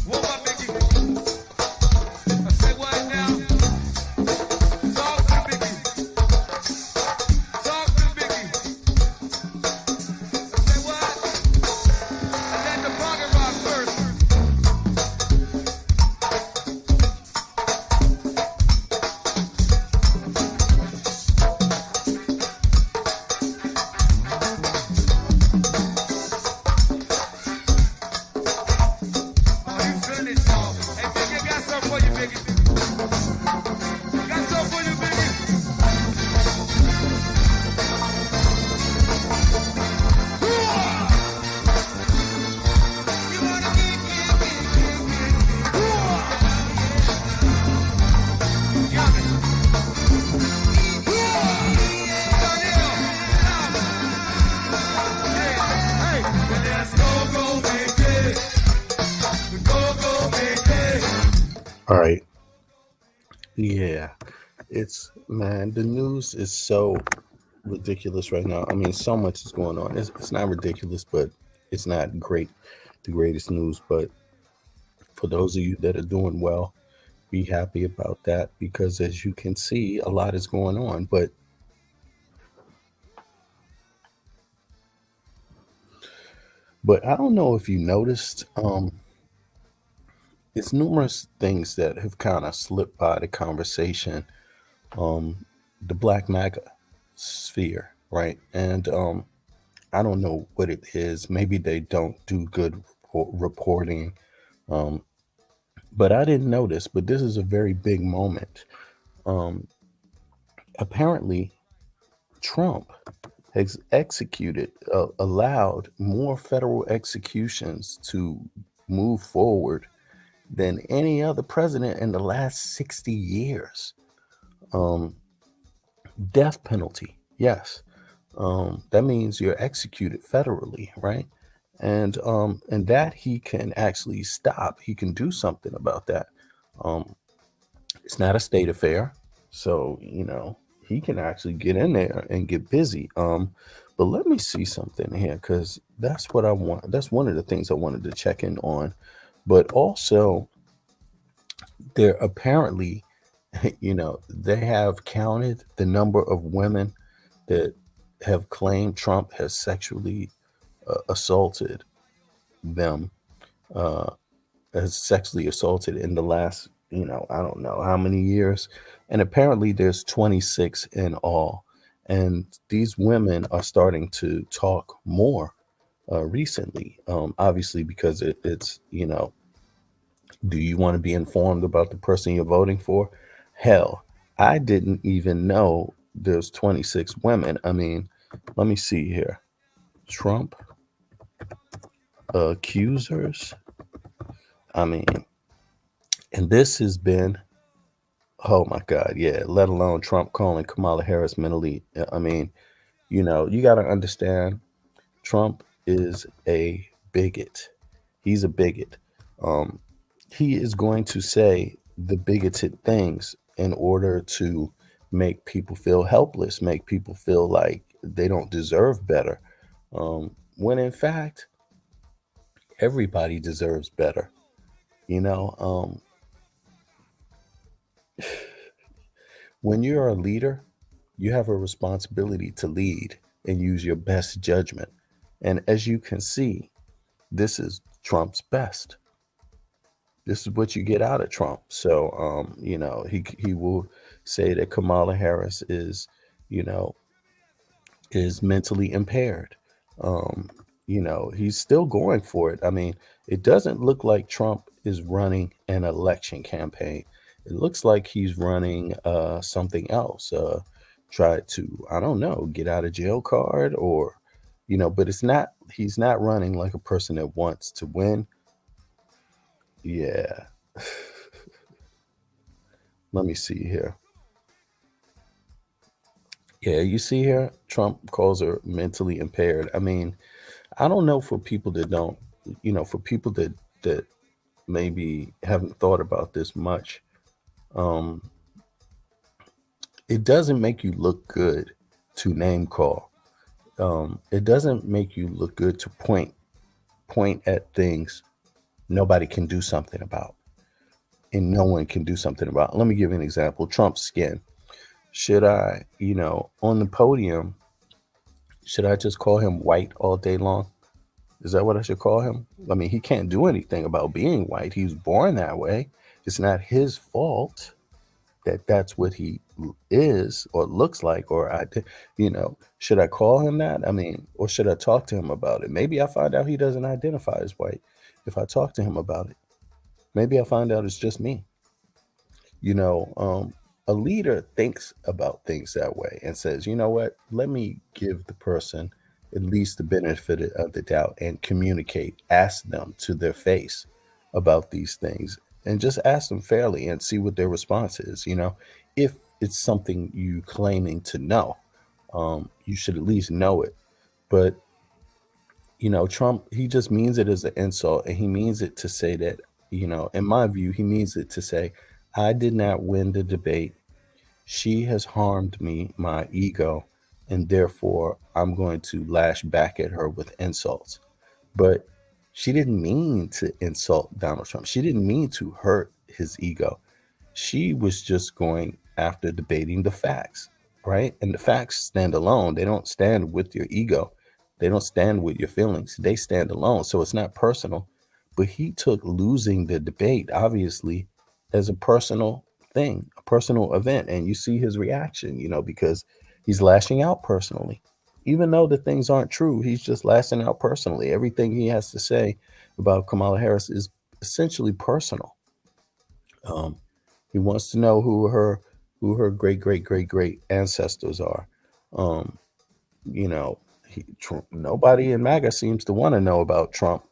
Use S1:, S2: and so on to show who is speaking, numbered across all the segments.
S1: What my Biggie? I say what now? Talk to Biggie. Talk to Biggie. I say what? I let the pocket rock first. Oh, you feeling it, dog. Hey, Biggie, I got something for you, Biggie. Got something for you, Biggie. You wanna Got it. Hey, let's go, baby. Go, baby.
S2: All right. Yeah. It's, man, the news is so ridiculous right now. I mean, so much is going on. It's not ridiculous, but it's not great, the greatest news. But for those of you that are doing well, be happy about that because as you can see, a lot is going on. But I don't know if you noticed, it's numerous things that have kind of slipped by the conversation. Um, the Black MAGA sphere, right? And I don't know what it is. Maybe they don't do good reporting. Um, but I didn't notice. But this is a very big moment. Um, apparently, Trump has allowed more federal executions to move forward than any other president in the last 60 years. Um, death penalty, yes. That means you're executed federally, right? And that he can actually stop. He can do something about that. Um, it's not a state affair, so he can actually get in there and get busy. But let me see something here because that's what I want. That's one of the things I wanted to check in on. But also, they're apparently, they have counted the number of women that have claimed Trump has sexually assaulted them, uh, has sexually assaulted in the last, I don't know how many years. And apparently there's 26 in all. And these women are starting to talk more recently, obviously, because it's, do you want to be informed about the person you're voting for? Hell, I didn't even know there's 26 women. I mean, let me see here. Trump accusers. I mean, and this has been, oh my God, yeah, let alone Trump calling Kamala Harris mentally. I mean, you got to understand Trump is a bigot. He's a bigot. Um, he is going to say the bigoted things in order to make people feel helpless, make people feel like they don't deserve better. When in fact, everybody deserves better. You know, when you're a leader, you have a responsibility to lead and use your best judgment. And as you can see, this is Trump's best. This is what you get out of Trump. So, he will say that Kamala Harris you know, is mentally impaired. Um, he's still going for it. I mean, it doesn't look like Trump is running an election campaign. It looks like he's running something else. Try to, I don't know, get out of jail card or, but he's not running like a person that wants to win. Yeah. Let me see here. Yeah, you see here, Trump calls her mentally impaired. I mean, I don't know for people that don't, for people that maybe haven't thought about this much. Um, it doesn't make you look good to name call. It doesn't make you look good to point. point at things nobody can do something about, and no one can do something about. Let me give you an example. Trump's skin. Should I, on the podium, should I just call him white all day long? Is that what I should call him? I mean, he can't do anything about being white. He was born that way. It's not his fault that that's what he is or looks like, or should I call him that? I mean, or should I talk to him about it? Maybe I find out he doesn't identify as white if I talk to him about it. Maybe I find out it's just me. you know a leader thinks about things that way and says, you know what, let me give the person at least the benefit of the doubt and communicate, ask them to their face about these things, and just ask them fairly and see what their response is. If it's something you claiming to know, you should at least know it. But Trump, he just means it as an insult, and he means it to say that, in my view, he means it to say, I did not win the debate. She has harmed me, my ego, and therefore I'm going to lash back at her with insults. But she didn't mean to insult Donald Trump. She didn't mean to hurt his ego. She was just going after debating the facts, right? And the facts stand alone. They don't stand with your ego. They don't stand with your feelings. They stand alone. So it's not personal. But he took losing the debate, obviously, as a personal thing, a personal event. And you see his reaction, because he's lashing out personally. Even though the things aren't true, he's just lashing out personally. Everything he has to say about Kamala Harris is essentially personal. He wants to know who her great great great great ancestors are. Um, nobody in MAGA seems to want to know about Trump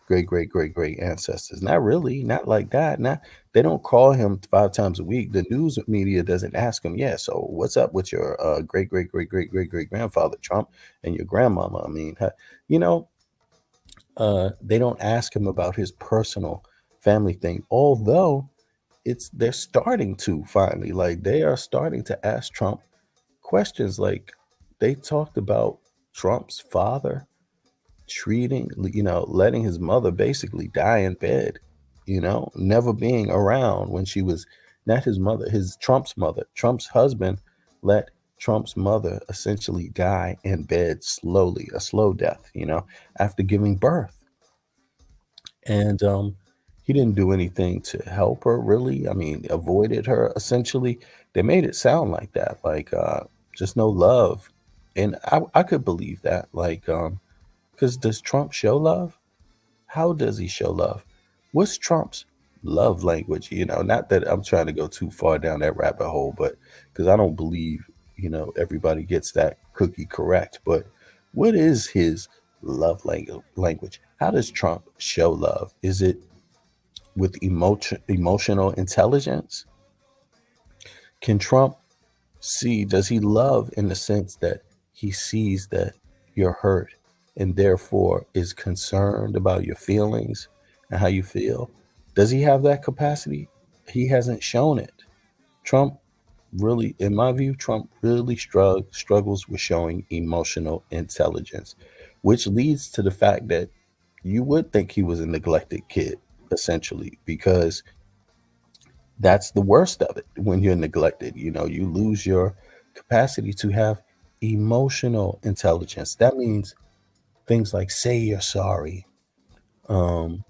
S2: great great great great ancestors. Not really, not like that. Not They don't call him 5 times a week. The news media doesn't ask him, yeah, so what's up with your great great great great great great grandfather Trump and your grandmama? I mean, you know, they don't ask him about his personal family thing, although they're starting to finally, like, they are starting to ask Trump questions. Like, they talked about Trump's father treating, letting his mother basically die in bed, never being around when she was not his mother, Trump's mother. Trump's husband let Trump's mother essentially die in bed slowly, a slow death, after giving birth. And he didn't do anything to help her, really. I mean, avoided her essentially. They made it sound like that, like just no love. And I could believe that, like, because does Trump show love? How does he show love? What's Trump's love language? Not that I'm trying to go too far down that rabbit hole, but because I don't believe, everybody gets that cookie correct. But what is his love language? How does Trump show love? Is it with emotional intelligence? Can Trump does he love in the sense that he sees that you're hurt and therefore is concerned about your feelings and how you feel? Does he have that capacity? He hasn't shown it. Trump really, in my view, Trump really struggles with showing emotional intelligence, which leads to the fact that you would think he was a neglected kid, essentially, because that's the worst of it. When you're neglected, you lose your capacity to have emotional intelligence. That means things like say you're sorry, um,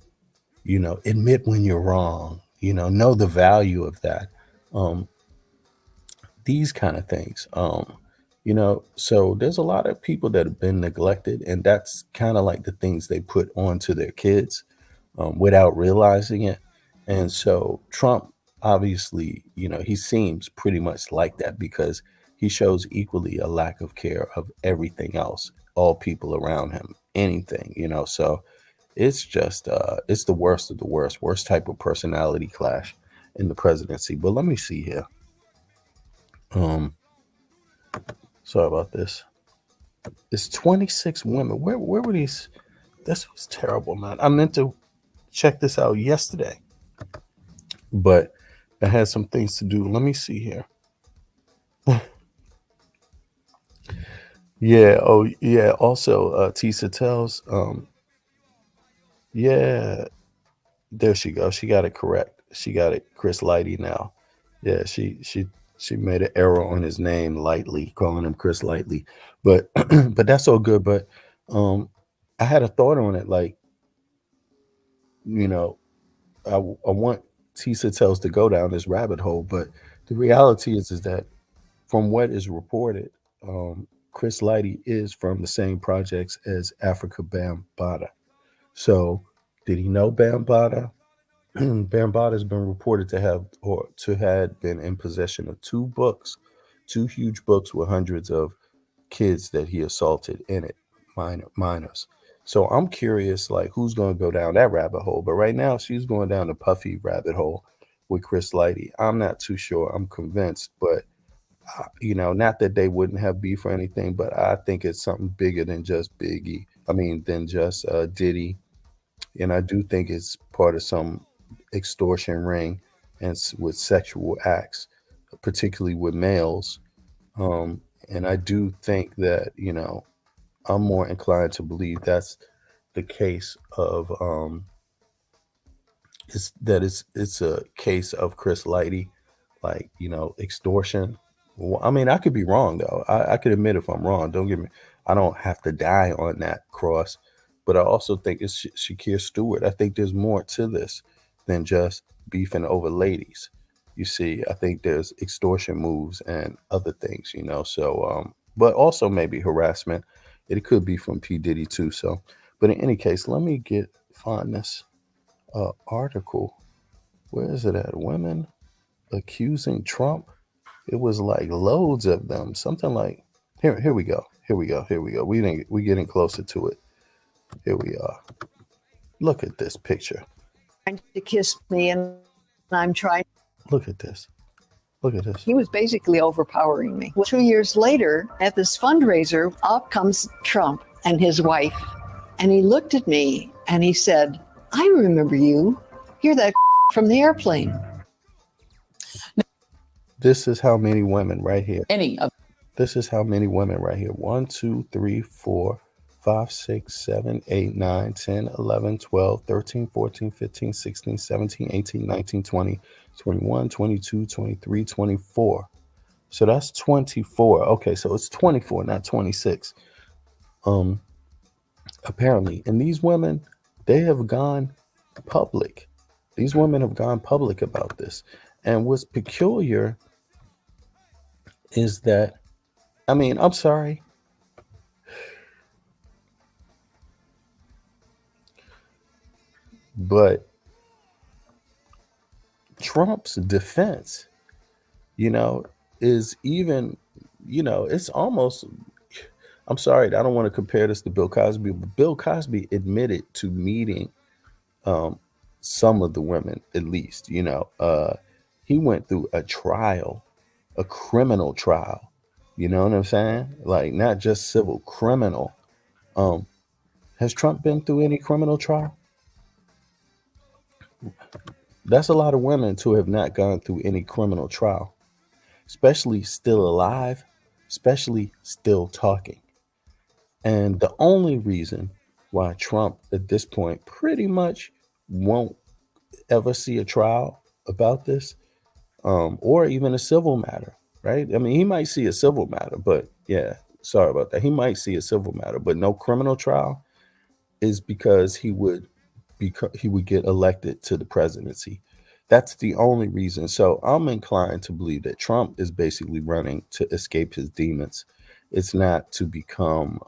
S2: admit when you're wrong, know the value of that. Um, these kind of things. So there's a lot of people that have been neglected, and that's kind of like the things they put onto their kids without realizing it. And so Trump, obviously, he seems pretty much like that because he shows equally a lack of care of everything else, all people around him, anything. So it's just it's the worst of the worst type of personality clash in the presidency. But let me see here. Um, Sorry about this. It's 26 women. Where were these? This was terrible, man. I meant to check this out yesterday, but I had some things to do. Let me see here. Yeah. Oh, yeah. Also, Tisa tells. Yeah, there she goes. She got it correct. She got it. Chris Lighty now. Yeah, she made an error on his name lightly, calling him Chris Lightly. But but that's all good. But um, I had a thought on it. Like, you know, I want Tisa Tells to go down this rabbit hole, but the reality is that from what is reported, Chris Lighty is from the same projects as Africa Bambaataa. So did he know Bambaataa? Bambaataa has been reported to have or to had been in possession of two books, two huge books with hundreds of kids that he assaulted in it, minors. So I'm curious, like, who's going to go down that rabbit hole? But right now, she's going down the Puffy rabbit hole with Chris Lighty. I'm not too sure. I'm convinced, but not that they wouldn't have beef or anything, but I think it's something bigger than just Biggie. I mean, than just Diddy, and I do think it's part of some extortion ring and with sexual acts, particularly with males. Um, and I do think that I'm more inclined to believe that's the case of it's a case of Chris Lighty, like extortion. Well, I mean, I could be wrong though. I could admit if I'm wrong. Don't get me. I don't have to die on that cross, but I also think it's Shakir Stewart. I think there's more to this than just beefing over ladies. You see, I think there's extortion moves and other things. So but also maybe harassment. It could be from P Diddy too. So, but in any case, let me find this article. Where is it at? Women accusing Trump. It was like loads of them. Something like here. Here we go. Here we go. Here we go. We getting closer to it. Here we are. Look at this picture.
S3: Trying to kiss me, and I'm trying.
S2: Look at this. Look at this.
S3: He was basically overpowering me. 2 years later, at this fundraiser, up comes Trump and his wife, and he looked at me and he said, "I remember you. You're that from the airplane."
S2: This is how many women right here. This is how many women right here. 1, 2, 3, 4, 5, 6, 7, 8, 9, 10, 11, 12, 13, 14, 15, 16, 17, 18, 19, 20, 21, 22, 23, 24. So that's 24. Okay, so it's 24, not 26. Apparently. And these women, they have gone public. These women have gone public about this. And what's peculiar is that, I mean, I'm sorry. But Trump's defense, is even, it's almost, I'm sorry, I don't want to compare this to Bill Cosby, but Bill Cosby admitted to meeting some of the women, at least. He went through a trial, a criminal trial. You know what I'm saying? Like, not just civil, criminal. Has Trump been through any criminal trial? That's a lot of women who have not gone through any criminal trial, especially still alive, especially still talking. And the only reason why Trump at this point pretty much won't ever see a trial about this, or even a civil matter, right? I mean, he might see a civil matter, but yeah, sorry about that. He might see a civil matter, but no criminal trial, is because he would get elected to the presidency. That's the only reason. So I'm inclined to believe that Trump is basically running to escape his demons. It's not to become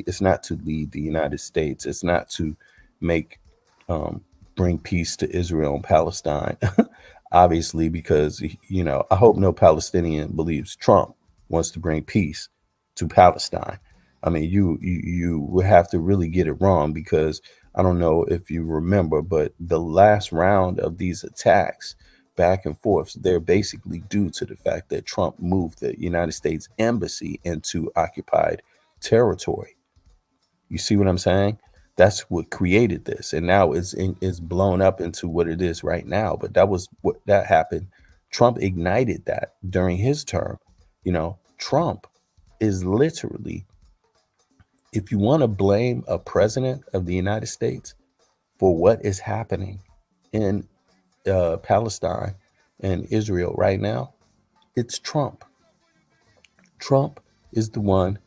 S2: it's not to lead the United States. It's not to make bring peace to Israel and Palestine. Obviously, because I hope no Palestinian believes Trump wants to bring peace to Palestine. I mean, you would have to really get it wrong, because I don't know if you remember, but the last round of these attacks back and forth, they're basically due to the fact that Trump moved the United States embassy into occupied territory. You see what I'm saying? That's what created this, and now it's blown up into what it is right now. But that was what that happened. Trump ignited that during his term. Trump is literally, if you want to blame a president of the United States for what is happening in Palestine and Israel right now, it's Trump. Trump is the one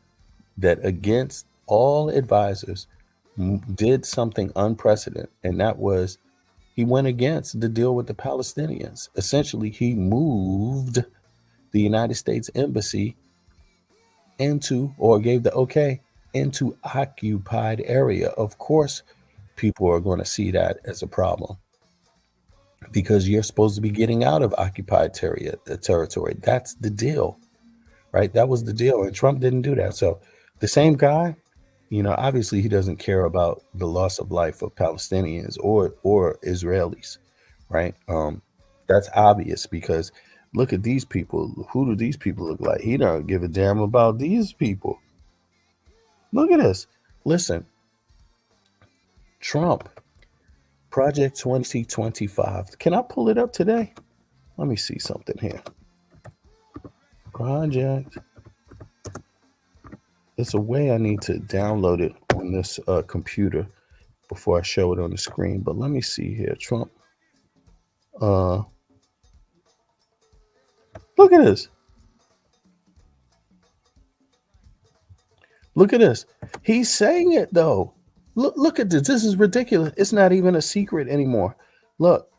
S2: that, against all advisors, did something unprecedented, and that was he went against the deal with the Palestinians. Essentially, he moved the United States Embassy into, or gave the okay, into occupied area. Of course, people are going to see that as a problem because you're supposed to be getting out of occupied territory. That's the deal, right? That was the deal, and Trump didn't do that. So the same guy, obviously he doesn't care about the loss of life of Palestinians or Israelis, right? That's obvious because look at these people. Who do these people look like? He don't give a damn about these people. Look at this. Listen, Trump, Project 2025. Can I pull it up today? Let me see something here. Project. It's a way I need to download it on this computer before I show it on the screen. But let me see here. Trump. Look at this. Look at this. He's saying it though. Look at this. This is ridiculous. It's not even a secret anymore. Look,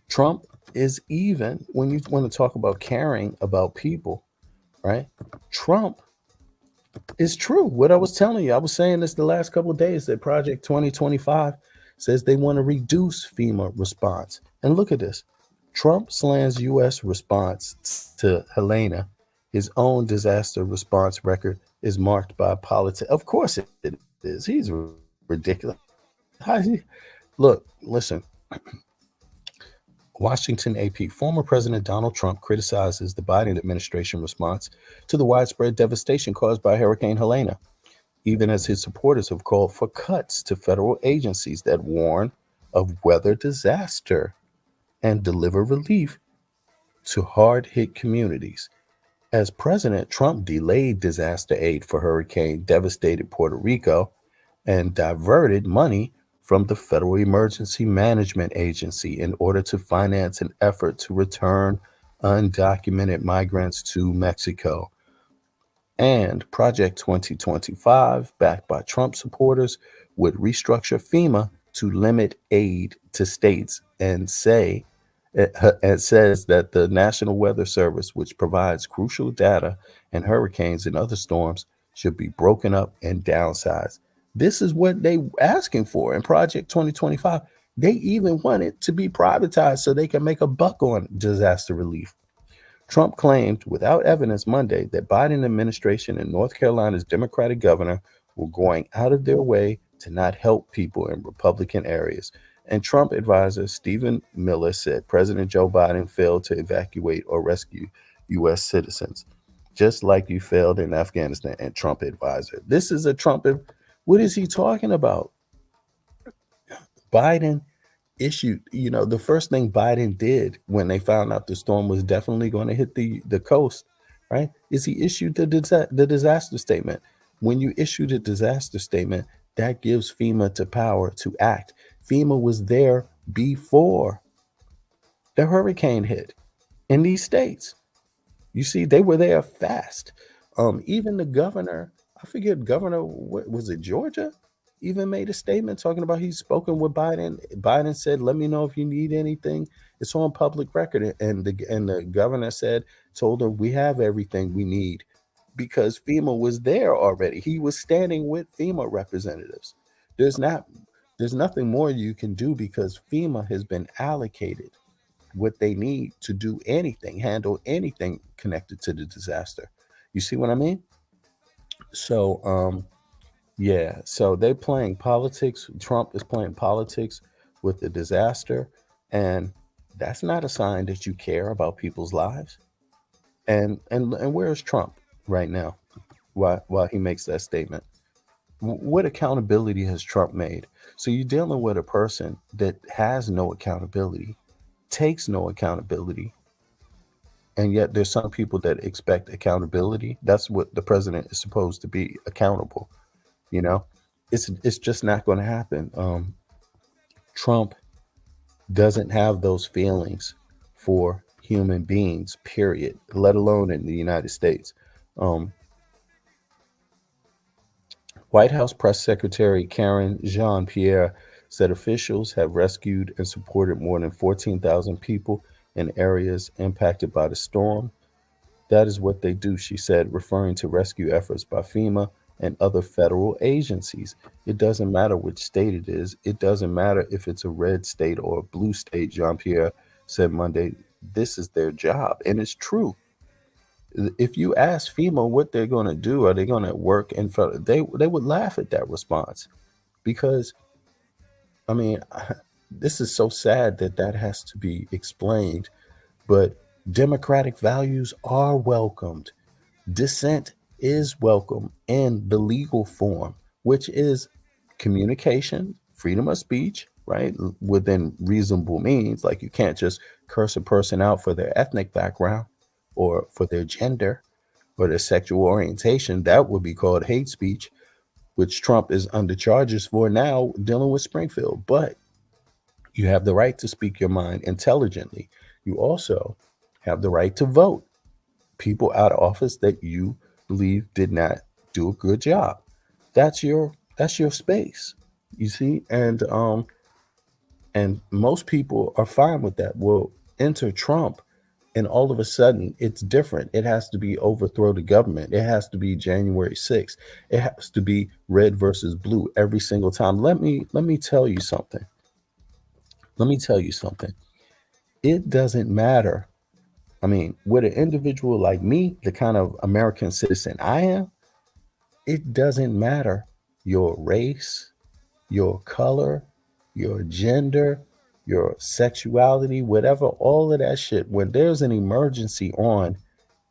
S2: Trump is, even when you want to talk about caring about people, right? Trump is true. What I was telling you, I was saying this the last couple of days, that Project 2025 says they want to reduce FEMA response. And look at this. Trump slams U.S. response to Helena. His own disaster response record is marked by politics. Of course it is. He's ridiculous. Look, listen. Washington AP. Former President Donald Trump criticizes the Biden administration response to the widespread devastation caused by Hurricane Helena, even as his supporters have called for cuts to federal agencies that warn of weather disaster and deliver relief to hard-hit communities. As President Trump delayed disaster aid for hurricane-devastated Puerto Rico and diverted money from the Federal Emergency Management Agency in order to finance an effort to return undocumented migrants to Mexico. And Project 2025, backed by Trump supporters, would restructure FEMA to limit aid to states and says that the National Weather Service, which provides crucial data on hurricanes and other storms, should be broken up and downsized. This is what they asking for in Project 2025. They even want it to be privatized so they can make a buck on disaster relief. Trump claimed without evidence Monday that Biden administration and North Carolina's Democratic governor were going out of their way to not help people in Republican areas. And Trump advisor Stephen Miller said President Joe Biden failed to evacuate or rescue U.S. citizens, just like you failed in Afghanistan. And Trump advisor. This is a Trump. What is he talking about? Biden issued, the first thing Biden did when they found out the storm was definitely going to hit the coast, right, is he issued the disaster statement. When you issue the disaster statement, that gives FEMA the power to act. FEMA was there before the hurricane hit in these states. You see, they were there fast. Even the governor, I forget, governor, what was it, Georgia, even made a statement talking about he's spoken with Biden. Biden said, let me know if you need anything. It's on public record. And the governor told him, we have everything we need, because FEMA was there already. He was standing with FEMA representatives. There's nothing more you can do because FEMA has been allocated what they need to do anything, handle anything connected to the disaster. You see what I mean? So, yeah, so they're playing politics. Trump is playing politics with the disaster, and that's not a sign that you care about people's lives. And where's Trump right now while he makes that statement? What accountability has Trump made? So you're dealing with a person that has no accountability, takes no accountability, and yet there's some people that expect accountability. That's what the president is supposed to be, accountable. It's just not going to happen. Trump doesn't have those feelings for human beings, period, let alone in the United States. Um, White House Press Secretary Karen Jean-Pierre said officials have rescued and supported more than 14,000 people in areas impacted by the storm. That is what they do, she said, referring to rescue efforts by FEMA and other federal agencies. It doesn't matter which state it is. It doesn't matter if it's a red state or a blue state, Jean-Pierre said Monday. This is their job. And it's true. If you ask FEMA what they're going to do, are they going to work in front? They would laugh at that response because, I mean, this is so sad that that has to be explained. But democratic values are welcomed. Dissent is welcome in the legal form, which is communication, freedom of speech, right? Within reasonable means. Like you can't just curse a person out for their ethnic background or for their gender or their sexual orientation. That would be called hate speech, which Trump is under charges for now dealing with Springfield. But you have the right to speak your mind intelligently. You also have the right to vote people out of office that you believe did not do a good job. That's your space. You see, and most people are fine with that. Well, enter Trump, and all of a sudden it's different. It has to be overthrow the government. It has to be January 6th. It has to be red versus blue every single time. Let me tell you something. Let me tell you something. It doesn't matter. I mean, with an individual like me, the kind of American citizen I am, it doesn't matter your race, your color, your gender, your sexuality, whatever, all of that shit. When there's an emergency on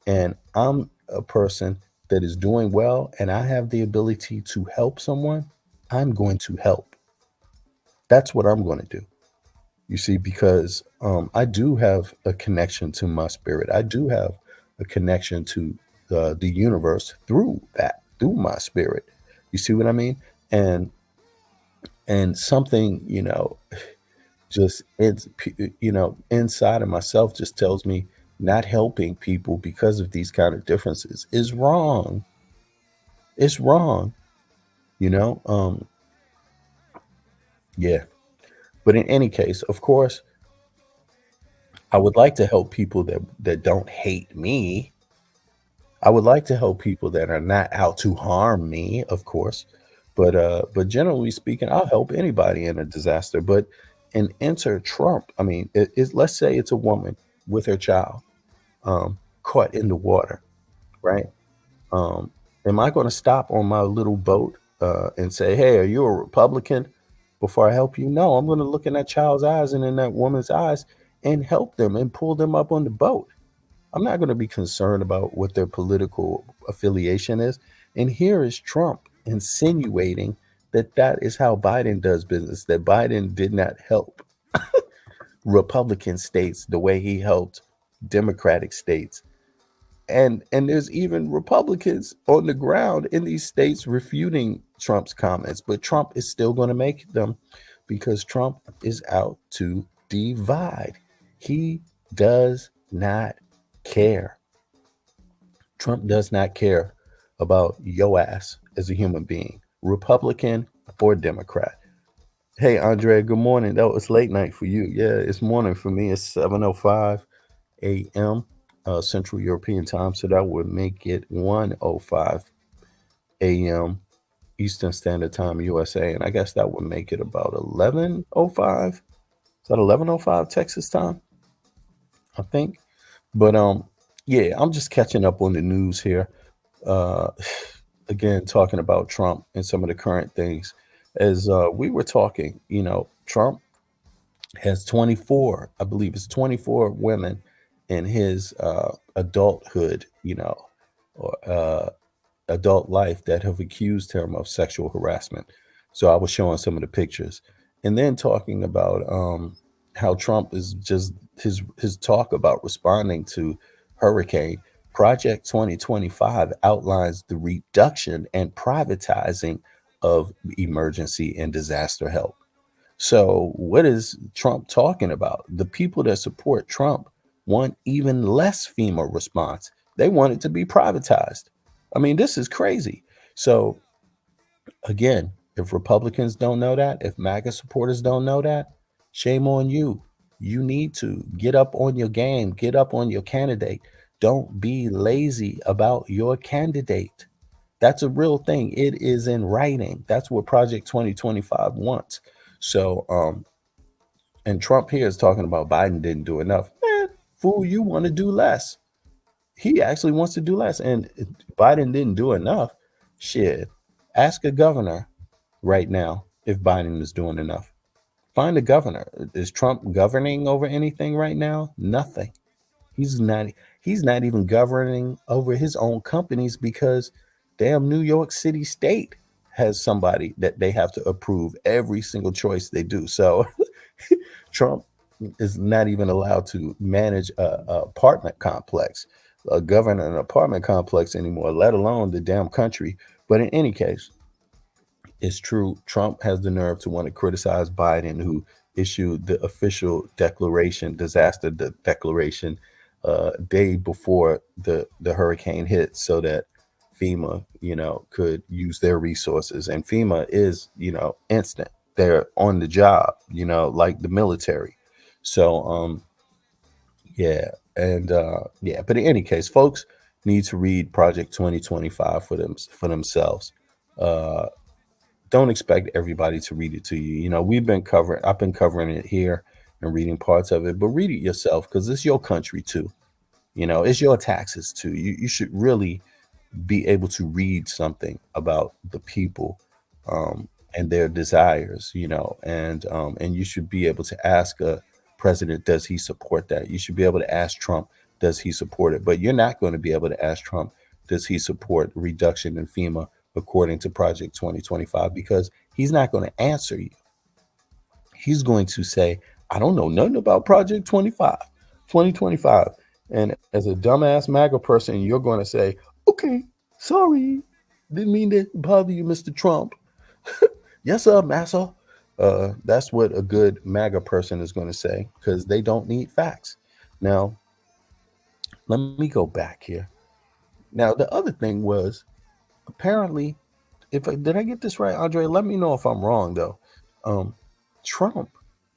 S2: and I'm a person that is doing well and I have the ability to help someone, I'm going to help. That's what I'm going to do. You see, because I do have a connection to my spirit. I do have a connection to the universe through my spirit. You see what I mean? And something, just it's, inside of myself just tells me not helping people because of these kind of differences is wrong. It's wrong, you know? Yeah. But in any case, of course, I would like to help people that don't hate me. I would like to help people that are not out to harm me, of course. But generally speaking, I'll help anybody in a disaster. But and enter Trump. I mean, let's say it's a woman with her child caught in the water, right? Am I going to stop on my little boat and say, "Hey, are you a Republican?" Before I help you? No, I'm going to look in that child's eyes and in that woman's eyes and help them and pull them up on the boat. I'm not going to be concerned about what their political affiliation is. And here is Trump insinuating that that is how Biden does business, that Biden did not help Republican states the way he helped Democratic states. And there's even Republicans on the ground in these states refuting Trump's comments, but Trump is still going to make them because Trump is out to divide. He does not care. Trump does not care about your ass as a human being, Republican or Democrat. Hey, Andre, good morning. That was late night for you. Yeah, it's morning for me. It's 7:05 a.m. Central European time, so that would make it 1:05 a.m. Eastern Standard Time, USA, and I guess that would make it about 11:05. Is that 11:05 Texas time? I think. But yeah, I'm just catching up on the news here. Uh, again, talking about Trump and some of the current things. As we were talking, Trump has 24, I believe it's 24 women in his adulthood, or adult life that have accused him of sexual harassment. So I was showing some of the pictures and then talking about how Trump is just his talk about responding to hurricane. Project 2025 outlines the reduction and privatizing of emergency and disaster help. So what is Trump talking about? The people that support Trump want even less FEMA response. They want it to be privatized. I mean, this is crazy. So again, if Republicans don't know that, if MAGA supporters don't know that, shame on you. You need to get up on your game, get up on your candidate. Don't be lazy about your candidate. That's a real thing. It is in writing. That's what Project 2025 wants. So, and Trump here is talking about Biden didn't do enough. Man, fool, you want to do less. He actually wants to do less. And Biden didn't do enough. Shit. Ask a governor right now if Biden is doing enough. Find a governor. Is Trump governing over anything right now? Nothing. He's not even governing over his own companies because damn New York City state has somebody that they have to approve every single choice they do. So Trump is not even allowed to manage a apartment complex, govern an apartment complex anymore, let alone the damn country. But in any case, it's true. Trump has the nerve to want to criticize Biden, who issued the official declaration, disaster declaration, day before the hurricane hit, so that FEMA, could use their resources. And FEMA is, instant. They're on the job, like the military. So, yeah, and yeah. But in any case, folks need to read Project 2025 for themselves. Don't expect everybody to read it to you. I've been covering it here and reading parts of it, but read it yourself because it's your country too. It's your taxes too. You should really be able to read something about the people and their desires, and you should be able to ask a president, does he support that? You should be able to ask Trump, does he support it? But you're not going to be able to ask Trump, does he support reduction in FEMA according to Project 2025? Because he's not going to answer you. He's going to say, I don't know nothing about Project 2025. And as a dumbass MAGA person, you're going to say, okay, sorry, didn't mean to bother you, Mr. Trump. Yes, sir, massa. That's what a good MAGA person is going to say, because they don't need facts. Now, let me go back here. Now, the other thing was, apparently, did I get this right, Andre? Let me know if I'm wrong, though. Trump,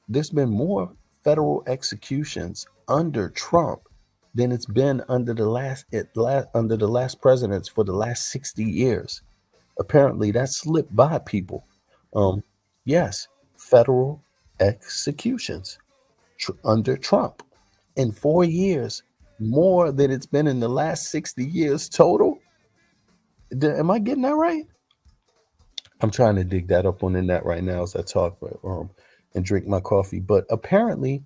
S2: there's been more federal executions under Trump than it's been under the last presidents for the last 60 years. Apparently, that slipped by people. Yes, federal executions under Trump in 4 years, more than it's been in the last 60 years total. Am I getting that right? I'm trying to dig that up on the net right now as I talk and drink my coffee. But apparently,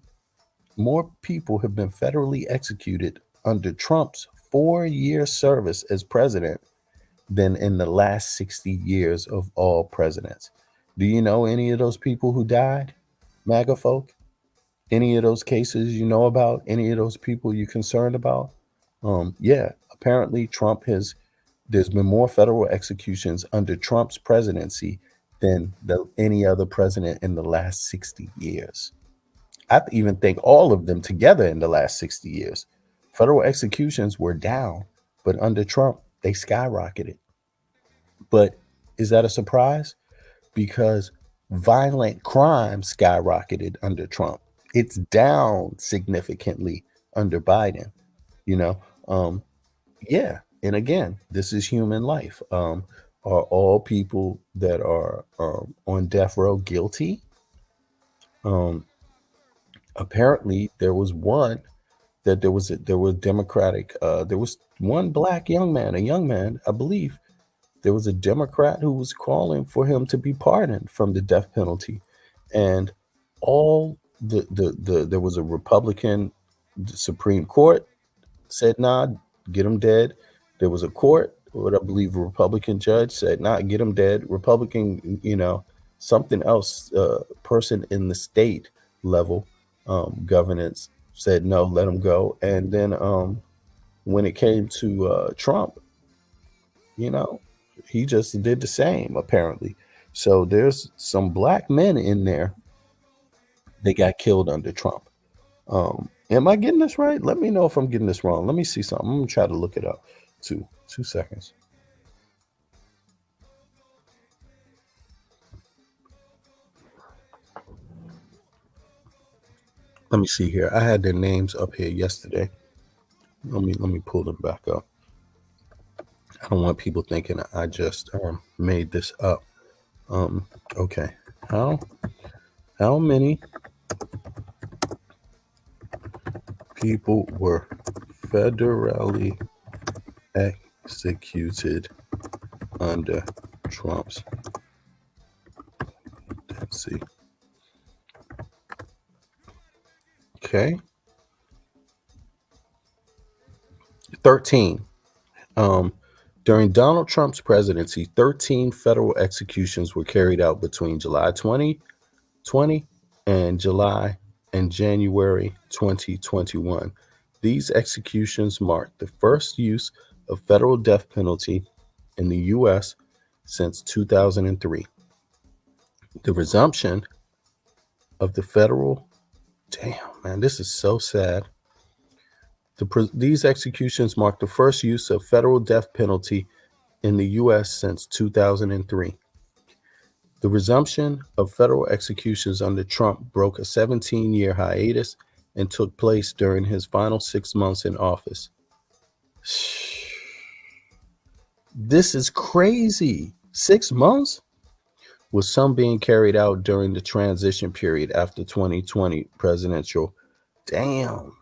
S2: more people have been federally executed under Trump's 4-year service as president than in the last 60 years of all presidents. Do you know any of those people who died, MAGA folk? Any of those cases you know about? Any of those people you're concerned about? Yeah, apparently there's been more federal executions under Trump's presidency than any other president in the last 60 years. I even think all of them together in the last 60 years. Federal executions were down, but under Trump, they skyrocketed. But is that a surprise? Because violent crime skyrocketed under Trump. It's down significantly under Biden, yeah. And again, this is human life. Are all people that are on death row guilty? Apparently there was one that there was Democratic, there was one black young man, I believe. There was a Democrat who was calling for him to be pardoned from the death penalty. And all there was a Republican Supreme Court said, nah, get him dead. There was a court, what I believe a Republican judge said, nah, get him dead. Republican, something else, person in the state level governance said, no, let him go. And then when it came to Trump, he just did the same, apparently. So there's some black men in there They got killed under Trump. Am I getting this right? Let me know if I'm getting this wrong. Let me see something. I'm gonna try to look it up too. 2 seconds. Let me see here. I had their names up here yesterday. Let me pull them back up. I don't want people thinking I just made this up. Okay. How many people were federally executed under Trump's? Let's see. Okay. 13. During Donald Trump's presidency, 13 federal executions were carried out between July 2020 and January 2021. These executions marked the first use of federal death penalty in the U.S. since 2003. The resumption of the federal, damn, man, this is so sad. These executions marked the first use of federal death penalty in the U.S. since 2003. The resumption of federal executions under Trump broke a 17-year hiatus and took place during his final 6 months in office. This is crazy. 6 months? With some being carried out during the transition period after 2020 presidential. Damn.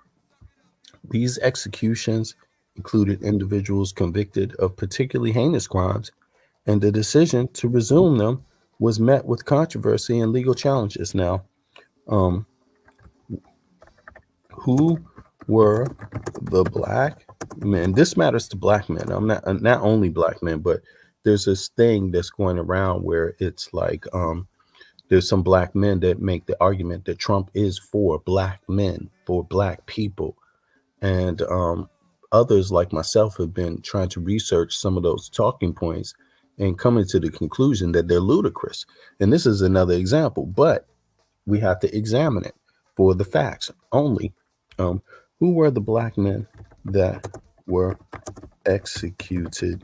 S2: These executions included individuals convicted of particularly heinous crimes, and the decision to resume them was met with controversy and legal challenges. Now, who were the black men? This matters to black men. I'm not only black men, but there's this thing that's going around where it's like there's some black men that make the argument that Trump is for black men, for black people. And others like myself have been trying to research some of those talking points and coming to the conclusion that they're ludicrous. And this is another example, but we have to examine it for the facts only. Who were the black men that were executed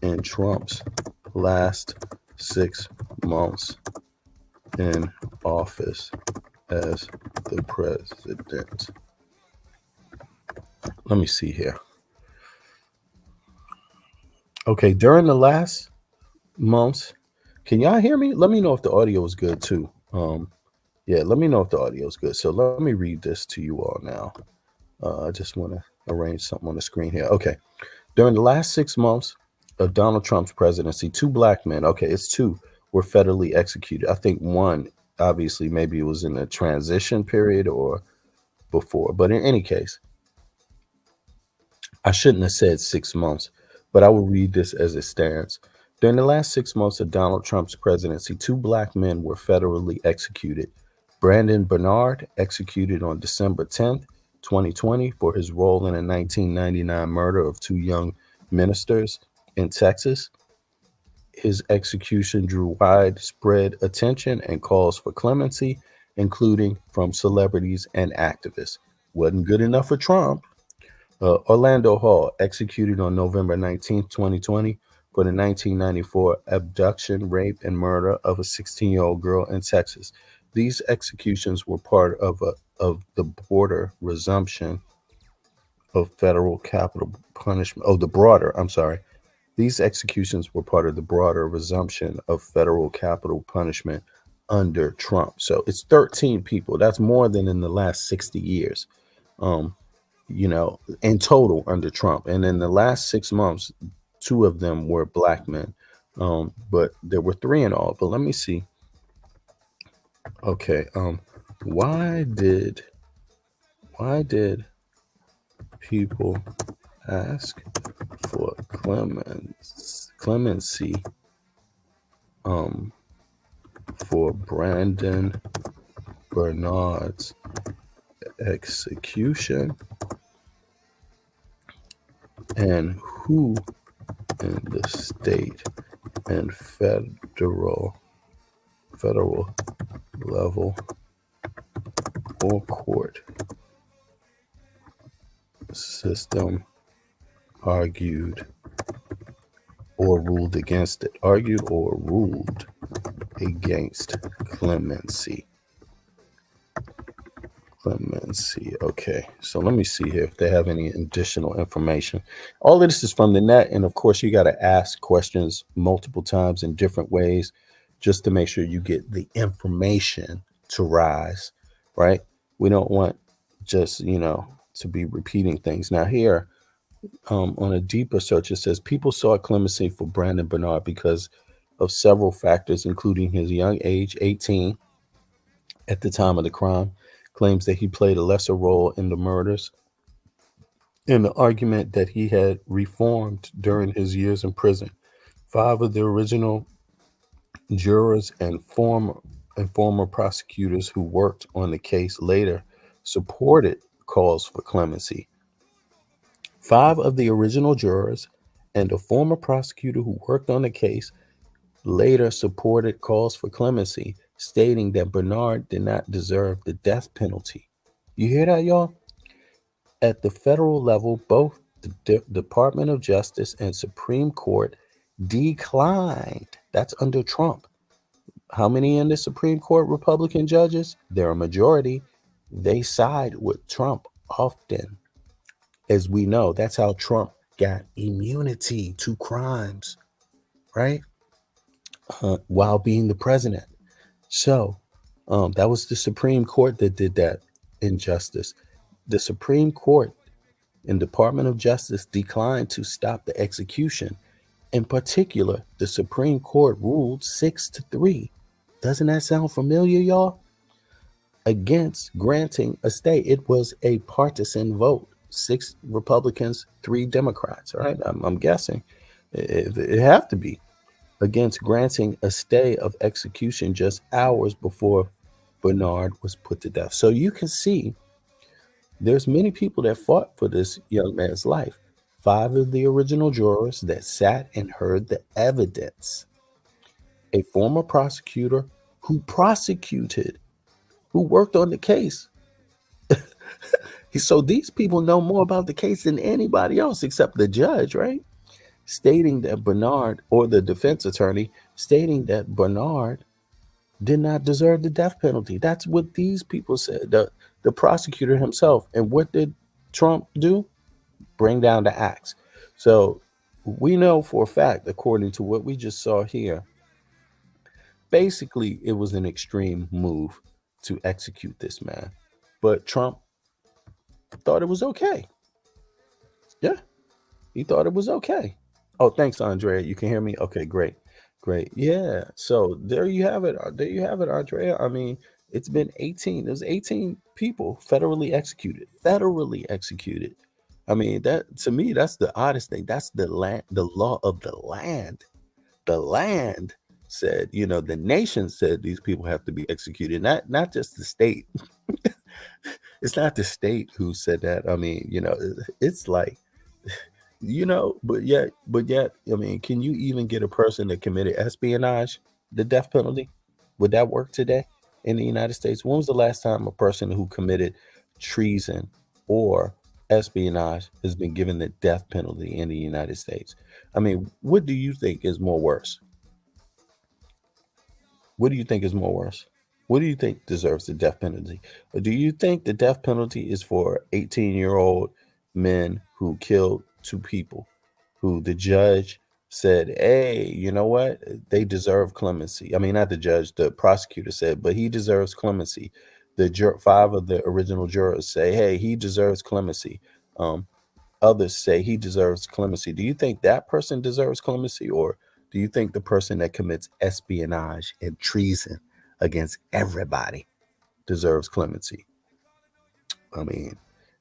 S2: in Trump's last 6 months in office as the president? Let me see here. Okay, during the last months, can y'all hear me? Let me know if the audio is good too. Yeah, let me know if the audio is good. So let me read this to you all now. I just want to arrange something on the screen here. Okay, during the last 6 months of Donald Trump's presidency, 2 black men, okay, it's 2, were federally executed. I think one, obviously, maybe it was in the transition period or before. But in any case, I shouldn't have said 6 months, but I will read this as it stands. During the last 6 months of Donald Trump's presidency, 2 black men were federally executed. Brandon Bernard, executed on December 10th, 2020, for his role in a 1999 murder of 2 young ministers in Texas. His execution drew widespread attention and calls for clemency, including from celebrities and activists. Wasn't good enough for Trump. Orlando Hall, executed on November 19, 2020, for the 1994 abduction, rape, and murder of a 16-year-old girl in Texas. These executions were part of the broader resumption of federal capital punishment. These executions were part of the broader resumption of federal capital punishment under Trump. So it's 13 people. That's more than in the last 60 years. In total under Trump. And in the last 6 months, 2 of them were black men. But there were 3 in all. But let me see. Okay. Why did people ask for clemency for Brandon Bernard's execution? And who in the state and federal level or court system argued or ruled against it. Argued or ruled against clemency. Clemency. Okay, so let me see here if they have any additional information. All of this is from the net, and of course you got to ask questions multiple times in different ways just to make sure you get the information to rise, right? We don't want just, to be repeating things. Now here, on a deeper search, it says people sought clemency for Brandon Bernard because of several factors, including his young age, 18 at the time of the crime, claims that he played a lesser role in the murders, and the argument that he had reformed during his years in prison. 5 of the original jurors and former prosecutors who worked on the case later supported calls for clemency. 5 of the original jurors and a former prosecutor who worked on the case later supported calls for clemency, stating that Bernard did not deserve the death penalty. You hear that, y'all? At the federal level, both the Department of Justice and Supreme Court declined. That's under Trump. How many in the Supreme Court Republican judges? They're a majority. They side with Trump often. As we know, that's how Trump got immunity to crimes, right? While being the president. So that was the Supreme Court that did that injustice. The Supreme Court and Department of Justice declined to stop the execution. In particular, the Supreme Court ruled 6-3. Doesn't that sound familiar, y'all? Against granting a stay. It was a partisan vote. 6 Republicans, 3 Democrats, right? I'm guessing it have to be against granting a stay of execution just hours before Bernard was put to death. So you can see there's many people that fought for this young man's life. 5 of the original jurors that sat and heard the evidence. A former prosecutor who worked on the case. So these people know more about the case than anybody else except the judge, right? Stating that Bernard, or the defense attorney, stating that Bernard did not deserve the death penalty. That's what these people said, the prosecutor himself. And what did Trump do? Bring down the axe. So we know for a fact, according to what we just saw here, basically it was an extreme move to execute this man. But Trump thought it was okay. Yeah, he thought it was okay. Oh, thanks, Andrea. You can hear me? Okay, great. Yeah. So there you have it. Andrea. I mean, it's been 18. There's 18 people federally executed. I mean, that to me, that's the oddest thing. That's the law of the land. The land said, the nation said these people have to be executed, not just the state. It's not the state who said that. I mean, it's like, but yet, I mean, can you even get a person that committed espionage the death penalty? Would that work today in the United States? When was the last time a person who committed treason or espionage has been given the death penalty in the United States? I mean, what do you think is more worse? What do you think is more worse? What do you think deserves the death penalty? Or do you think the death penalty is for 18-year-old men who killed 2 people, who the judge said, hey, you know what? They deserve clemency. I mean, not the judge, the prosecutor said, but he deserves clemency. The 5 of the original jurors say, hey, he deserves clemency. Others say he deserves clemency. Do you think that person deserves clemency, or do you think the person that commits espionage and treason against everybody deserves clemency? I mean,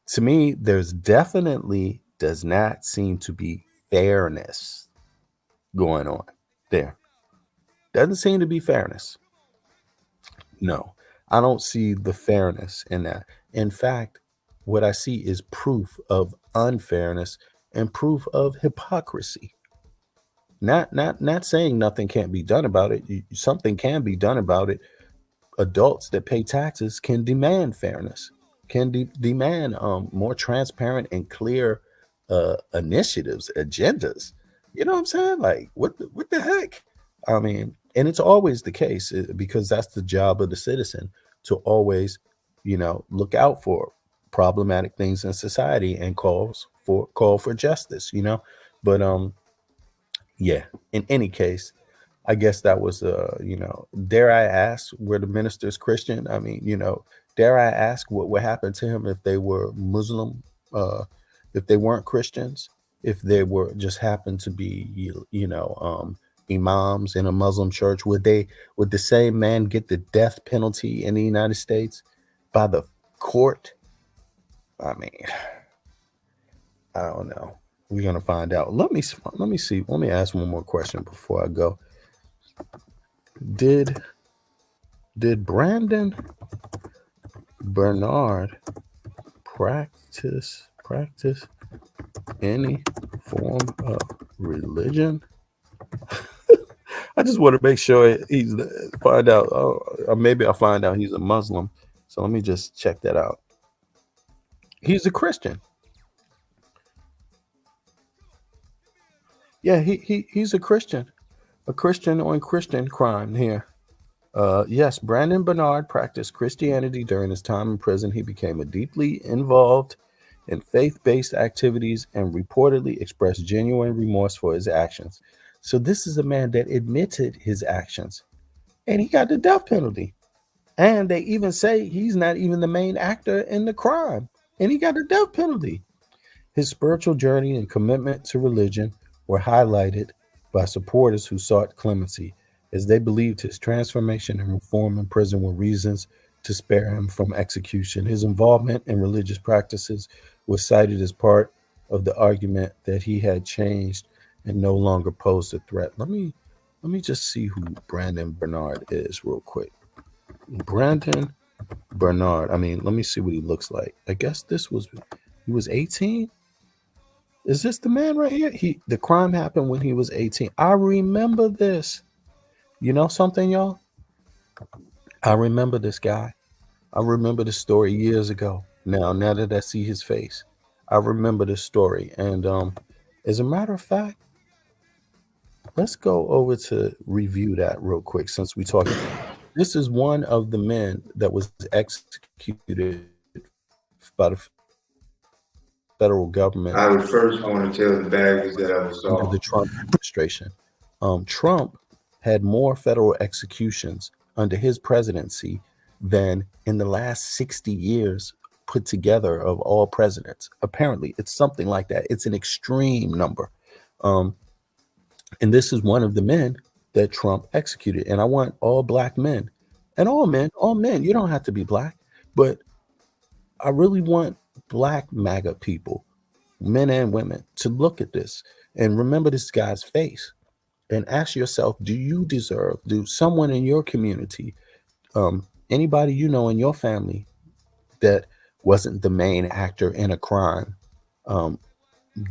S2: to me, there's definitely does not seem to be fairness going on there. Doesn't seem to be fairness. No, I don't see the fairness in that. In fact, what I see is proof of unfairness and proof of hypocrisy. Not saying nothing can't be done about it. Something can be done about it. adults that pay taxes can demand fairness, can demand more transparent and clear initiatives, agendas. You know what I'm saying? Like, what the heck? I mean, and it's always the case because that's the job of the citizen, to always, look out for problematic things in society and call for justice. But yeah. In any case, I guess that was, dare I ask, were the ministers Christian? I mean, dare I ask what would happen to him if they were Muslim, if they weren't Christians, if they were just happened to be, imams in a Muslim church? Would the same man get the death penalty in the United States by the court? I mean, I don't know. We're gonna find out. Let me see. Let me ask one more question before I go. Did Brandon Bernard practice any form of religion? I just want to make sure find out. Or maybe I'll find out he's a Muslim. So let me just check that out. He's a Christian. Yeah, he's a Christian. A Christian on Christian crime here. Yes, Brandon Bernard practiced Christianity during his time in prison. He became deeply involved in faith-based activities and reportedly expressed genuine remorse for his actions. So this is a man that admitted his actions, and he got the death penalty. And they even say he's not even the main actor in the crime, and he got the death penalty. His spiritual journey and commitment to religion were highlighted by supporters who sought clemency, as they believed his transformation and reform in prison were reasons to spare him from execution. His involvement in religious practices was cited as part of the argument that he had changed and no longer posed a threat. Let me just see who Brandon Bernard is real quick. Brandon Bernard. I mean, let me see what he looks like. I guess he was 18. Is this the man right here? The crime happened when he was 18. I remember this. You know something, y'all? I remember this guy. I remember the story years ago. Now that I see his face, I remember this story. And as a matter of fact, let's go over to review that real quick since we talked. This is one of the men that was executed by the federal government.
S4: I would first want to tell the baggage that I was
S2: under the Trump administration. Trump had more federal executions under his presidency than in the last 60 years put together of all presidents. Apparently, it's something like that. It's an extreme number. And this is one of the men that Trump executed. And I want all black men and all men, you don't have to be black, but I really want black MAGA people, men and women, to look at this and remember this guy's face and ask yourself, do someone in your community, anybody you know in your family that wasn't the main actor in a crime,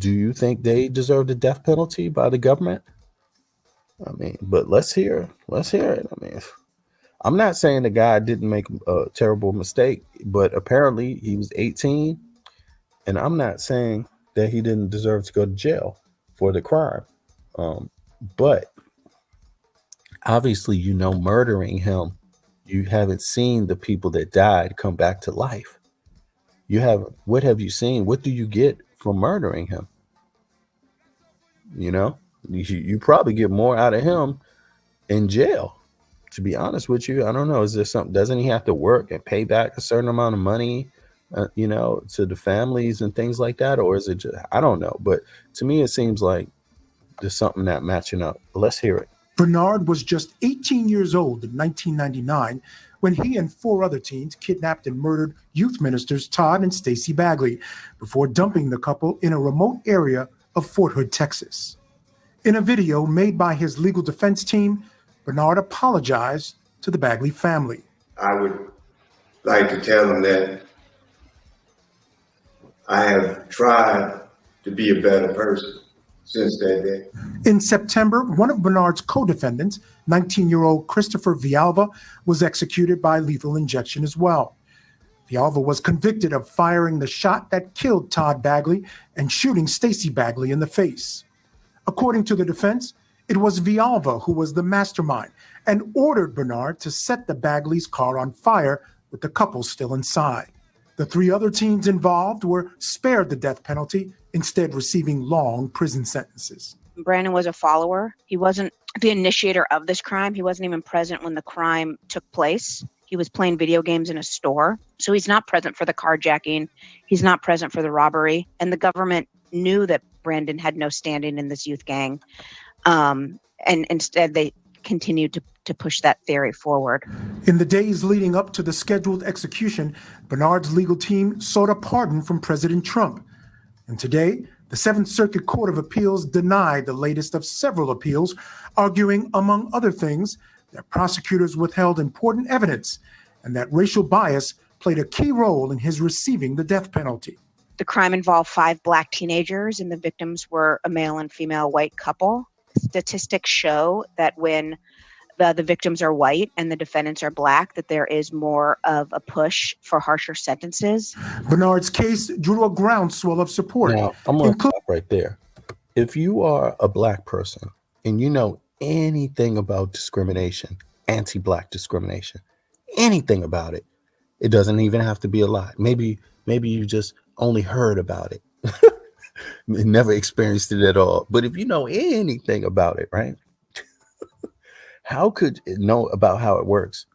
S2: do you think they deserve the death penalty by the government? I mean, but let's hear it. I mean, I'm not saying the guy didn't make a terrible mistake, but apparently he was 18, and I'm not saying that he didn't deserve to go to jail for the crime. But obviously, murdering him, you haven't seen the people that died come back to life. What have you seen? What do you get from murdering him? You probably get more out of him in jail, to be honest with you. I don't know. Is there something? Doesn't he have to work and pay back a certain amount of money, to the families and things like that? Or is it just, I don't know. But to me, it seems like there's something not matching up. Let's hear it.
S5: Bernard was just 18 years old in 1999 when he and 4 other teens kidnapped and murdered youth ministers Todd and Stacey Bagley before dumping the couple in a remote area of Fort Hood, Texas. In a video made by his legal defense team, Bernard apologized to the Bagley family.
S4: I would like to tell them that I have tried to be a better person. since that day.
S5: In September, one of Bernard's co-defendants, 19-year-old Christopher Villalba, was executed by lethal injection as well. Villalba was convicted of firing the shot that killed Todd Bagley and shooting Stacey Bagley in the face. According to the defense, it was Villalba who was the mastermind and ordered Bernard to set the Bagley's car on fire with the couple still inside. The 3 other teens involved were spared the death penalty, instead receiving long prison sentences.
S6: Brandon was a follower. He wasn't the initiator of this crime. He wasn't even present when the crime took place. He was playing video games in a store. So he's not present for the carjacking. He's not present for the robbery. And the government knew that Brandon had no standing in this youth gang. And instead, they continued to push that theory forward.
S5: In the days leading up to the scheduled execution, Bernard's legal team sought a pardon from President Trump. And today, the Seventh Circuit Court of Appeals denied the latest of several appeals, arguing, among other things, that prosecutors withheld important evidence and that racial bias played a key role in his receiving the death penalty.
S6: The crime involved 5 Black teenagers, and the victims were a male and female white couple. Statistics show that when the victims are white and the defendants are Black, that there is more of a push for harsher sentences.
S5: Bernard's case drew a groundswell of support.
S2: Now, I'm going to stop right there. If you are a Black person and you know anything about discrimination, anti-Black discrimination, anything about it, it doesn't even have to be a lot. Maybe you just only heard about it, never experienced it at all. But if you know anything about it, right? How could it know about how it works?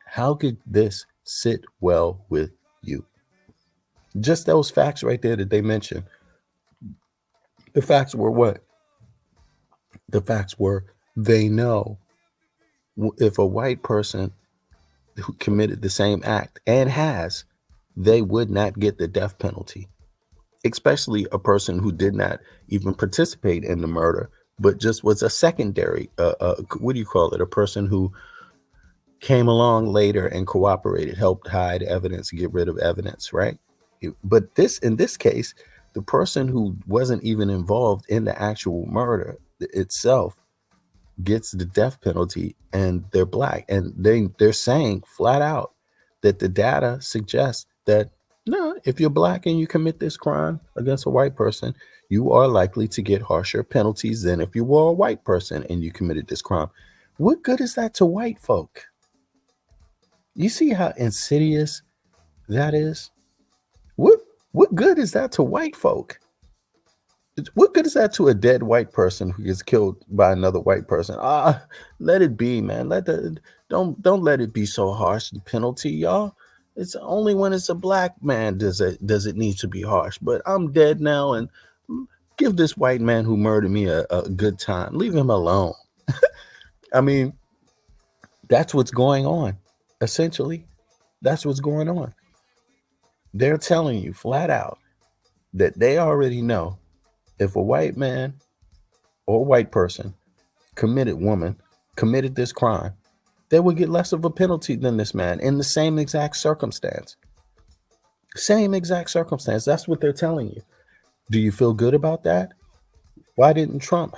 S2: How could this sit well with you? Just those facts right there that they mentioned. The facts were what? The facts were they know if a white person who committed the same act and has, they would not get the death penalty, especially a person who did not even participate in the murder, but just was a secondary, what do you call it? A person who came along later and cooperated, helped hide evidence, get rid of evidence, right? But in this case, the person who wasn't even involved in the actual murder itself gets the death penalty, and they're Black. And they're saying flat out that the data suggests that, no, if you're Black and you commit this crime against a white person, you are likely to get harsher penalties than if you were a white person and you committed this crime. What good is that to white folk? You see how insidious that is? What good is that to white folk? What good is that to a dead white person who gets killed by another white person? Let it be, man. Don't let it be so harsh, the penalty, y'all. It's only when it's a Black man does it need to be harsh. But I'm dead now, and give this white man who murdered me a good time. Leave him alone. I mean, that's what's going on. Essentially, that's what's going on. They're telling you flat out that they already know if a white man or a white person committed this crime, they would get less of a penalty than this man in the same exact circumstance. Same exact circumstance. That's what they're telling you. Do you feel good about that? Why didn't Trump?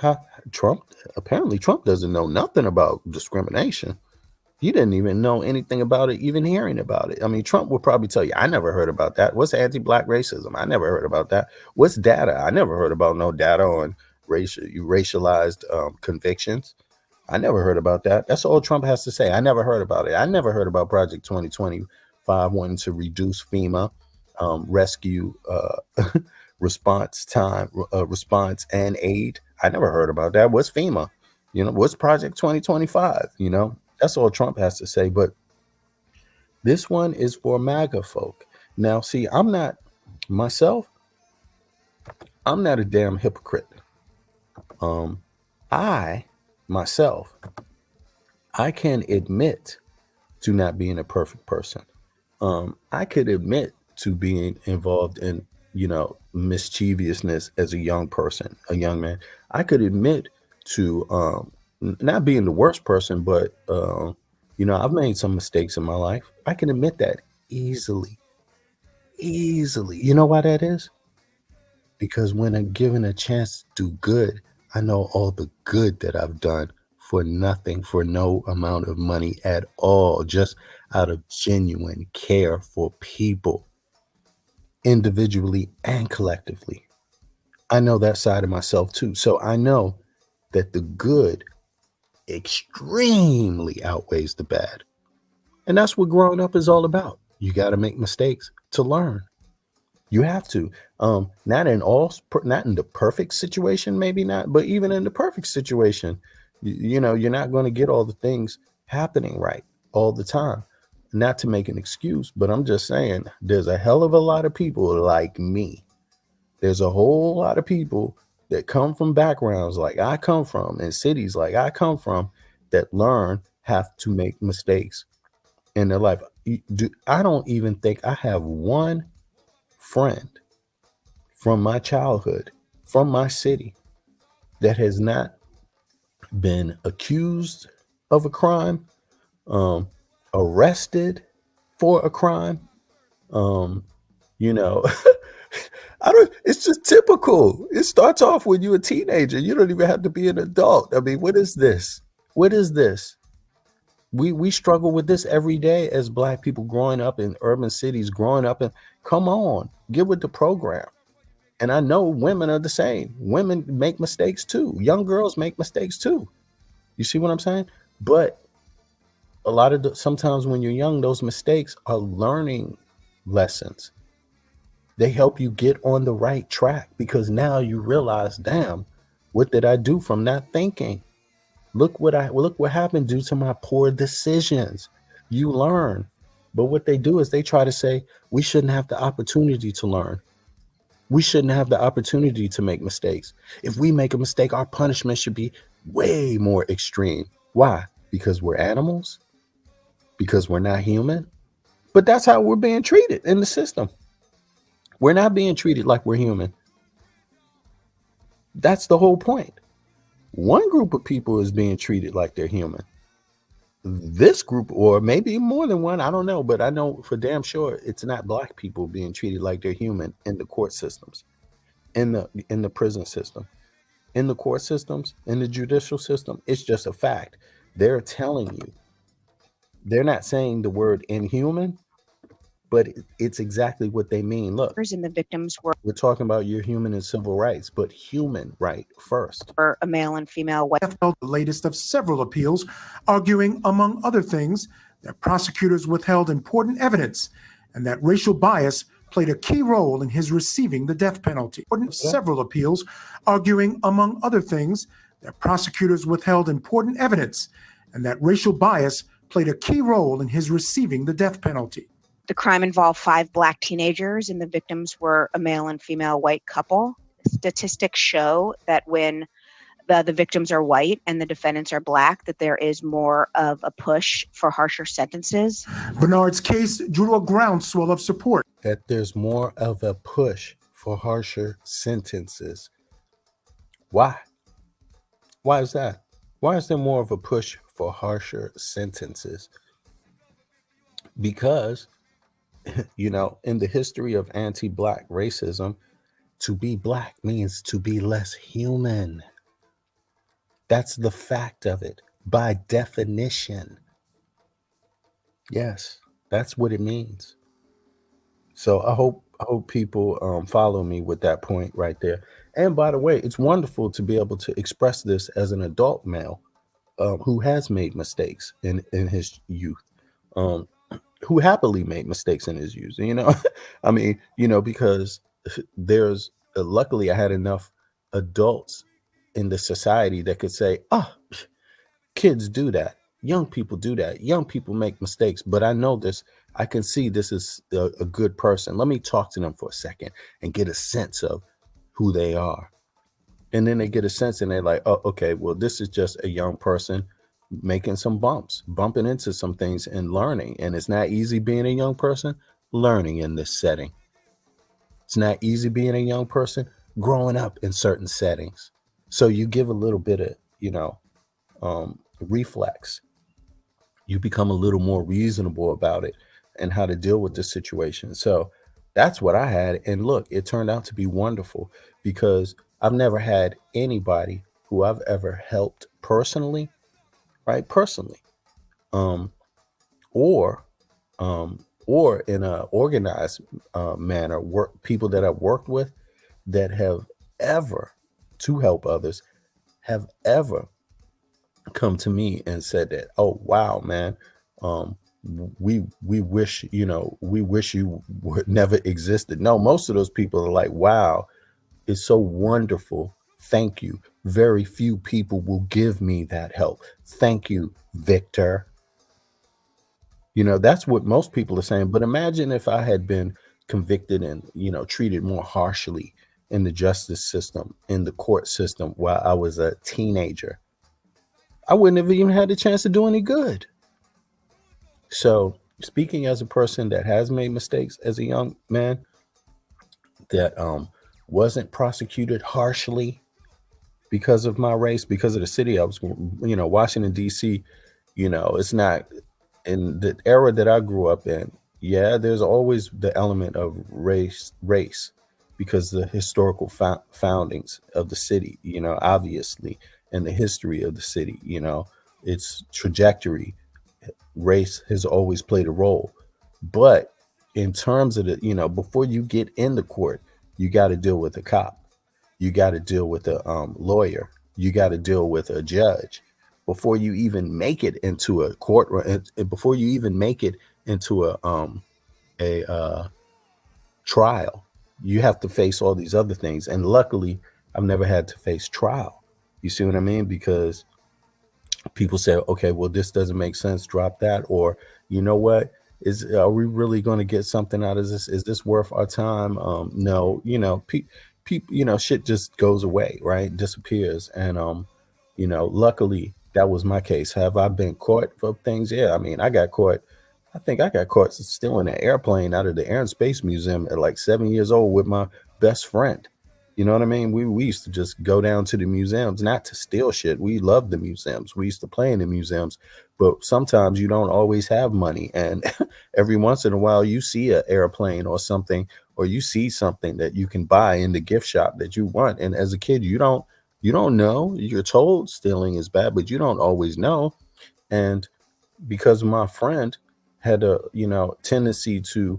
S2: Apparently Trump doesn't know nothing about discrimination. He didn't even know anything about it, even hearing about it. I mean, Trump would probably tell you, I never heard about that. What's anti-Black racism? I never heard about that. What's data? I never heard about no data on racialized convictions. I never heard about that. That's all Trump has to say. I never heard about it. I never heard about Project 2025 wanting to reduce FEMA rescue response time, response and aid. I never heard about that. What's FEMA? What's Project 2025? That's all Trump has to say. But this one is for MAGA folk. Now, see, I'm not a damn hypocrite. I can admit to not being a perfect person. I could admit to being involved in, mischievousness as a young person, a young man. I could admit to not being the worst person, but I've made some mistakes in my life. I can admit that easily. You know why that is? Because when I'm given a chance to do good, I know all the good that I've done for nothing, for no amount of money at all, just out of genuine care for people, individually and collectively. I know that side of myself too. So I know that the good extremely outweighs the bad. And that's what growing up is all about. You got to make mistakes to learn. You have to. Not in the perfect situation, maybe not, but even in the perfect situation, you know, you're not going to get all the things happening right all the time. Not to make an excuse, but I'm just saying there's a hell of a lot of people like me. There's a whole lot of people that come from backgrounds like I come from and cities like I come from that have to make mistakes in their life. I don't even think I have one friend from my childhood, from my city, that has not been accused of a crime, arrested for a crime. You know, it's just typical. It starts off when you're a teenager. You don't even have to be an adult. I mean, what is this? What is this? We struggle with this every day as Black people growing up in urban cities, growing up, and come on, get with the program. And I know women are the same. Women make mistakes too. Young girls make mistakes too. You see what I'm saying? But sometimes when you're young, those mistakes are learning lessons. They help you get on the right track because now you realize, damn, what did I do from not thinking? Look what happened due to my poor decisions. You learn. But what they do is they try to say we shouldn't have the opportunity to learn. We shouldn't have the opportunity to make mistakes. If we make a mistake, our punishment should be way more extreme. Why? Because we're animals? Because we're not human? But that's how we're being treated in the system. We're not being treated like we're human. That's the whole point. One group of people is being treated like they're human. This group, or maybe more than one, I don't know, but I know for damn sure it's not Black people being treated like they're human in the court systems, in the prison system, in the court systems, in the judicial system. It's just a fact. They're telling you. They're not saying the word inhuman, but it's exactly what they mean. Look,
S6: And the victims
S2: we're talking about your human and civil rights, but human right first.
S6: were a male and female white.
S5: Held the latest of several appeals, arguing, among other things, that prosecutors withheld important evidence and that racial bias played a key role in his receiving the death penalty. Several appeals, arguing, among other things, that prosecutors withheld important evidence and that racial bias played a key role in his receiving the death penalty.
S6: The crime involved 5 Black teenagers, and the victims were a male and female white couple. Statistics show that when the victims are white and the defendants are Black, that there is more of a push for harsher sentences.
S5: Bernard's case drew a groundswell of support.
S2: That there's more of a push for harsher sentences. Why? Why is that? Why is there more of a push for harsher sentences? Because, you know, in the history of anti-Black racism, to be Black means to be less human. That's the fact of it, by definition. Yes, that's what it means. So I hope people follow me with that point right there. And by the way, it's wonderful to be able to express this as an adult male who has made mistakes in his youth, who happily made mistakes in his youth. You know, I mean, you know, because there's luckily I had enough adults in the society that could say, oh, kids do that. Young people do that. Young people make mistakes. But I know this. I can see this is a good person. Let me talk to them for a second and get a sense of who they are. And then they get a sense and they're like, oh, okay, well, this is just a young person making some bumping into some things and learning. And it's not easy being a young person learning in this setting. It's not easy being a young person growing up in certain settings. So you give a little bit of, you know, reflex. You become a little more reasonable about it and how to deal with the situation. So That's what I had. And look, it turned out to be wonderful because I've never had anybody who I've ever helped personally, right? Personally, um, or or in a organized manner, work people that I've worked with that have ever to help others have ever come to me and said that, oh wow, man, um, we wish, we wish you would never existed. No, most of those people are like, wow, it's so wonderful. Thank you. Very few people will give me that help. Thank you, Victor. That's what most people are saying. But imagine if I had been convicted and, treated more harshly in the justice system, in the court system while I was a teenager. I wouldn't have even had the chance to do any good. So, speaking as a person that has made mistakes as a young man, that wasn't prosecuted harshly because of my race, because of the city I was, Washington, D.C., it's not in the era that I grew up in. Yeah, there's always the element of race, because the historical foundings of the city, obviously, and the history of the city, its trajectory, race has always played a role. But in terms of the, before you get in the court, you got to deal with a cop. You got to deal with a lawyer. You got to deal with a judge before you even make it into a court, before you even make it into a trial. You have to face all these other things. And luckily, I've never had to face trial. You see what I mean? Because people say, okay, well, this doesn't make sense. Drop that. Or, you know what? Are we really going to get something out of this? Is this worth our time? No, people, shit just goes away, right? Disappears. And, luckily that was my case. Have I been caught for things? Yeah. I mean, I think I got caught stealing an airplane out of the Air and Space Museum at like 7 years old with my best friend. You know what I mean? We used to just go down to the museums, not to steal shit. We loved the museums. We used to play in the museums, but sometimes you don't always have money. And every once in a while you see an airplane or something, or you see something that you can buy in the gift shop that you want. And as a kid, you don't know. You're told stealing is bad, but you don't always know. And because my friend had a, tendency to,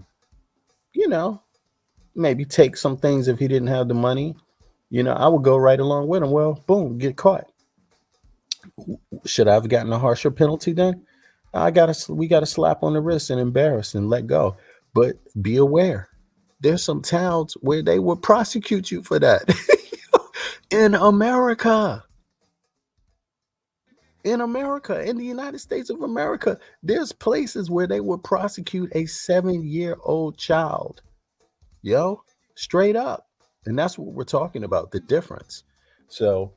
S2: maybe take some things if he didn't have the money, I would go right along with him. Well, boom, get caught. Should I have gotten a harsher penalty then? We got a slap on the wrist and embarrassed and let go. But be aware, there's some towns where they will prosecute you for that. In America, in the United States of America, there's places where they will prosecute a 7-year-old child. Yo, straight up. And that's what we're talking about, the difference. So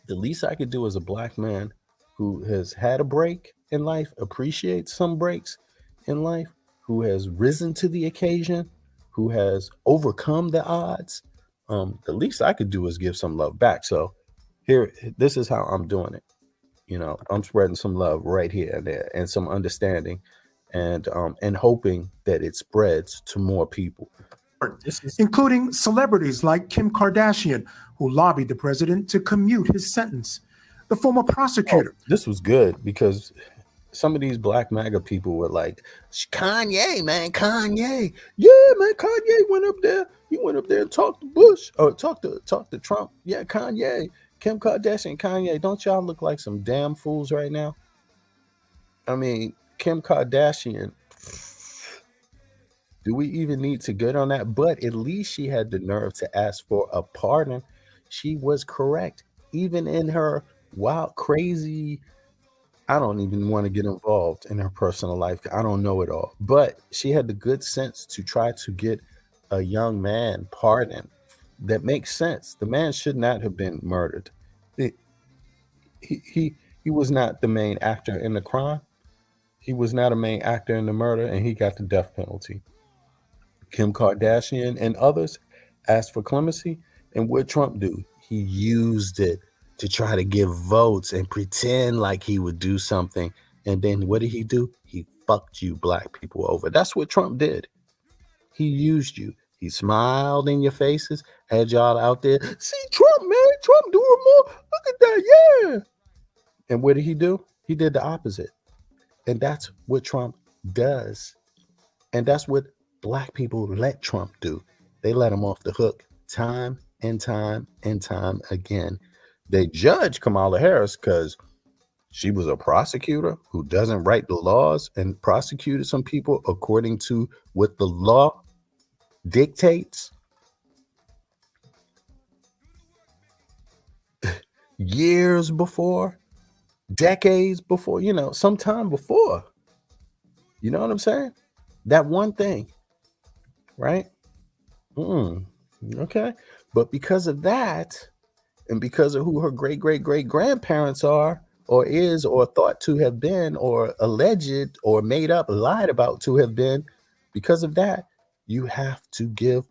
S2: the least I could do as a black man who has had a break in life, appreciate some breaks in life, who has risen to the occasion, who has overcome the odds, the least I could do is give some love back. So this is how I'm doing it. I'm spreading some love right here and there, and some understanding, and hoping that it spreads to more people.
S5: Including celebrities like Kim Kardashian, who lobbied the president to commute his sentence. The former prosecutor.
S2: This was good because some of these black MAGA people were like, Kanye, man, Kanye. Yeah, man, Kanye went up there. He went up there and talked to Bush, or talked to Trump. Yeah, Kanye, Kim Kardashian, Kanye. Don't y'all look like some damn fools right now? I mean, Kim Kardashian, do we even need to get on that? But at least she had the nerve to ask for a pardon. She was correct. Even in her wild, crazy, I don't even want to get involved in her personal life. I don't know it all. But she had the good sense to try to get a young man pardoned. That makes sense. The man should not have been murdered. He was not the main actor in the crime. He was not a main actor in the murder, and he got the death penalty. Kim Kardashian and others asked for clemency, and what Trump do? He used it to try to give votes and pretend like he would do something. And then what did he do? He fucked you black people over. That's what Trump did. He used you. He smiled in your faces, had y'all out there. See Trump, man. Trump doing more. Look at that. Yeah. And what did he do? He did the opposite. And that's what Trump does. And that's what black people let Trump do. They let him off the hook time and time and time again. They judge Kamala Harris because she was a prosecutor who doesn't write the laws and prosecuted some people according to what the law dictates. Years before, decades before, sometime before. You know what I'm saying? That one thing, right? Okay. But because of that, and because of who her great-great-great-grandparents are, or is, or thought to have been, or alleged, or made up, lied about to have been, because of that, you have to give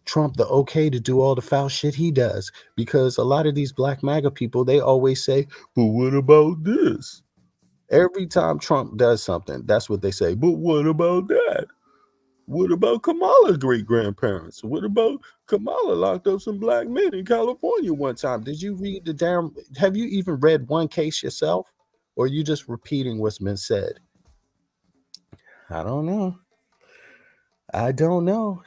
S2: Trump the okay to do all the foul shit he does. Because a lot of these black MAGA people, they always say, but what about this? Every time Trump does something, that's what they say. But what about that? What about Kamala's great-grandparents? What about Kamala locked up some black men in California one time? Did you read have you even read one case yourself? Or are you just repeating what's been said? I don't know.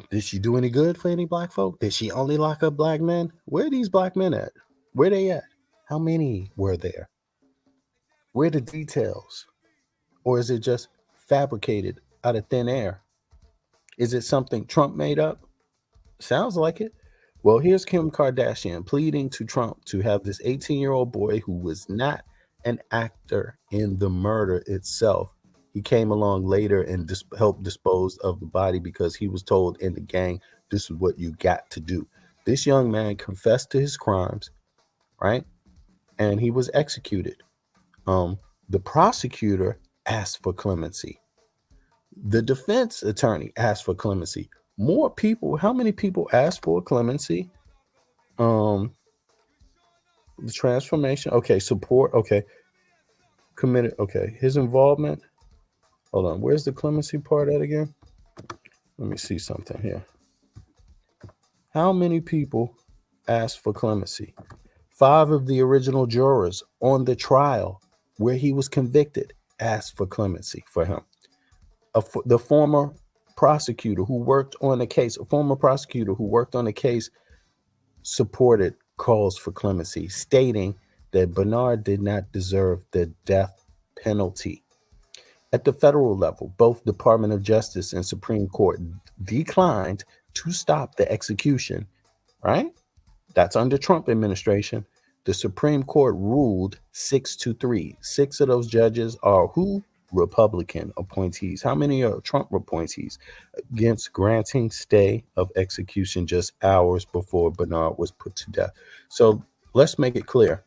S2: Did she do any good for any black folk? Did she only lock up black men? Where are these black men at? Where they at? How many were there? Where are the details? Or is it just fabricated out of thin air? Is it something Trump made up? Sounds like it. Well, here's Kim Kardashian pleading to Trump to have this 18-year-old boy who was not an actor in the murder itself. He came along later and helped dispose of the body because he was told in the gang, this is what you got to do. This young man confessed to his crimes, right? And he was executed. The prosecutor asked for clemency. The defense attorney asked for clemency. More people, how many people asked for clemency? The transformation, okay, support, okay, committed, okay, his involvement. Hold on, where's the clemency part at again? Let me see something here. How many people asked for clemency? 5 of the original jurors on the trial where he was convicted asked for clemency for him. The former prosecutor who worked on the case, supported calls for clemency, stating that Bernard did not deserve the death penalty. At the federal level, both Department of Justice and Supreme Court declined to stop the execution, right? That's under Trump administration. The Supreme Court ruled 6-3. 6 of those judges are who? Republican appointees. How many are Trump appointees? Against granting stay of execution just hours before Bernard was put to death. So let's make it clear.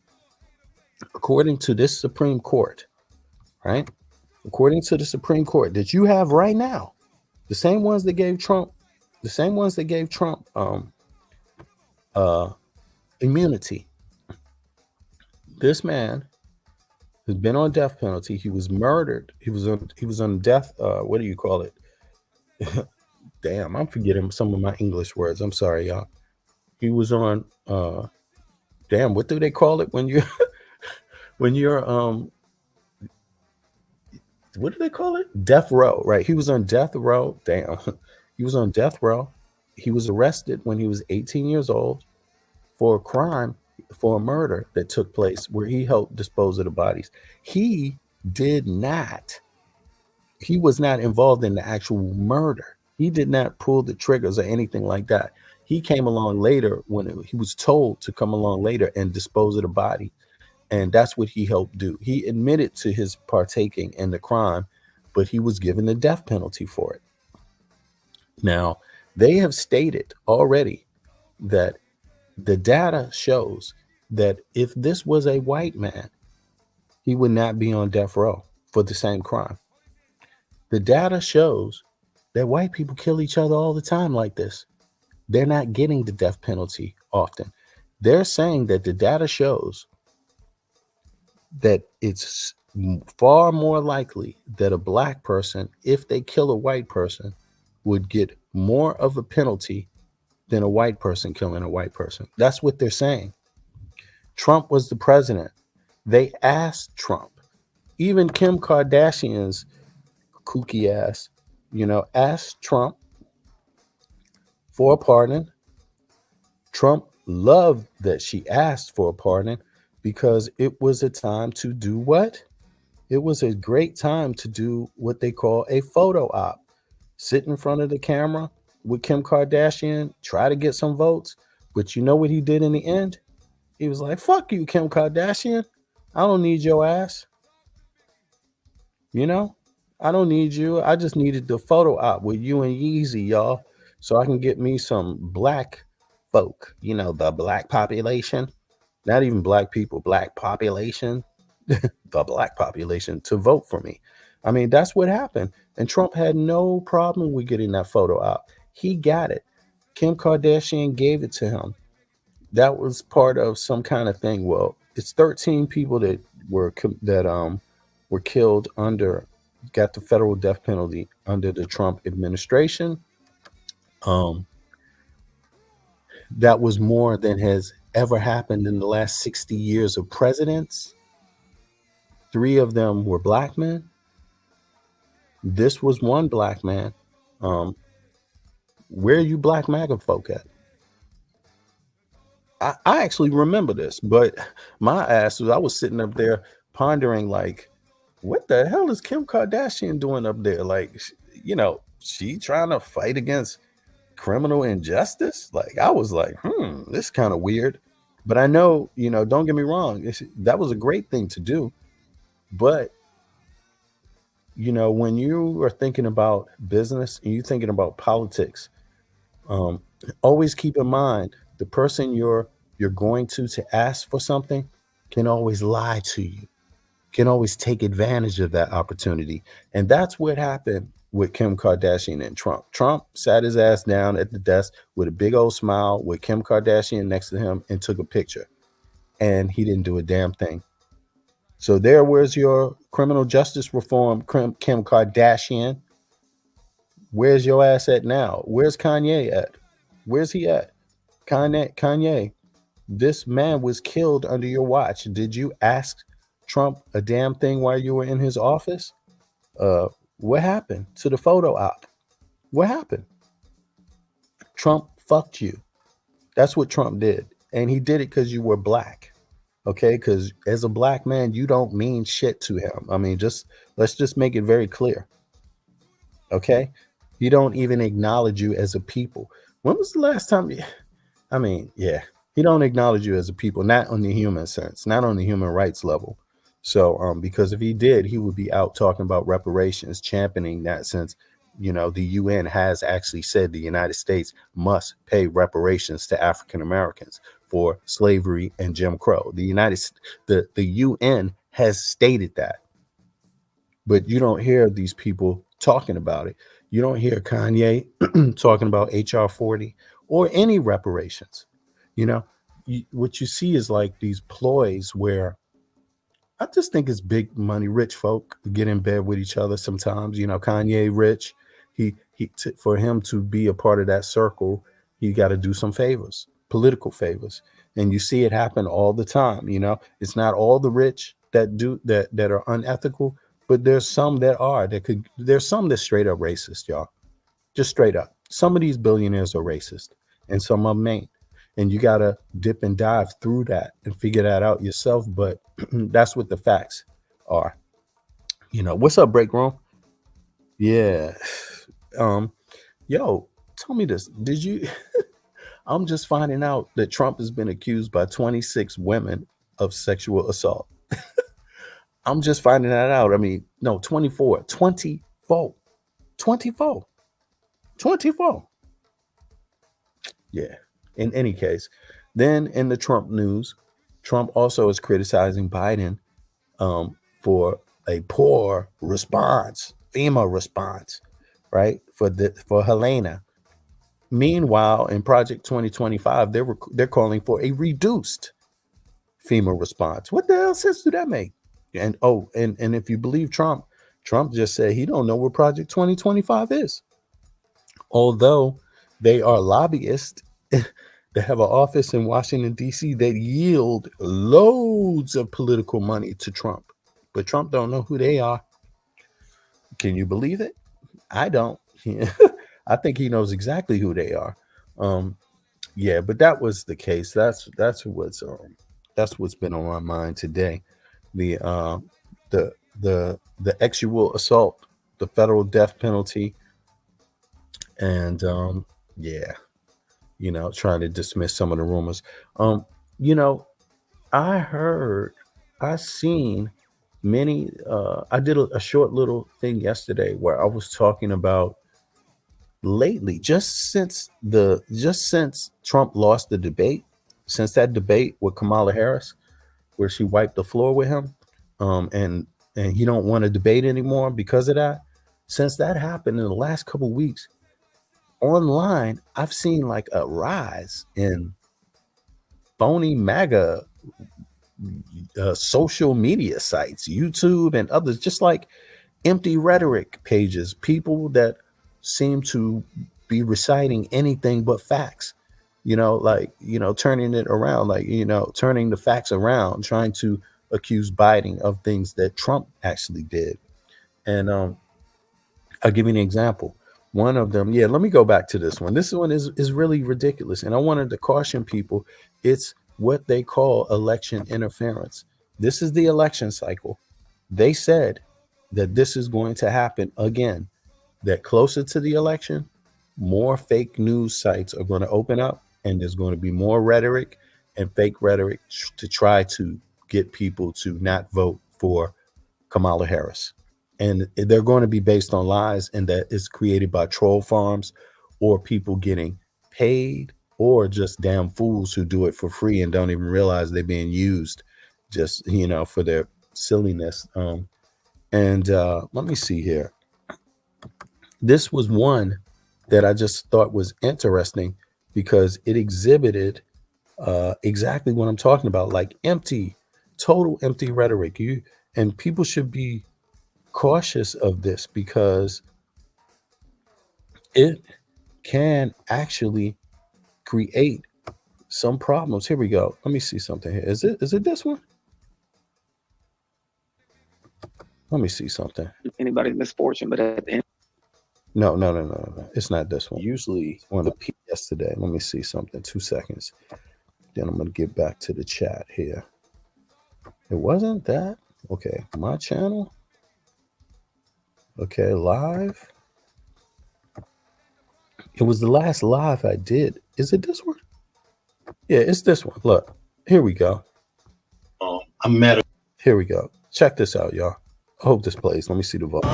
S2: According to this Supreme Court, right? According to the Supreme Court that you have right now, the same ones that gave Trump immunity. This man has been on death penalty. He was murdered. He was on death. What do you call it? Damn, I'm forgetting some of my English words. I'm sorry, y'all. He was on. Damn, what do they call it when you when you're what do they call it? Death row, right? He was on death row. Damn, he was on death row. He was arrested when he was 18 years old for a crime, for a murder that took place where he helped dispose of the bodies. He was not involved in the actual murder. He did not pull the triggers or anything like that. He came along later when he was told to come along later and dispose of the body. And that's what he helped do. He admitted to his partaking in the crime, but he was given the death penalty for it. Now, they have stated already that the data shows that if this was a white man, he would not be on death row for the same crime. The data shows that white people kill each other all the time like this. They're not getting the death penalty often. They're saying that the data shows that it's far more likely that a black person, if they kill a white person, would get more of a penalty than a white person killing a white person. That's what they're saying. Trump was the president. They asked Trump. Even Kim Kardashian's kooky ass, asked Trump for a pardon. Trump loved that she asked for a pardon because it was a time to do what? It was a great time to do what they call a photo op. Sit in front of the camera with Kim Kardashian, try to get some votes. But you know what he did in the end? He was like, fuck you, Kim Kardashian. I don't need your ass. I don't need you. I just needed the photo op with you and Yeezy, y'all, so I can get me some black folk, the black population, not even black people, black population, the black population to vote for me. I mean, that's what happened. And Trump had no problem with getting that photo op. He got it. Kim Kardashian gave it to him. That was part of some kind of thing. Well, it's 13 people that were killed got the federal death penalty under the Trump administration. That was more than has ever happened in the last 60 years of presidents. 3 of them were black men. This was one black man. Where are you black MAGA folk at? I actually remember this, but my ass was, I was sitting up there pondering, like, what the hell is Kim Kardashian doing up there? Like, she trying to fight against criminal injustice? Like, I was like, this is kind of weird. But I know, don't get me wrong, that was a great thing to do. But, when you are thinking about business and you're thinking about politics, always keep in mind the person you're going to ask for something can always lie to you, can always take advantage of that opportunity. And that's what happened with Kim Kardashian and Trump. Trump sat his ass down at the desk with a big old smile with Kim Kardashian next to him and took a picture. And he didn't do a damn thing. So where's your criminal justice reform, Kim Kardashian? Where's your ass at now? Where's Kanye at? Where's he at? Kanye, this man was killed under your watch. Did you ask Trump a damn thing while you were in his office? What happened to the photo op? What happened? Trump fucked you. That's what Trump did. And he did it because you were black. Okay, because as a black man, you don't mean shit to him. I mean, let's just make it very clear. Okay, he don't even acknowledge you as a people. When was the last time? He don't acknowledge you as a people, not on the human sense, not on the human rights level. So, because if he did, he would be out talking about reparations, championing that, since the UN has actually said the United States must pay reparations to African Americans for slavery and Jim Crow. The UN has stated that, but you don't hear these people talking about it. You don't hear Kanye talking about HR 40 or any reparations. What you see is like these ploys where I just think it's big money, rich folk get in bed with each other sometimes. Kanye rich. For him to be a part of that circle, he got to do some favors, political favors. And you see it happen all the time. It's not all the rich that do that are unethical, but there's some that are. There's some that's straight up racist, y'all. Just straight up. Some of these billionaires are racist, and some of them ain't. And you got to dip and dive through that and figure that out yourself. But that's what the facts are. What's up, break room? Yeah. Yo, tell me this. Did you? I'm just finding out that Trump has been accused by 26 women of sexual assault. I'm just finding that out. I mean, no, 24. Yeah. In any case, then in the Trump news, Trump also is criticizing Biden for a poor response, FEMA response, right? For Helena. Meanwhile, in Project 2025, they're calling for a reduced FEMA response. What the hell sense do that make? And if you believe Trump just said he don't know what Project 2025 is. although they are lobbyists that have an office in Washington, D.C. that yield loads of political money to Trump. But Trump don't know who they are. Can you believe it? I don't. I think he knows exactly who they are. Yeah, but that was the case. That's what's been on my mind today. The Xexual assault, the federal death penalty, and yeah, trying to dismiss some of the rumors. You know, I seen many. I did a short little thing yesterday where I was talking about lately, just since Trump lost the debate, since that debate with Kamala Harris, where she wiped the floor with him, and he don't want to debate anymore because of that. Since that happened in the last couple of weeks, online, I've seen like a rise in phony MAGA social media sites, YouTube and others, just like empty rhetoric pages, people that seem to be reciting anything but facts, turning it around, turning the facts around, trying to accuse Biden of things that Trump actually did. And I'll give you an example. One of them, let me go back to this one. This one is really ridiculous. And I wanted to caution people. It's what they call election interference. This is the election cycle. They said that this is going to happen again, that closer to the election, more fake news sites are going to open up, and there's going to be more rhetoric and fake rhetoric to try to get people to not vote for Kamala Harris. And they're going to be based on lies, and that is created by troll farms or people getting paid, or just damn fools who do it for free and don't even realize they're being used just, for their silliness. And let me see here. This was one that I just thought was interesting because it exhibited exactly what I'm talking about, like total empty rhetoric. And people should be cautious of this because it can actually create some problems. Here we go. Let me see something here. Is it this one? Let me see something.
S7: Anybody's misfortune, but at the end.
S2: No. It's not this one. Usually on the P yesterday. Let me see something. 2 seconds. Then I'm going to get back to the chat here. It wasn't that. Okay. My channel. Okay. Live. It was the last live I did. Is it this one? Yeah, it's this one. Look, here we go. Here we go. Check this out, y'all. I hope this plays. Let me see the vote.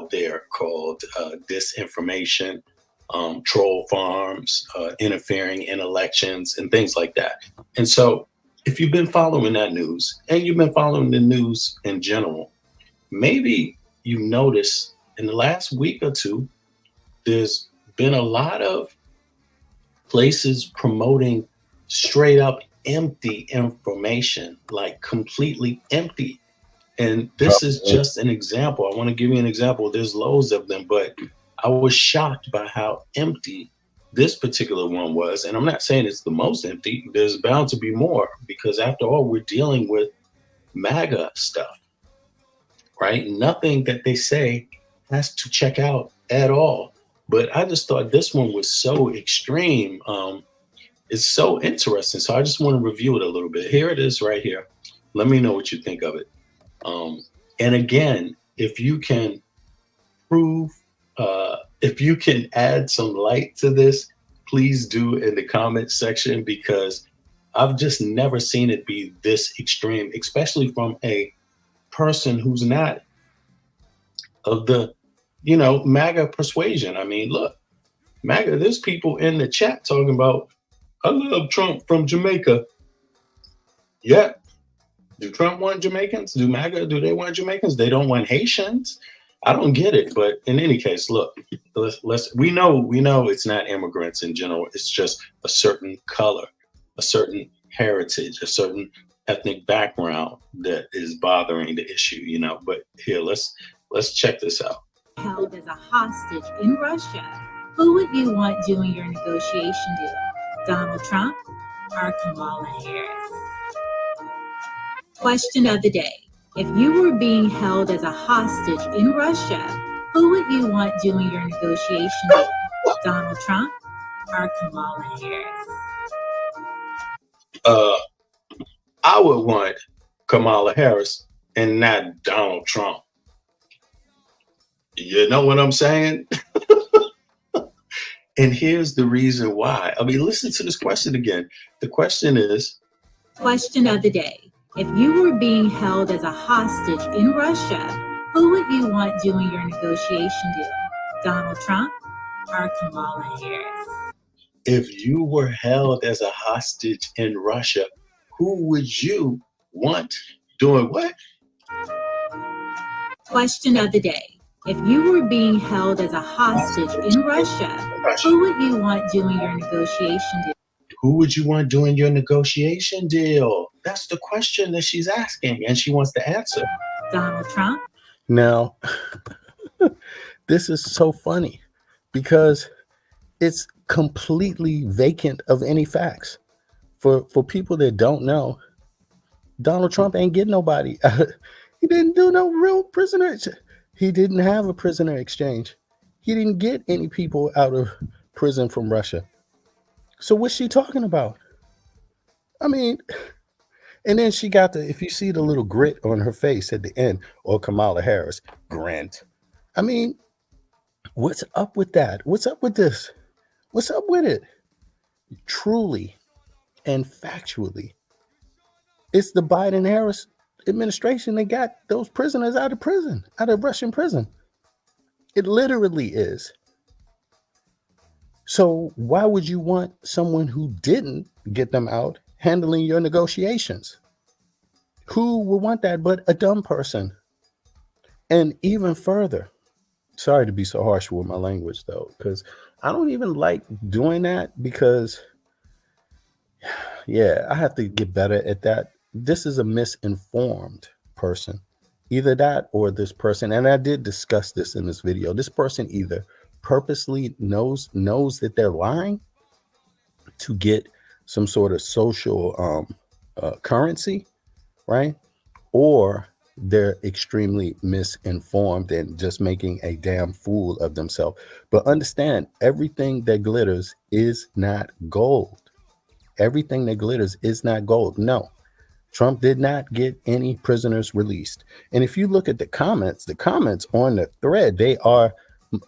S2: They're called disinformation, troll farms, interfering in elections, and things like that. And so if you've been following that news, and you've been following the news in general, maybe you noticed in the last week or two, there's been a lot of places promoting straight up empty information, like completely empty. And this is just an example. I want to give you an example. There's loads of them, but I was shocked by how empty this particular one was. And I'm not saying it's the most empty. There's bound to be more because after all, we're dealing with MAGA stuff, right? Nothing that they say has to check out at all. But I just thought this one was so extreme. It's so interesting. So I just want to review it a little bit. Here it is right here. Let me know what you think of it. And again, if you can prove, if you can add some light to this, please do in the comment section, because I've just never seen it be this extreme, especially from a person who's not of the, MAGA persuasion. I mean, look, MAGA, there's people in the chat talking about, I love Trump from Jamaica. Yeah. Do Trump want Jamaicans? Do MAGA, do they want Jamaicans? They don't want Haitians. I don't get it. But in any case, look, we know it's not immigrants in general. It's just a certain color, a certain heritage, a certain ethnic background that is bothering the issue, But here, let's check this out.
S8: held as a hostage in Russia, who would you want doing your negotiation deal? Donald Trump or Kamala Harris? Question of the day. If you were being held as a hostage in Russia, who would you want doing your negotiation deal? Donald Trump or Kamala Harris?
S2: I would want Kamala Harris and not Donald Trump. You know what I'm saying? And here's the reason why. I mean, listen to this question again. The question is,
S8: question of the day. If you were being held as a hostage in Russia, who would you want doing your negotiation deal? Donald Trump or Kamala Harris?
S2: if you were held as a hostage in Russia, who would you want doing what?
S8: Question of the day. If you were being held as a hostage in Russia, who would you want doing your negotiation deal?
S2: Who would you want doing your negotiation deal? That's the question that she's asking, and she wants to answer.
S8: Donald Trump?
S2: Now, this is so funny because it's completely vacant of any facts. For people that don't know, Donald Trump ain't getting nobody. He didn't do no real prisoner. He didn't have a prisoner exchange. He didn't get any people out of prison from Russia. So what's she talking about? I mean, and then she got if you see the little grit on her face at the end, or Kamala Harris, Grant. I mean, what's up with that? What's up with this? What's up with it? Truly and factually, it's the Biden-Harris administration that got those prisoners out of prison, out of Russian prison. It literally is. So why would you want someone who didn't get them out handling your negotiations? Who would want that but a dumb person? And even further, sorry to be so harsh with my language though, because I don't even like doing that because, yeah, I have to get better at that. This is a misinformed person, either that or this person. And I did discuss this in this video. This person either purposely knows that they're lying to get some sort of social currency, right? Or they're extremely misinformed and just making a damn fool of themselves. But understand, everything that glitters is not gold. Everything that glitters is not gold. No, Trump did not get any prisoners released. And if you look at the comments on the thread, they are,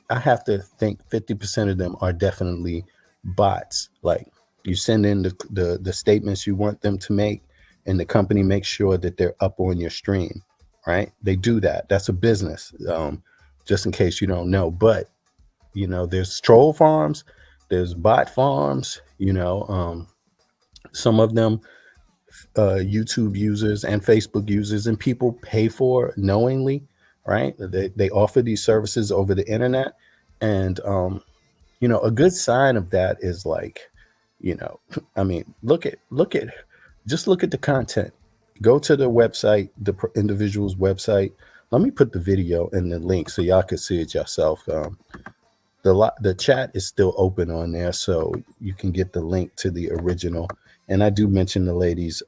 S2: I have to think 50% of them are definitely bots. Like, you send in the statements you want them to make, and the company makes sure that they're up on your stream, right? They do that. That's a business, just in case you don't know. But, you know, there's troll farms, there's bot farms, you know, some of them YouTube users and Facebook users and people pay for knowingly, right? They offer these services over the internet. And, you know, a good sign of that is like, you know, I mean, look at the content. Go to the website, the individual's website. Let me put the video in the link so y'all can see it yourself. The chat is still open on there, so you can get the link to the original. And I do mention the lady's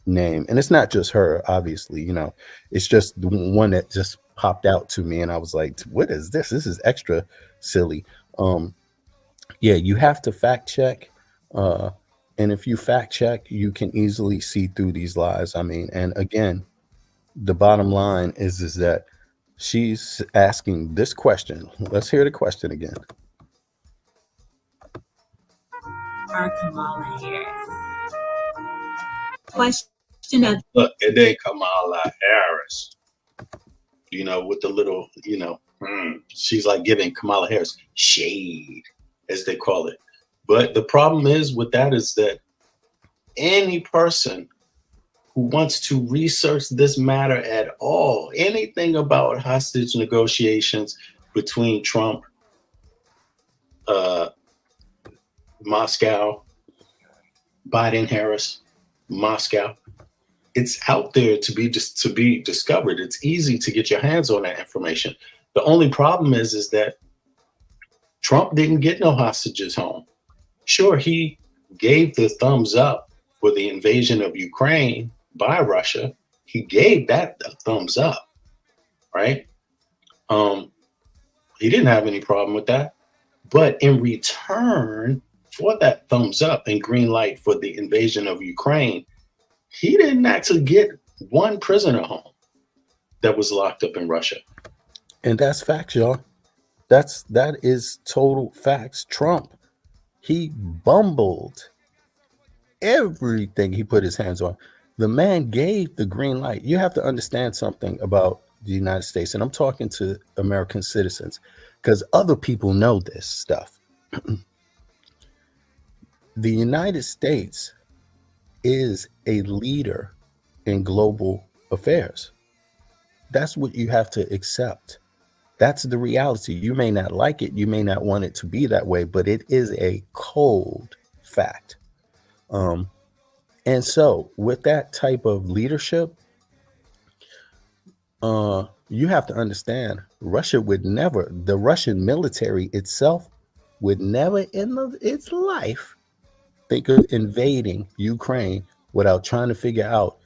S2: name, and it's not just her, obviously, you know, it's just the one that just popped out to me. And I was like, what is this? This is extra silly. Yeah, you have to fact check. And if you fact check, you can easily see through these lies. I mean, and again, the bottom line is that she's asking this question. Let's hear the question again.
S8: Or Kamala Harris? Question of
S2: look, and then Kamala Harris, you know, with the little, you know, she's like giving Kamala Harris shade, as they call it. But the problem is with that is that any person who wants to research this matter at all, anything about hostage negotiations between Trump, Moscow, Biden, Harris, Moscow, it's out there to be discovered. It's easy to get your hands on that information. The only problem is that Trump didn't get no hostages home. Sure, he gave the thumbs up for the invasion of Ukraine by Russia. He gave that a thumbs up, right? He didn't have any problem with that. But in return for that thumbs up and green light for the invasion of Ukraine, he didn't actually get one prisoner home that was locked up in Russia. And that's facts, y'all. That is total facts. Trump, he bumbled everything he put his hands on. The man gave the green light. You have to understand something about the United States, and I'm talking to American citizens because other people know this stuff. The United States is a leader in global affairs. That's what you have to accept. That's the reality. You may not like it. You may not want it to be that way, but it is a cold fact. And so with that type of leadership, you have to understand Russia would never, the Russian military itself would never in its life think of invading Ukraine without trying to figure out,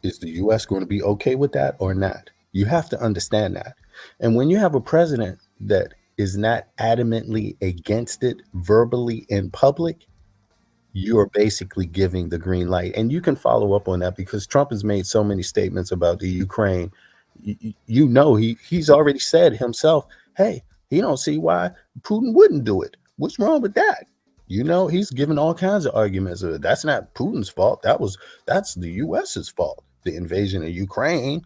S2: is the US going to be okay with that or not? You have to understand that. And when you have a president that is not adamantly against it verbally in public, you are basically giving the green light. And you can follow up on that because Trump has made so many statements about the Ukraine. You know, he's already said himself, hey, he don't see why Putin wouldn't do it. What's wrong with that? You know, he's given all kinds of arguments. That's not Putin's fault. That's the US's fault. The invasion of Ukraine,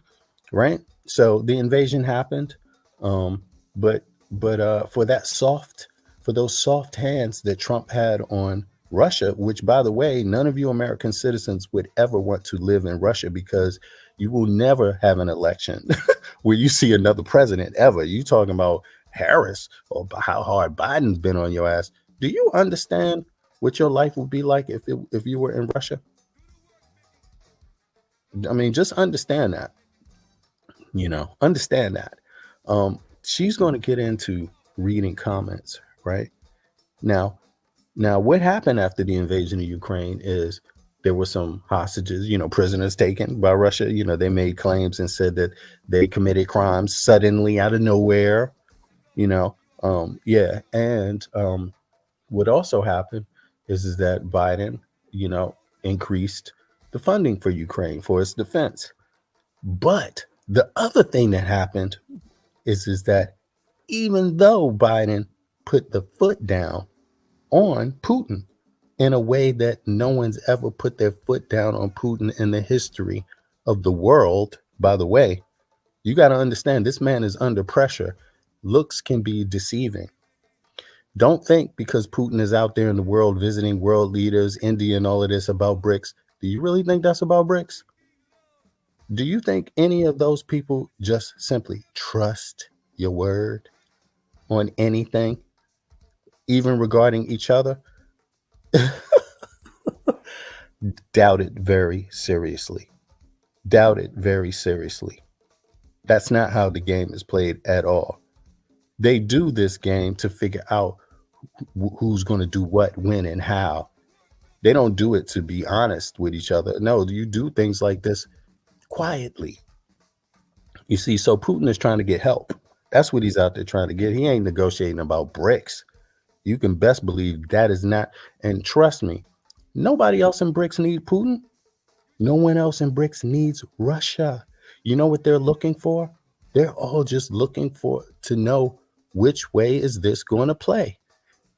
S2: right? So the invasion happened. But for those soft hands that Trump had on Russia, which, by the way, none of you American citizens would ever want to live in Russia because you will never have an election where you see another president ever. You talking about Harris or how hard Biden's been on your ass. Do you understand what your life would be like if you were in Russia? I mean, just understand that. You know, understand that. She's going to get into reading comments right now. Now, what happened after the invasion of Ukraine is there were some hostages, prisoners taken by Russia. They made claims and said that they committed crimes suddenly out of nowhere, And what also happened is that Biden, increased the funding for Ukraine for its defense. But the other thing that happened is that even though Biden put the foot down on Putin in a way that no one's ever put their foot down on Putin in the history of the world. By the way, you got to understand this man is under pressure. Looks can be deceiving. Don't think because Putin is out there in the world visiting world leaders, India and all of this about BRICS. Do you really think that's about BRICS? Do you think any of those people just simply trust your word on anything? Even regarding each other? Doubt it very seriously. Doubt it very seriously. That's not how the game is played at all. They do this game to figure out who's going to do what, when, and how. They don't do it to be honest with each other. No, you do things like this quietly. You see, so Putin is trying to get help. That's what he's out there trying to get. He ain't negotiating about BRICS. You can best believe that is not. And trust me, nobody else in BRICS needs Putin. No one else in BRICS needs Russia. You know what they're looking for? They're all just looking to know which way is this going to play.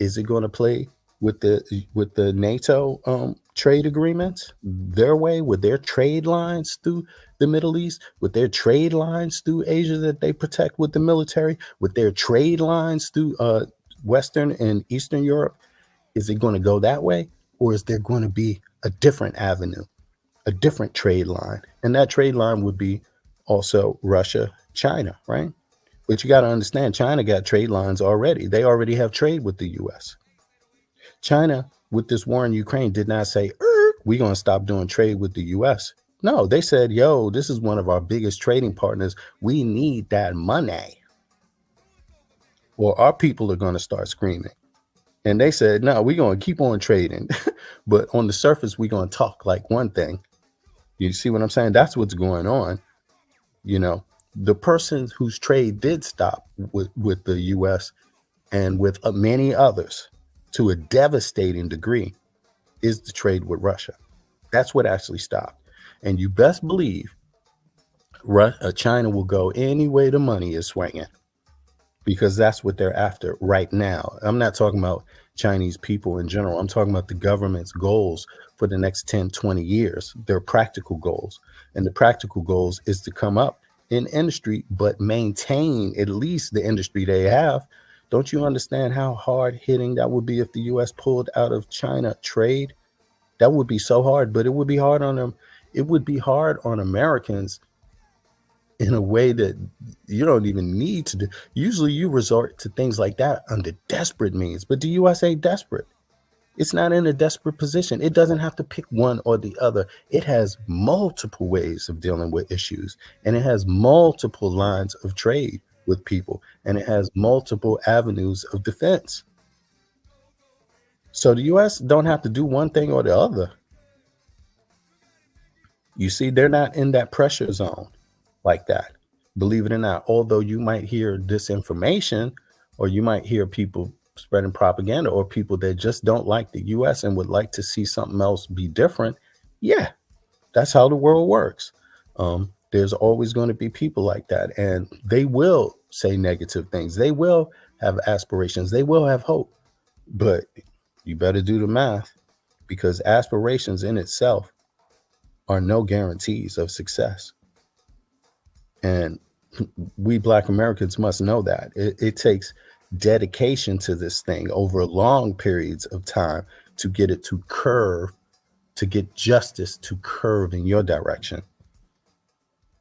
S2: Is it going to play with the NATO trade agreements their way, with their trade lines through the Middle East, with their trade lines through Asia that they protect with the military, with their trade lines through Western and Eastern Europe? Is it going to go that way? Or is there going to be a different avenue, a different trade line? And that trade line would be also Russia, China, right? But you got to understand, China got trade lines already. They already have trade with the U.S. China, with this war in Ukraine, did not say, we're going to stop doing trade with the U.S. No, they said, yo, this is one of our biggest trading partners. We need that money. or our people are going to start screaming. And they said, no, we're going to keep on trading. But on the surface, we're going to talk like one thing. You see what I'm saying? That's what's going on. You know, the person whose trade did stop with the U.S. and with many others to a devastating degree is the trade with Russia. That's what actually stopped. And you best believe China will go any way the money is swinging, because that's what they're after right now. I'm not talking about Chinese people in general. I'm talking about the government's goals for the next 10, 20 years. They're practical goals. And the practical goals is to come up in industry, but maintain at least the industry they have. Don't you understand how hard hitting that would be if the U.S. pulled out of China trade? That would be so hard, but it would be hard on them. It would be hard on Americans in a way that you don't even need to do. Usually you resort to things like that under desperate means, but the U.S. ain't desperate. It's not in a desperate position. It doesn't have to pick one or the other. It has multiple ways of dealing with issues, and it has multiple lines of trade with people, and it has multiple avenues of defense. So the U.S. don't have to do one thing or the other. You see, they're not in that pressure zone like that, believe it or not. Although you might hear disinformation, or you might hear people spreading propaganda, or people that just don't like the U.S. and would like to see something else be different. Yeah, that's how the world works. There's always going to be people like that, and they will say negative things. They will have aspirations. They will have hope, but you better do the math, because aspirations in itself are no guarantees of success. And we Black Americans must know that. It takes dedication to this thing over long periods of time to get it to curve, to get justice to curve in your direction.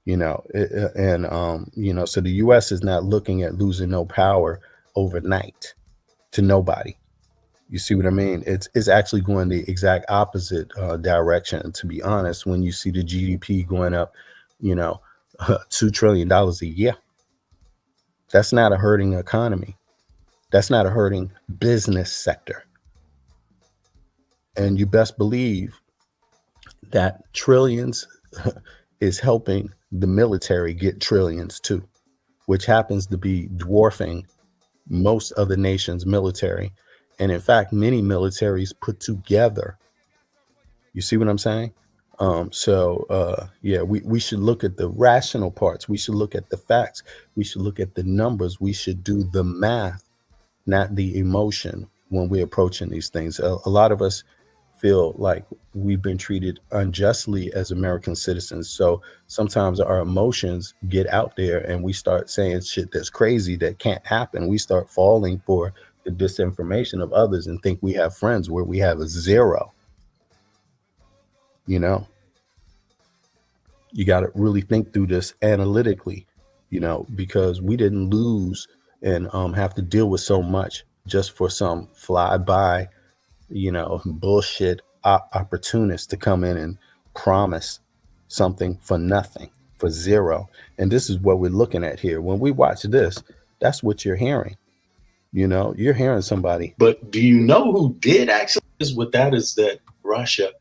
S2: You know, so the U.S. is not looking at losing no power overnight to nobody. You see what I mean? It's actually going the exact opposite direction, to be honest, when you see the GDP going up, $2 trillion a year. That's not a hurting economy. That's not a hurting business sector. And you best believe that trillions is helping the military get trillions too, which happens to be dwarfing most of the nation's military. And in fact, many militaries put together. You see what I'm saying? We should look at the rational parts. We should look at the facts. We should look at the numbers. We should do the math, not the emotion when we're approaching these things. A lot of us feel like we've been treated unjustly as American citizens. So sometimes our emotions get out there and we start saying shit that's crazy that can't happen. We start falling for the disinformation of others and think we have friends where we have a zero. You got to really think through this analytically, because we didn't lose and have to deal with so much just for some fly-by, bullshit opportunists to come in and promise something for nothing, for zero. And this is what we're looking at here. When we watch this, that's what you're hearing. You're hearing somebody. But do you know who did actually is with that is that Russia,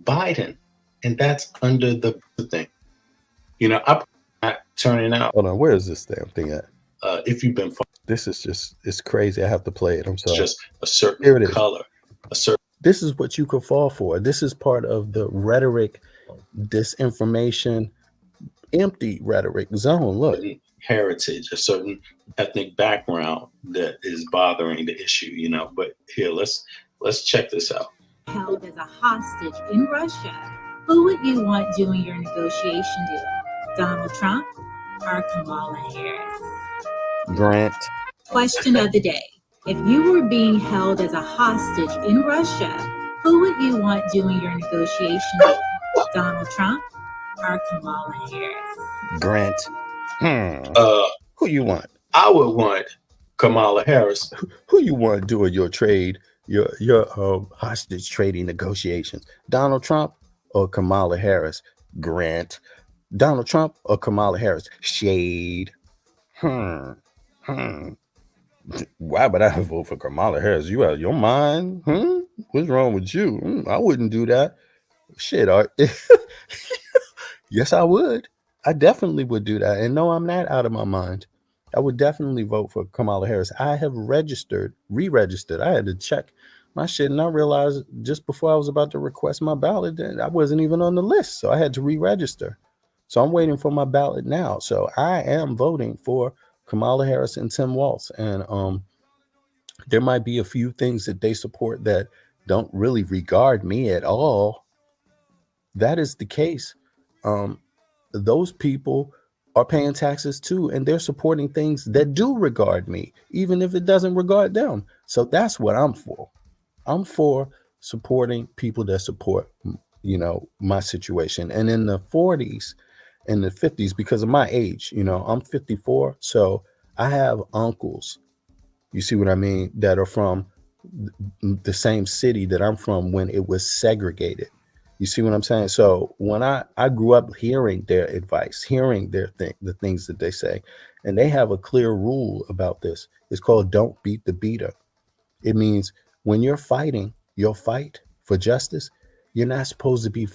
S2: Biden, and that's under the thing. I'm not turning out. Hold on, where is this damn thing at? If you've been, this is just, it's crazy. I have to play it. I'm sorry. It's just a certain color. This is what you could fall for. This is part of the rhetoric, disinformation, empty rhetoric zone. Look, heritage, a certain ethnic background that is bothering the issue. But here, let's check this out.
S8: Held as a hostage in Russia, who would you want doing your negotiation deal? Donald Trump or Kamala Harris?
S2: Grant.
S8: Question of the day. If you were being held as a hostage in Russia, who would you want doing your negotiation deal? Donald Trump or Kamala Harris?
S2: Grant. Who you want?
S7: I would want Kamala Harris.
S2: Who you want doing your trade, your hostage trading negotiations? Donald Trump or Kamala Harris? Grant. Donald Trump or Kamala Harris? Shade. Why would I vote for Kamala Harris? You out of your mind? What's wrong with you? I wouldn't do that. Shit, yes, I would. I definitely would do that. And no, I'm not out of my mind. I would definitely vote for Kamala Harris. I have re-registered. I had to check my shit, and I realized just before I was about to request my ballot that I wasn't even on the list. So I had to re-register. So I'm waiting for my ballot now. So I am voting for Kamala Harris and Tim Walz. And there might be a few things that they support that don't really regard me at all. That is the case. Those people are paying taxes too, and they're supporting things that do regard me, even if it doesn't regard them. So that's what I'm for. I'm for supporting people that support, my situation. And in the 40s and the 50s, because of my age, I'm 54. So I have uncles, you see what I mean, that are from the same city that I'm from when it was segregated. You see what I'm saying? So when I grew up hearing their advice, hearing the things that they say, and they have a clear rule about this. It's called don't beat the beater. It means when you're fighting your fight for justice, you're not supposed to be,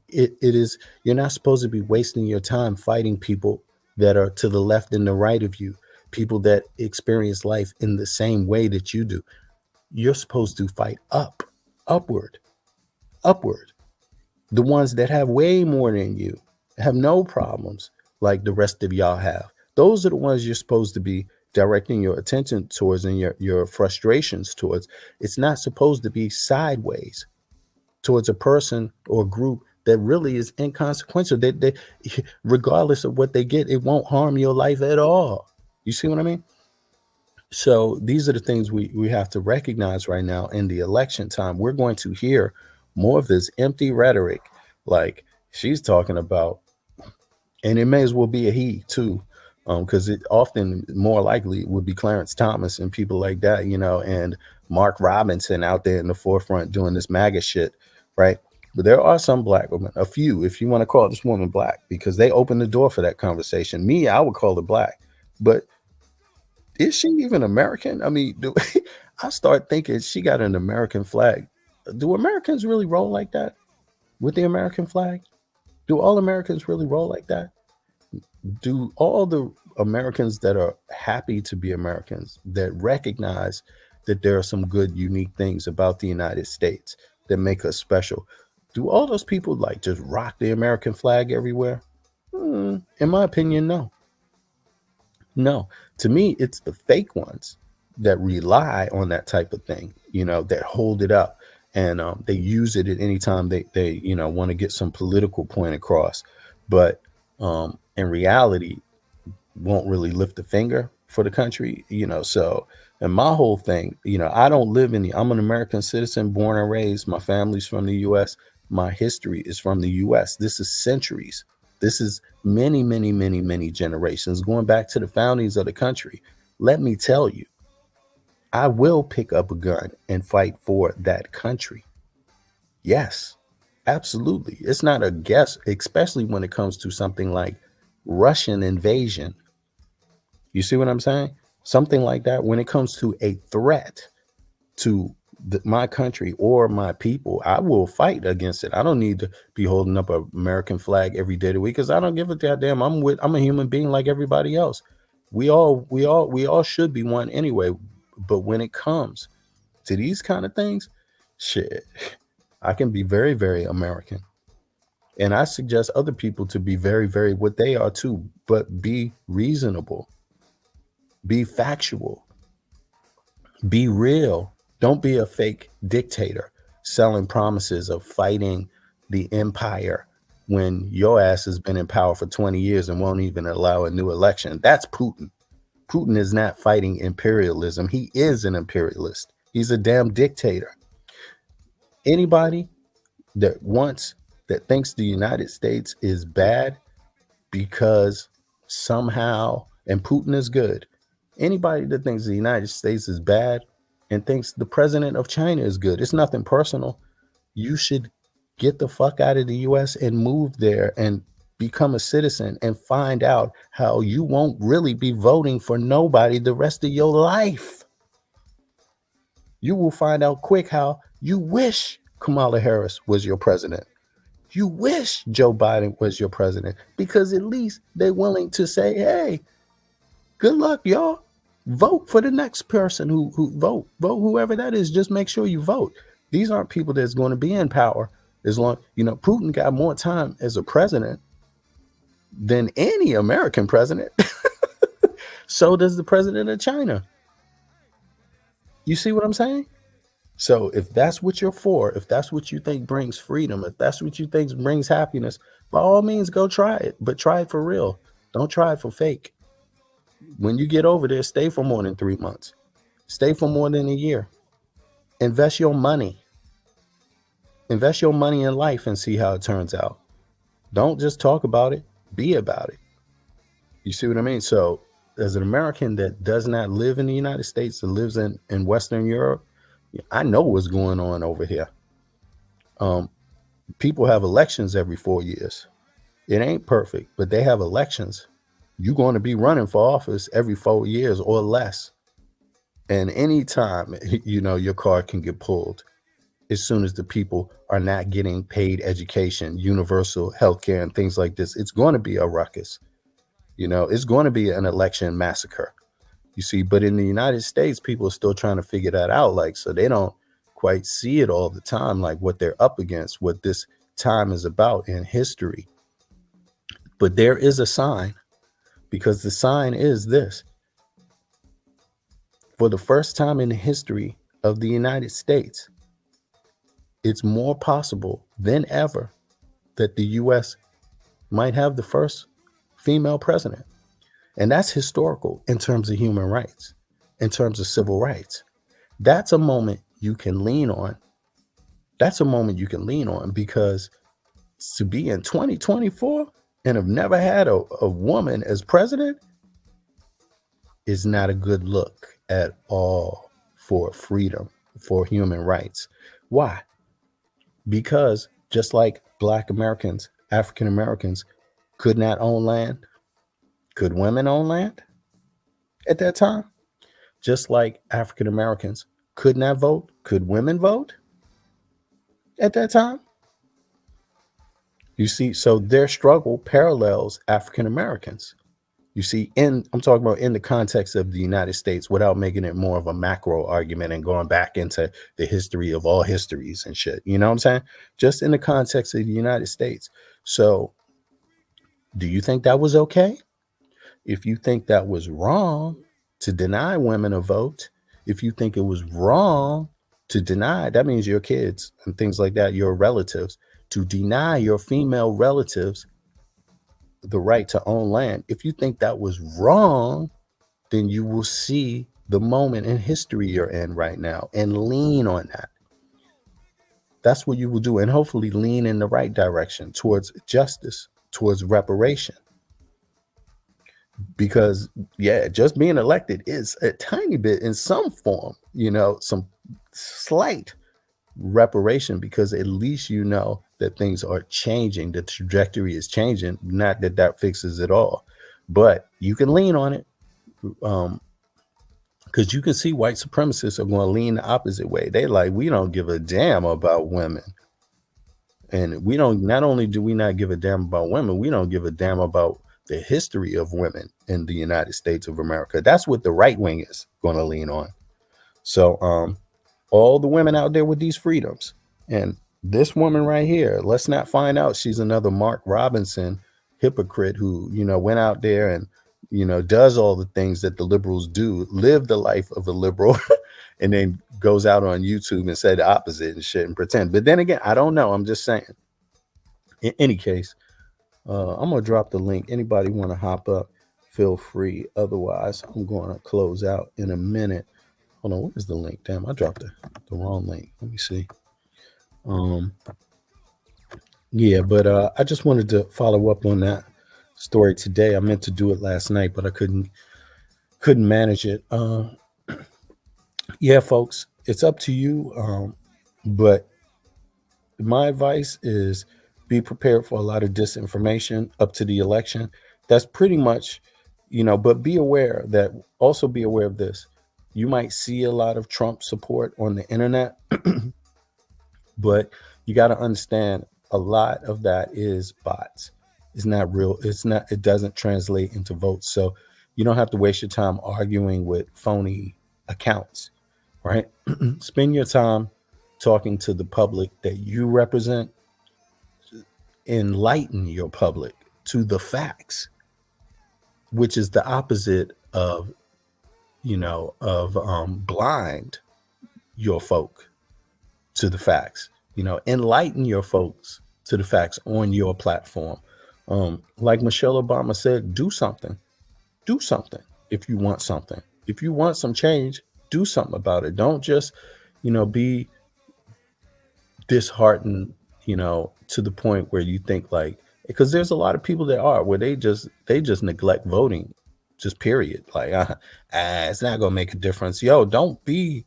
S2: you're not supposed to be wasting your time fighting people that are to the left and the right of you, people that experience life in the same way that you do. You're supposed to fight upward. The ones that have way more than you, have no problems like the rest of y'all have. Those are the ones you're supposed to be directing your attention towards and your frustrations towards. It's not supposed to be sideways towards a person or group that really is inconsequential. They regardless of what they get, it won't harm your life at all. You see what I mean? So these are the things we have to recognize right now in the election time. We're going to hear more of this empty rhetoric like she's talking about, and it may as well be a he too, because it often more likely would be Clarence Thomas and people like that, and Mark Robinson out there in the forefront doing this MAGA shit, right? But there are some black women, a few, if you want to call this woman black, because they opened the door for that conversation. Me, I would call her black, but is she even American? I mean, I start thinking she got an American flag. Do Americans really roll like that with the American flag? Do all Americans really roll like that? Do all the Americans that are happy to be Americans, that recognize that there are some good, unique things about the United States that make us special, do all those people like just rock the American flag everywhere? In my opinion, no. No, to me, it's the fake ones that rely on that type of thing, that hold it up. And they use it at any time they want to get some political point across, but in reality won't really lift a finger for the country, so. And my whole thing, I don't live I'm an American citizen, born and raised. My family's from the US. My history is from the US. This is centuries. This is many, many, many, many generations going back to the foundings of the country. Let me tell you, I will pick up a gun and fight for that country. Yes, absolutely. It's not a guess, especially when it comes to something like Russian invasion. You see what I'm saying? Something like that. When it comes to a threat to my country or my people, I will fight against it. I don't need to be holding up an American flag every day of the week because I don't give a goddamn. I'm a human being like everybody else. We all should be one anyway. But when it comes to these kind of things, shit, I can be very, very American. And I suggest other people to be very, very what they are too, but be reasonable, be factual, be real. Don't be a fake dictator selling promises of fighting the empire when your ass has been in power for 20 years and won't even allow a new election. That's Putin. Putin is not fighting imperialism. He is an imperialist. He's a damn dictator. Anybody that thinks the United States is bad because somehow, and Putin is good. Anybody that thinks the United States is bad and thinks the president of China is good, it's nothing personal. You should get the fuck out of the US and move there and become a citizen and find out how you won't really be voting for nobody the rest of your life. You will find out quick how you wish Kamala Harris was your president. You wish Joe Biden was your president, because at least they're willing to say, hey, good luck, y'all. Vote for the next person who vote whoever that is. Just make sure you vote. These aren't people that's going to be in power as long, Putin got more time as a president than any American president. So does the president of China. You see what I'm saying? So if that's what you're for, if that's what you think brings freedom, if that's what you think brings happiness, by all means, go try it. But try it for real. Don't try it for fake. When you get over there, stay for more than 3 months. Stay for more than a year. Invest your money. Invest your money in life and see how it turns out. Don't just talk about it. Be about it. You see what I mean? So as an American that does not live in the United States, that lives in Western Europe, I know what's going on over here. People have elections every 4 years. It ain't perfect, but they have elections. You're going to be running for office every 4 years or less. And anytime, your card can get pulled as soon as the people are not getting paid education, universal healthcare, and things like this. It's going to be a ruckus. It's going to be an election massacre. You see, but in the United States, people are still trying to figure that out. So they don't quite see it all the time, like what they're up against, what this time is about in history. But there is a sign, because the sign is this. For the first time in the history of the United States, it's more possible than ever that the U.S. might have the first female president. And that's historical in terms of human rights, in terms of civil rights. That's a moment you can lean on. That's a moment you can lean on, because to be in 2024 and have never had a woman as president is not a good look at all for freedom, for human rights. Why? Because just like Black Americans, African Americans could not own land, could women own land at that time? Just like African Americans could not vote, could women vote at that time? You see, so their struggle parallels African Americans. You see, I'm talking about in the context of the United States, without making it more of a macro argument and going back into the history of all histories and shit. You know what I'm saying? Just in the context of the United States. So do you think that was okay? If you think that was wrong to deny women a vote, if you think it was wrong to deny, that means your kids and things like that, your relatives, to deny your female relatives the right to own land. If you think that was wrong, then you will see the moment in history you're in right now and lean on that. That's what you will do. And hopefully lean in the right direction towards justice, towards reparation. Because, just being elected is a tiny bit in some form, some slight reparation, because at least that things are changing. The trajectory is changing. Not that fixes it all, but you can lean on it. Because you can see white supremacists are going to lean the opposite way. They we don't give a damn about women. And not only do we not give a damn about women, we don't give a damn about the history of women in the United States of America. That's what the right wing is going to lean on. So all the women out there with these freedoms, and this woman right here, let's not find out she's another Mark Robinson hypocrite who, went out there and, does all the things that the liberals do, live the life of a liberal, and then goes out on YouTube and say the opposite and shit and pretend. But then again, I don't know. I'm just saying. In any case, I'm going to drop the link. Anybody want to hop up, feel free. Otherwise, I'm going to close out in a minute. Hold on. What is the link? Damn, I dropped the wrong link. Let me see. But I just wanted to follow up on that story today. I meant to do it last night, but I couldn't manage it. Folks, it's up to you. But my advice is be prepared for a lot of disinformation up to the election. That's pretty much, but be aware that, also be aware of this. You might see a lot of Trump support on the internet, but you got to understand a lot of that is bots. It's not real. It doesn't translate into votes. So you don't have to waste your time arguing with phony accounts, right? Spend your time talking to the public that you represent. Enlighten your public to the facts, which is the opposite of, blind your folk to the facts. Enlighten your folks to the facts on your platform. Like Michelle Obama said, do something. Do something if you want something. If you want some change, do something about it. Don't just, be disheartened, to the point where you think like, because there's a lot of people that are where they just neglect voting, just period. Like, it's not gonna make a difference. Yo, don't be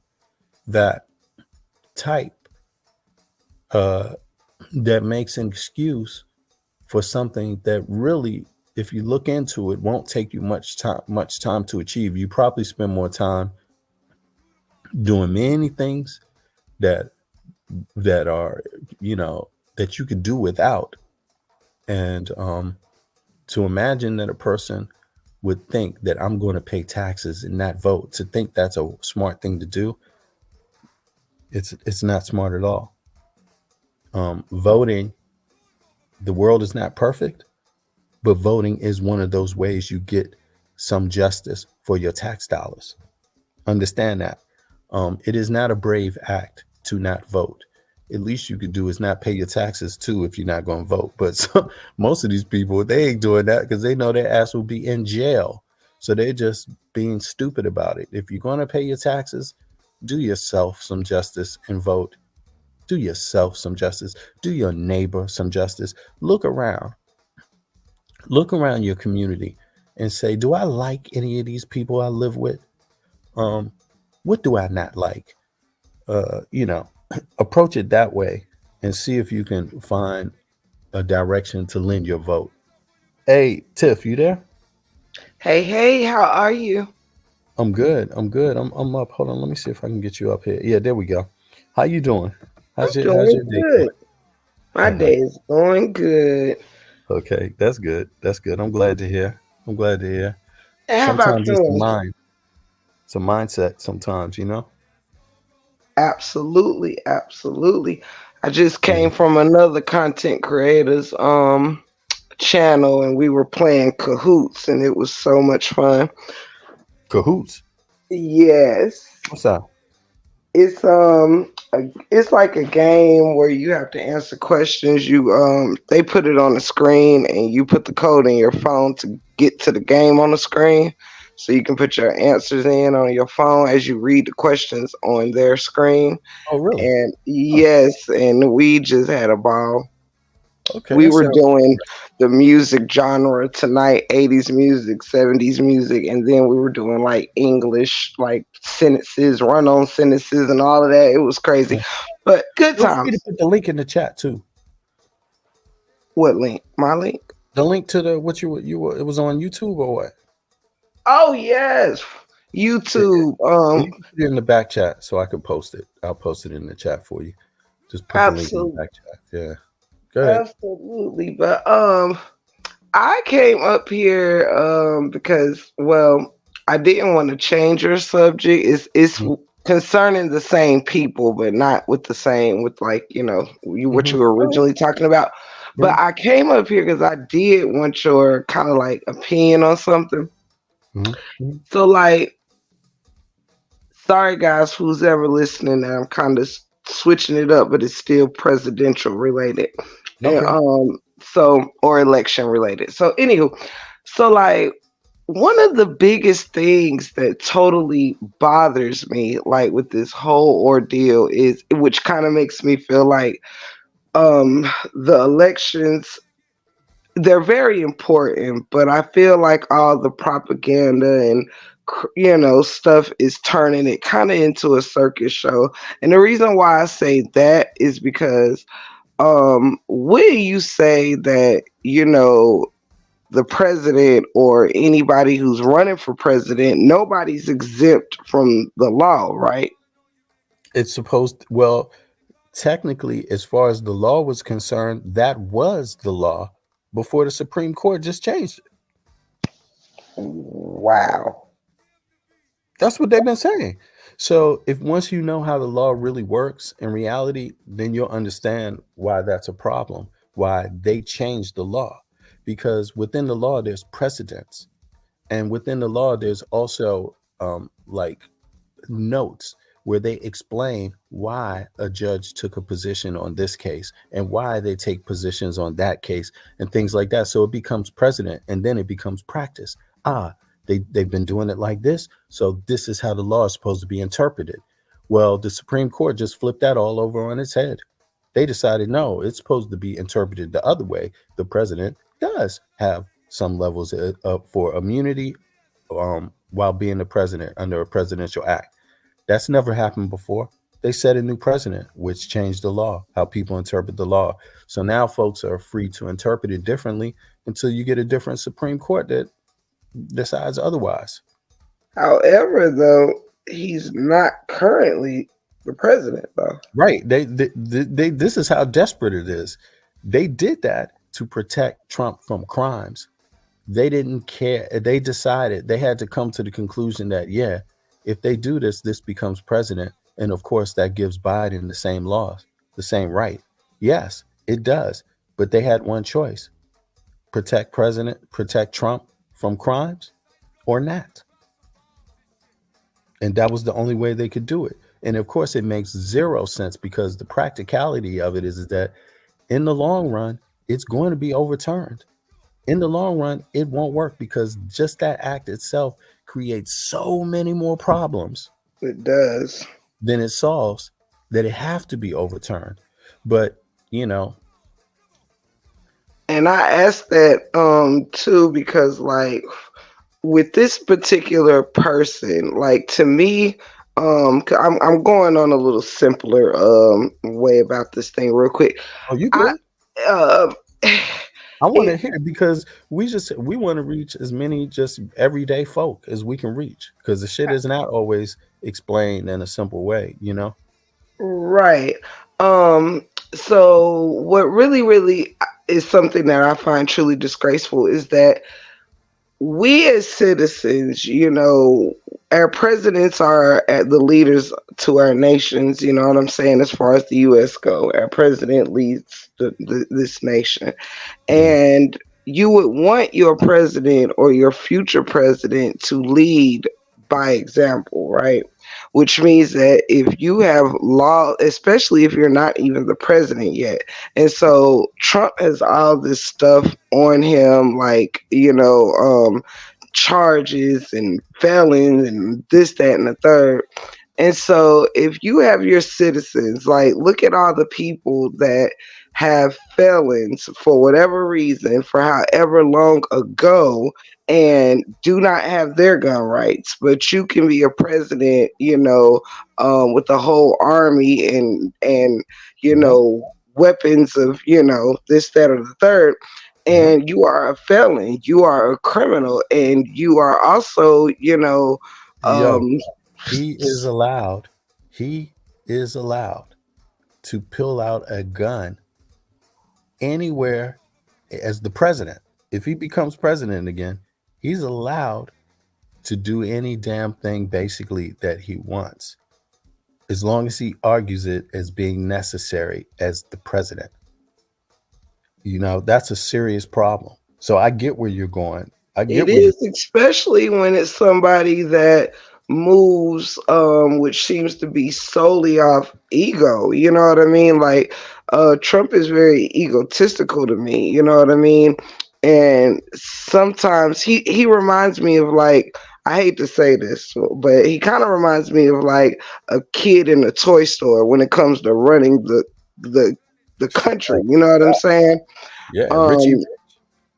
S2: that type that makes an excuse for something that really, if you look into it, won't take you much time to achieve. You probably spend more time doing many things that are, that you could do without. And to imagine that a person would think that I'm going to pay taxes and not vote, to think that's a smart thing to do, it's not smart at all. Voting, the world is not perfect, but voting is one of those ways you get some justice for your tax dollars. Understand that. It is not a brave act to not vote. At least you could do is not pay your taxes too if you're not going to vote. But most of these people, they ain't doing that because they know their ass will be in jail. So they're just being stupid about it. If you're going to pay your taxes, do yourself some justice and vote. Do yourself some justice. Do your neighbor some justice. Look around your community and say, do I like any of these people I live with? What do I not like? Approach it that way and see if you can find a direction to lend your vote. Hey, Tiff, you there?
S9: Hey, how are you?
S2: I'm good. I'm up. Hold on. Let me see if I can get you up here. Yeah, there we go. How you doing? How's your day
S9: good. My day is going good.
S2: Okay, that's good. I'm glad to hear.
S9: And how about
S2: Sometimes it's the
S9: yours?
S2: mind. It's a mindset sometimes,
S9: Absolutely. I just
S2: Yeah.
S9: came from another content creator's channel and we were playing Cahoots and it was so much fun.
S2: Cahoots.
S9: Yes.
S2: What's that?
S9: It's like a game where you have to answer questions. They put it on the screen and you put the code in your phone to get to the game on the screen. So you can put your answers in on your phone as you read the questions on their screen.
S2: Oh, really?
S9: And yes, and we just had a ball.
S2: Okay.
S9: We
S2: that
S9: were
S2: sounds-
S9: doing the music genre tonight, 80s music, 70s music, and then we were doing like English, like sentences, run-on sentences, and all of that. It was crazy, but good
S2: Feel free to
S9: times.
S2: put the link in the chat too.
S9: What link? My link?
S2: The link to the what you were. It was on YouTube or what?
S9: Oh yes, YouTube.
S2: You can put it in the back chat so I can post it. I'll post it in the chat for you. Just put the link in the back chat. Yeah. Go ahead.
S9: Absolutely. But I came up here because I didn't want to change your subject. It's concerning the same people, but not with the same what you were originally talking about. But I came up here because I did want your kind of like opinion on something. So sorry guys, who's ever listening, I'm kind of switching it up, but it's still presidential related.
S2: Okay.
S9: And, or election related. So anywho, one of the biggest things that totally bothers me, with this whole ordeal is, which kind of makes me feel like the elections, they're very important, but I feel like all the propaganda and stuff is turning it kind of into a circus show. And the reason why I say that is because would you say that, the president or anybody who's running for president, nobody's exempt from the law, right?
S2: It's supposed, well, technically, as far as the law was concerned, that was the law before the Supreme Court just changed it.
S9: Wow.
S2: That's what they've been saying. So if once you know how the law really works in reality, then you'll understand why that's a problem, why they changed the law. Because within the law, there's precedents. And within the law, there's also like notes where they explain why a judge took a position on this case and why they take positions on that case and things like that. So it becomes precedent and then it becomes practice. They've been doing it like this. So this is how the law is supposed to be interpreted. Well, the Supreme Court just flipped that all over on its head. They decided, no, it's supposed to be interpreted the other way. The president does have some levels for immunity while being the president under a presidential act. That's never happened before. They set a new precedent, which changed the law, how people interpret the law. So now folks are free to interpret it differently until you get a different Supreme Court that decides otherwise.
S9: However, though, he's not currently the president, though.
S2: Right. They this is how desperate it is. They did that to protect Trump from crimes. They didn't care. They decided they had to come to the conclusion that, yeah, if they do this, this becomes president. And of course, that gives Biden the same laws, the same right. Yes, it does. But they had one choice: protect Trump from crimes or not. And that was the only way they could do it. And of course, it makes zero sense because the practicality of it is that in the long run, it's going to be overturned. In the long run, it won't work because just that act itself creates so many more problems.
S9: It does.
S2: Than it solves, that it have to be overturned. But,
S9: and I asked that too because, like, with this particular person, like, to me, I'm going on a little simpler way about this thing real quick.
S2: Oh, you good? I want to hear, because we want to reach as many just everyday folk as we can reach, because the shit is not always explained in a simple way,
S9: Right. So what really is something that I find truly disgraceful is that we as citizens, our presidents are the leaders to our nations, you know what I'm saying, as far as the U.S. go. Our president leads this nation. And you would want your president or your future president to lead by example, right? Which means that if you have law, especially if you're not even the president yet. And so Trump has all this stuff on him, like, charges and felons and this, that, and the third. And so if you have your citizens, like, look at all the people that have felons for whatever reason, for however long ago, and do not have their gun rights, but you can be a president, with a whole army and weapons of, this, that, or the third. And you are a felon, you are a criminal, and you are also, he
S2: is allowed to pull out a gun anywhere as the president. If he becomes president again, he's allowed to do any damn thing basically that he wants, as long as he argues it as being necessary as the president. That's a serious problem. So I get where you're going.
S9: It is, especially when it's somebody that moves, which seems to be solely off ego. You know what I mean? Like, Trump is very egotistical to me. You know what I mean? And sometimes he reminds me of, like, I hate to say this, but he kind of reminds me of like a kid in a toy store when it comes to running the country. You know what I'm saying?
S2: Yeah, Richie.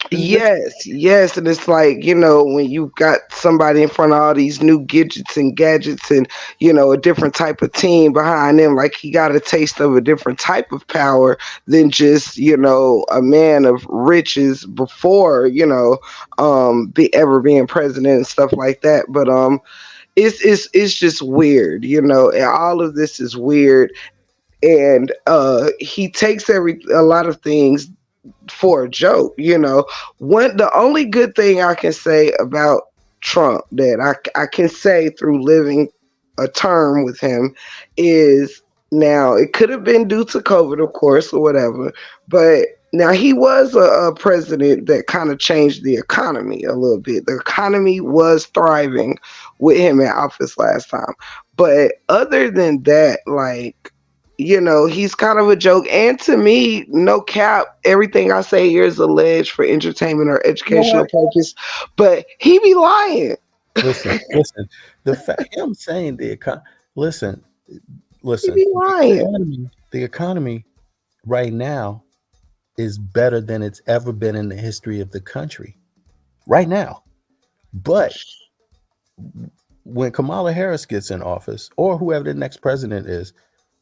S9: Yes, and it's like, when you got somebody in front of all these new gadgets and, a different type of team behind them, like he got a taste of a different type of power than just, a man of riches before, be ever being president and stuff like that. But it's just weird, and all of this is weird. And he takes a lot of things for a joke. The only good thing I can say about Trump that I can say through living a term with him is, now it could have been due to COVID, of course, or whatever, but now he was a president that kind of changed the economy a little bit. The economy was thriving with him in office last time, but other than that, like, he's kind of a joke. And to me, no cap, everything I say here is alleged for entertainment or educational purpose, but he be lying.
S2: Listen. The fact him saying the economy. Listen.
S9: He be lying.
S2: The economy right now is better than it's ever been in the history of the country. Right now. But when Kamala Harris gets in office, or whoever the next president is,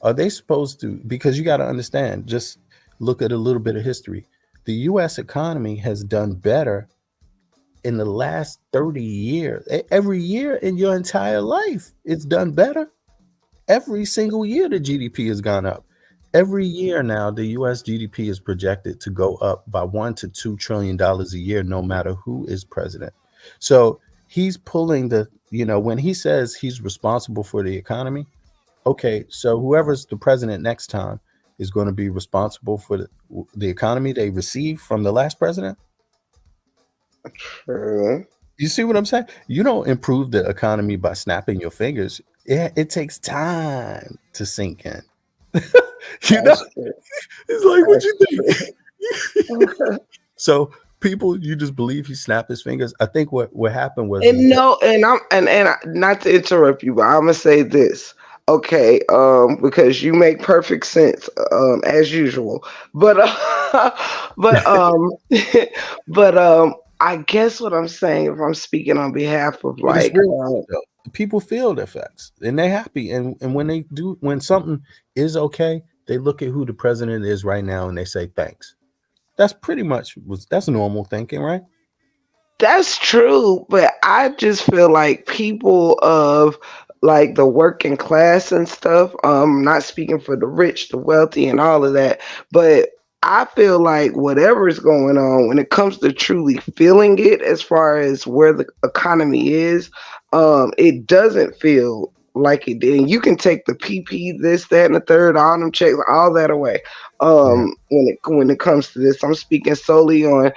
S2: are they supposed to? Because you got to understand, just look at a little bit of history. The U.S. economy has done better in the last 30 years. Every year in your entire life, it's done better. Every single year, the GDP has gone up. Every year now, the U.S. GDP is projected to go up by $1 to $2 trillion a year, no matter who is president. So he's pulling when he says he's responsible for the economy. Okay, so whoever's the president next time is going to be responsible for the economy they received from the last president.
S9: True.
S2: You see what I'm saying? You don't improve the economy by snapping your fingers. It takes time to sink in. It's like, what you think? So people, you just believe he snapped his fingers. I think what happened was,
S9: and not to interrupt you, but I'm gonna say this. Okay, because you make perfect sense, as usual. But I guess what I'm saying, if I'm speaking on behalf of
S2: people feel the effects and they're happy, and when something is okay, they look at who the president is right now and they say thanks. That's pretty much that's normal thinking, right?
S9: That's true, but I just feel like people of like the working class and stuff, not speaking for the rich, the wealthy and all of that, but I feel like whatever is going on when it comes to truly feeling it, as far as where the economy is, it doesn't feel like it did. And you can take the PP, this, that, and the third, all them checks, all that away. When it comes to this, I'm speaking solely on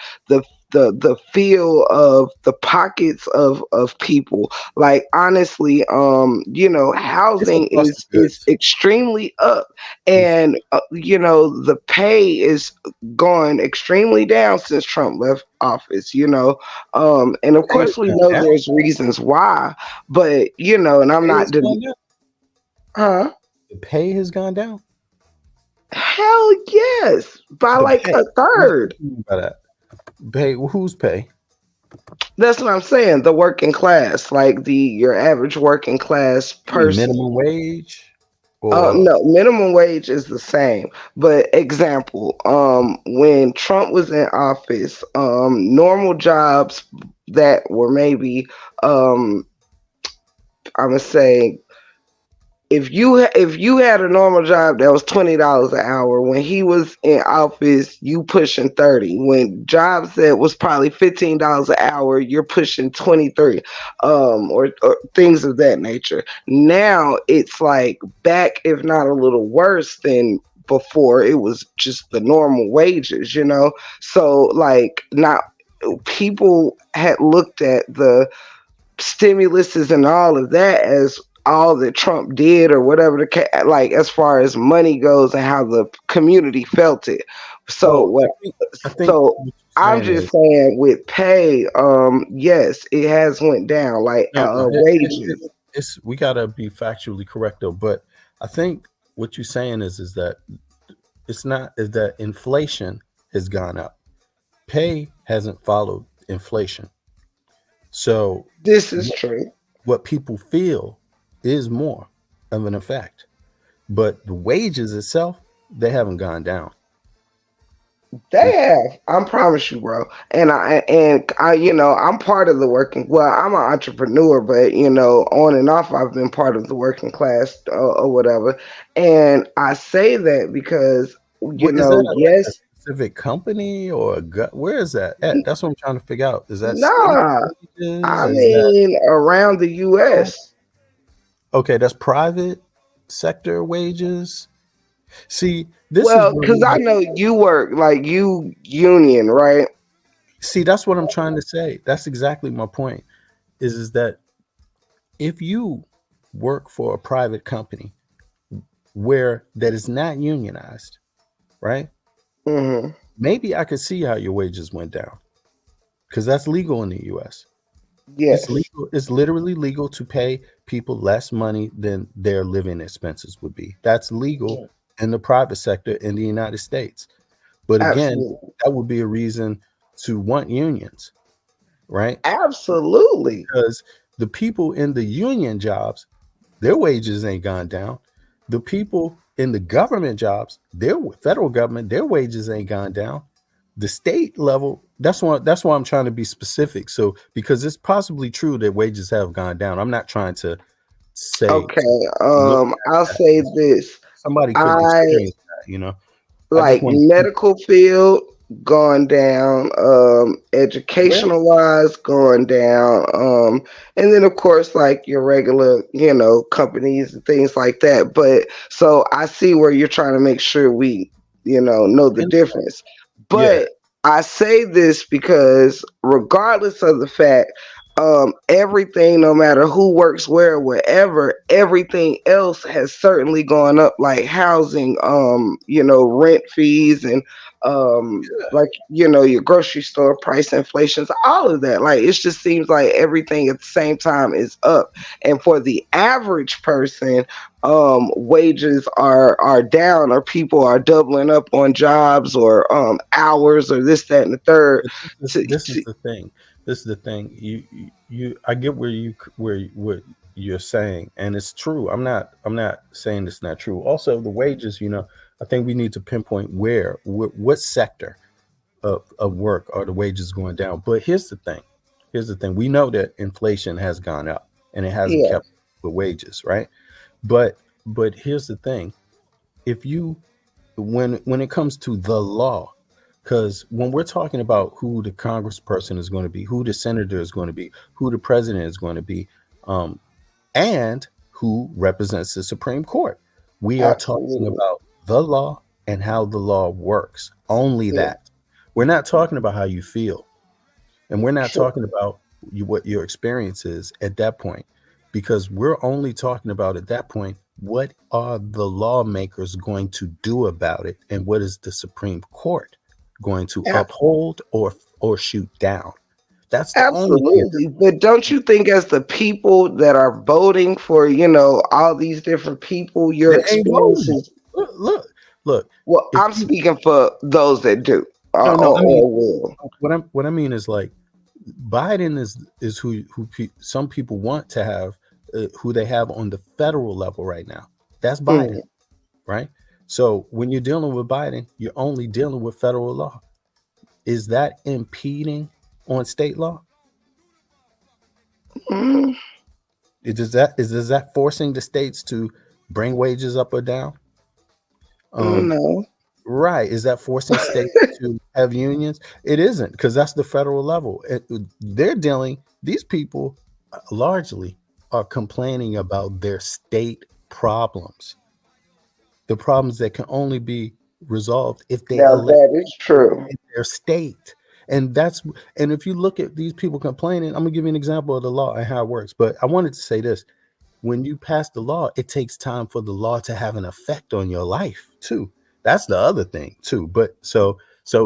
S9: the feel of the pockets of people. Like, honestly, housing is extremely up, and the pay is going extremely down since Trump left office, and of course we know there's reasons why, but and I'm not
S2: the pay has gone down.
S9: Hell yes, by like a third.
S2: Pay, who's pay?
S9: That's what I'm saying. The working class, like your average working class person.
S2: Minimum wage?
S9: No, minimum wage is the same. But example, when Trump was in office, normal jobs that were maybe, I'm gonna say, if you had a normal job that was $20 an hour, when he was in office, you pushing 30. When jobs that was probably $15 an hour, you're pushing 23, or things of that nature. Now it's like back, if not a little worse than before. It was just the normal wages, So like, not people had looked at the stimuluses and all of that as all that Trump did, or whatever like as far as money goes and how the community felt it. So I'm just saying with pay, yes, it has went down, like wages.
S2: We gotta be factually correct though, but I think what you're saying is that it's not, is that inflation has gone up. pay hasn't followed inflation. So
S9: This is true.
S2: what people feel is more of an effect. But the wages itself, they haven't gone down.
S9: They have. I promise you, bro. And I, I'm part of the working. Well, I'm an entrepreneur, but on and off, I've been part of the working class or whatever. And I say that because
S2: What is that like a
S9: yes,
S2: specific company or where is that at? That's what I'm trying to figure out. Is that state
S9: nah.
S2: wages?
S9: I
S2: Is that
S9: mean, around the U.S.
S2: okay? That's private sector wages. See, this is
S9: Well,
S2: where
S9: because I know you work like you union, right?
S2: see, that's what I'm trying to say. That's exactly my point. Is that if you work for a private company where that is not unionized, right?
S9: Hmm.
S2: Maybe I could see how your wages went down because that's legal in the U.S.
S9: Yes,
S2: It's legal. It's literally legal to pay people less money than their living expenses would be. That's legal in the private sector in the United States. But again,
S9: absolutely,
S2: that would be a reason to want unions, right?
S9: absolutely.
S2: Because the people in the union jobs, their wages ain't gone down. The people in the government jobs, their federal government, their wages ain't gone down. The state level, that's why I'm trying to be specific. So because it's possibly true that wages have gone down. I'm not trying to say
S9: Okay,
S2: look
S9: I'll
S2: at
S9: say
S2: that.
S9: this.
S2: Somebody could
S9: I
S2: experience that. I just
S9: like
S2: want to
S9: medical field gone down,
S2: where
S9: educational wise gone down, and then of course like your regular, companies and things like that. But so I see where you're trying to make sure we, know the
S2: in,
S9: difference.
S2: yeah.
S9: But I say this because regardless of the fact, everything, no matter who works where, wherever, everything else has certainly gone up, like housing, rent fees and like your grocery store price inflations, all of that. Like it just seems like everything at the same time is up. And for the average person, wages are down, or people are doubling up on jobs or hours or this, that, and the third.
S2: This is the thing. This is the thing. I get what you're saying, and it's true. I'm not saying it's not true. Also, the wages. I think we need to pinpoint what sector of work are the wages going down. But here's the thing. We know that inflation has gone up, and it hasn't
S9: Yeah.
S2: kept the wages, right? But here's the thing. If you when it comes to the law, because when we're talking about who the congressperson is going to be, who the senator is going to be, who the president is going to be, and who represents the Supreme Court, we are talking
S9: Absolutely.
S2: about the law and how the law works. Only
S9: Yeah.
S2: that. We're not talking about how you feel, and we're not
S9: Sure.
S2: talking about what your experience is at that point, because we're only talking about at that point what are the lawmakers going to do about it, and what is the Supreme Court going to uphold or shoot down. That's the only thing.
S9: Absolutely. But don't you think as the people that are voting for, all these different people, your
S2: They ain't voting.
S9: experiences,
S2: Look.
S9: well,
S2: If
S9: I'm
S2: you,
S9: speaking for those that do
S2: no, I mean,
S9: or will.
S2: what I mean is like Biden is who some people want to have, who they have on the federal level right now. That's Biden,
S9: Mm,
S2: right? So when you're dealing with Biden, you're only dealing with federal law. Is that impeding on state law?
S9: mm,
S2: Is that forcing the states to bring wages up or down?
S9: no.
S2: Right. Is that forcing states to have unions? It isn't, because that's the federal level. These people largely are complaining about their state problems, the problems that can only be resolved if they
S9: Now
S2: elect
S9: that is true.
S2: in their state. And if you look at these people complaining, I'm gonna give you an example of the law and how it works. But I wanted to say this: when you pass the law, it takes time for the law to have an effect on your life too. That's the other thing too. But so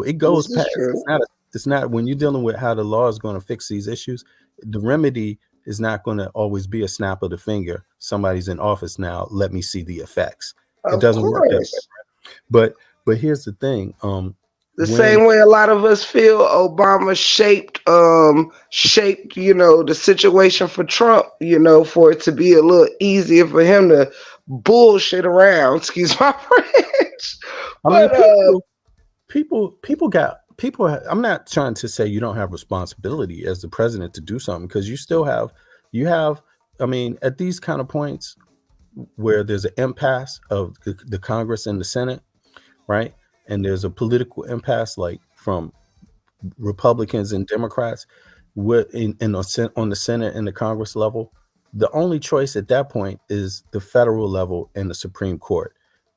S2: it goes
S9: This is
S2: past.
S9: true.
S2: It's not when you're dealing with how the law is going to fix these issues. The remedy is not going to always be a snap of the finger. Somebody's in office now. Let me see the effects. It
S9: Of
S2: doesn't work that way.
S9: course.
S2: But here's the thing.
S9: The
S2: when
S9: same way a lot of us feel Obama shaped the situation for Trump, for it to be a little easier for him to bullshit around, excuse my French.
S2: I mean,
S9: But
S2: people. I'm not trying to say you don't have responsibility as the president to do something, because you have. I mean, at these kind of points where there's an impasse of the Congress and the Senate, right? And there's a political impasse, like from Republicans and Democrats, on the Senate and the Congress level. The only choice at that point is the federal level and the Supreme Court.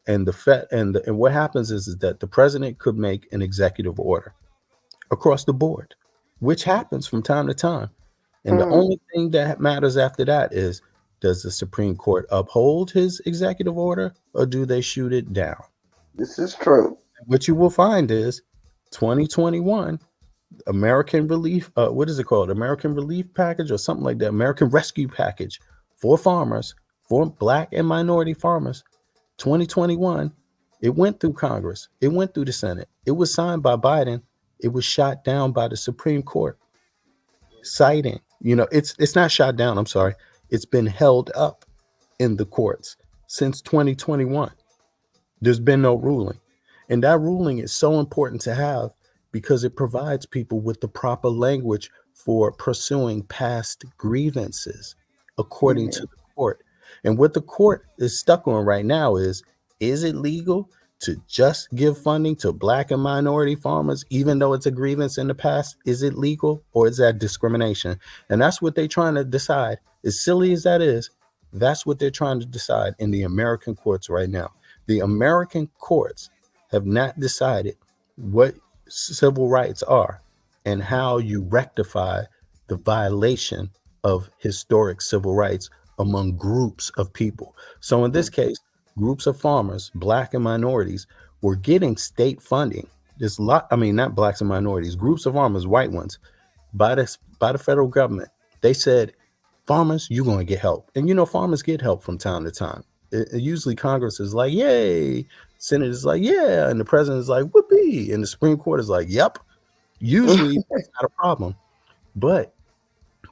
S2: And and what happens is that the president could make an executive order across the board, which happens from time to time. And the only thing that matters after that is, does the Supreme Court uphold his executive order, or do they shoot it down?
S9: this is true.
S2: What you will find is 2021 American Relief, what is it called? American Relief Package or something like that. American Rescue Package for farmers, for Black and minority farmers. 2021, it went through Congress. It went through the Senate. It was signed by Biden. It was shot down by the Supreme Court, citing, it's not shot down. I'm sorry. It's been held up in the courts since 2021. There's been no ruling. And that ruling is so important to have because it provides people with the proper language for pursuing past grievances according to the court. And what the court is stuck on right now is it legal to just give funding to Black and minority farmers, even though it's a grievance in the past? Is it legal, or is that discrimination? And that's what they're trying to decide. As silly as that is, that's what they're trying to decide in the American courts right now. The American courts have not decided what civil rights are and how you rectify the violation of historic civil rights among groups of people. So in this case, groups of farmers, Black and minorities, were getting state funding. There's not Blacks and minorities, groups of farmers, white ones, by the federal government. They said, farmers, you're going to get help. And farmers get help from time to time. Usually Congress is like, yay. Senate is like, yeah. And the president is like, whoopee. And the Supreme Court is like, yep. Usually it's not a problem. But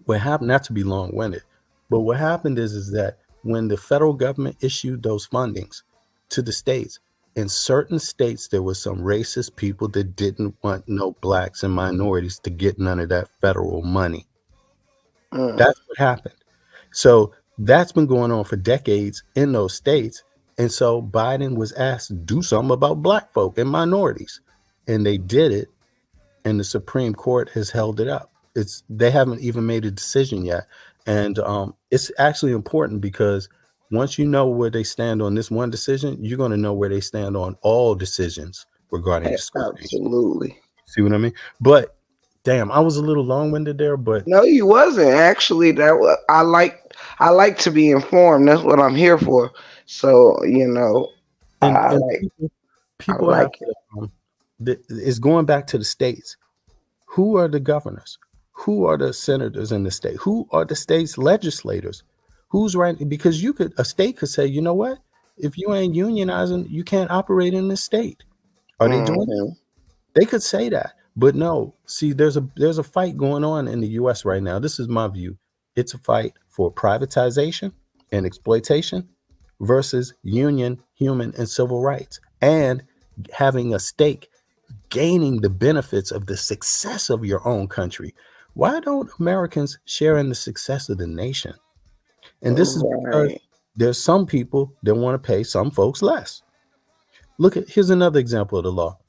S2: what happened, not to be long-winded, but what happened is that when the federal government issued those fundings to the states, in certain states, there were some racist people that didn't want no Blacks and minorities to get none of that federal money. That's what happened. So that's been going on for decades in those states. And so Biden was asked to do something about Black folk and minorities. And they did it. And the Supreme Court has held it up. They haven't even made a decision yet. And it's actually important because once you know where they stand on this one decision, you're going to know where they stand on all decisions regarding discrimination.
S9: Absolutely.
S2: See what I mean? But damn, I was a little long-winded there, but
S9: no, you wasn't. Actually, I like to be informed. That's what I'm here for. So
S2: people have it's going back to the states. Who are the governors? Who are the senators in the state? Who are the state's legislators? Who's right? Because a state could say, you know what? If you ain't unionizing, you can't operate in the state. Are they doing it? They could say that, but no. See, there's a fight going on in the U.S. right now. This is my view. It's a fight for privatization and exploitation versus union, human, and civil rights, and having a stake, gaining the benefits of the success of your own country. Why don't Americans share in the success of the nation? And this is because there's some people that want to pay some folks less. Here's another example of the law.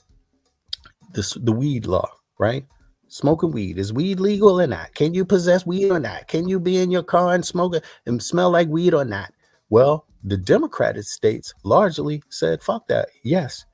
S2: The weed law, right? Smoking weed. Is weed legal or not? Can you possess weed or not? Can you be in your car and smoke it and smell like weed or not? Well, the Democratic states largely said, fuck that. Yes,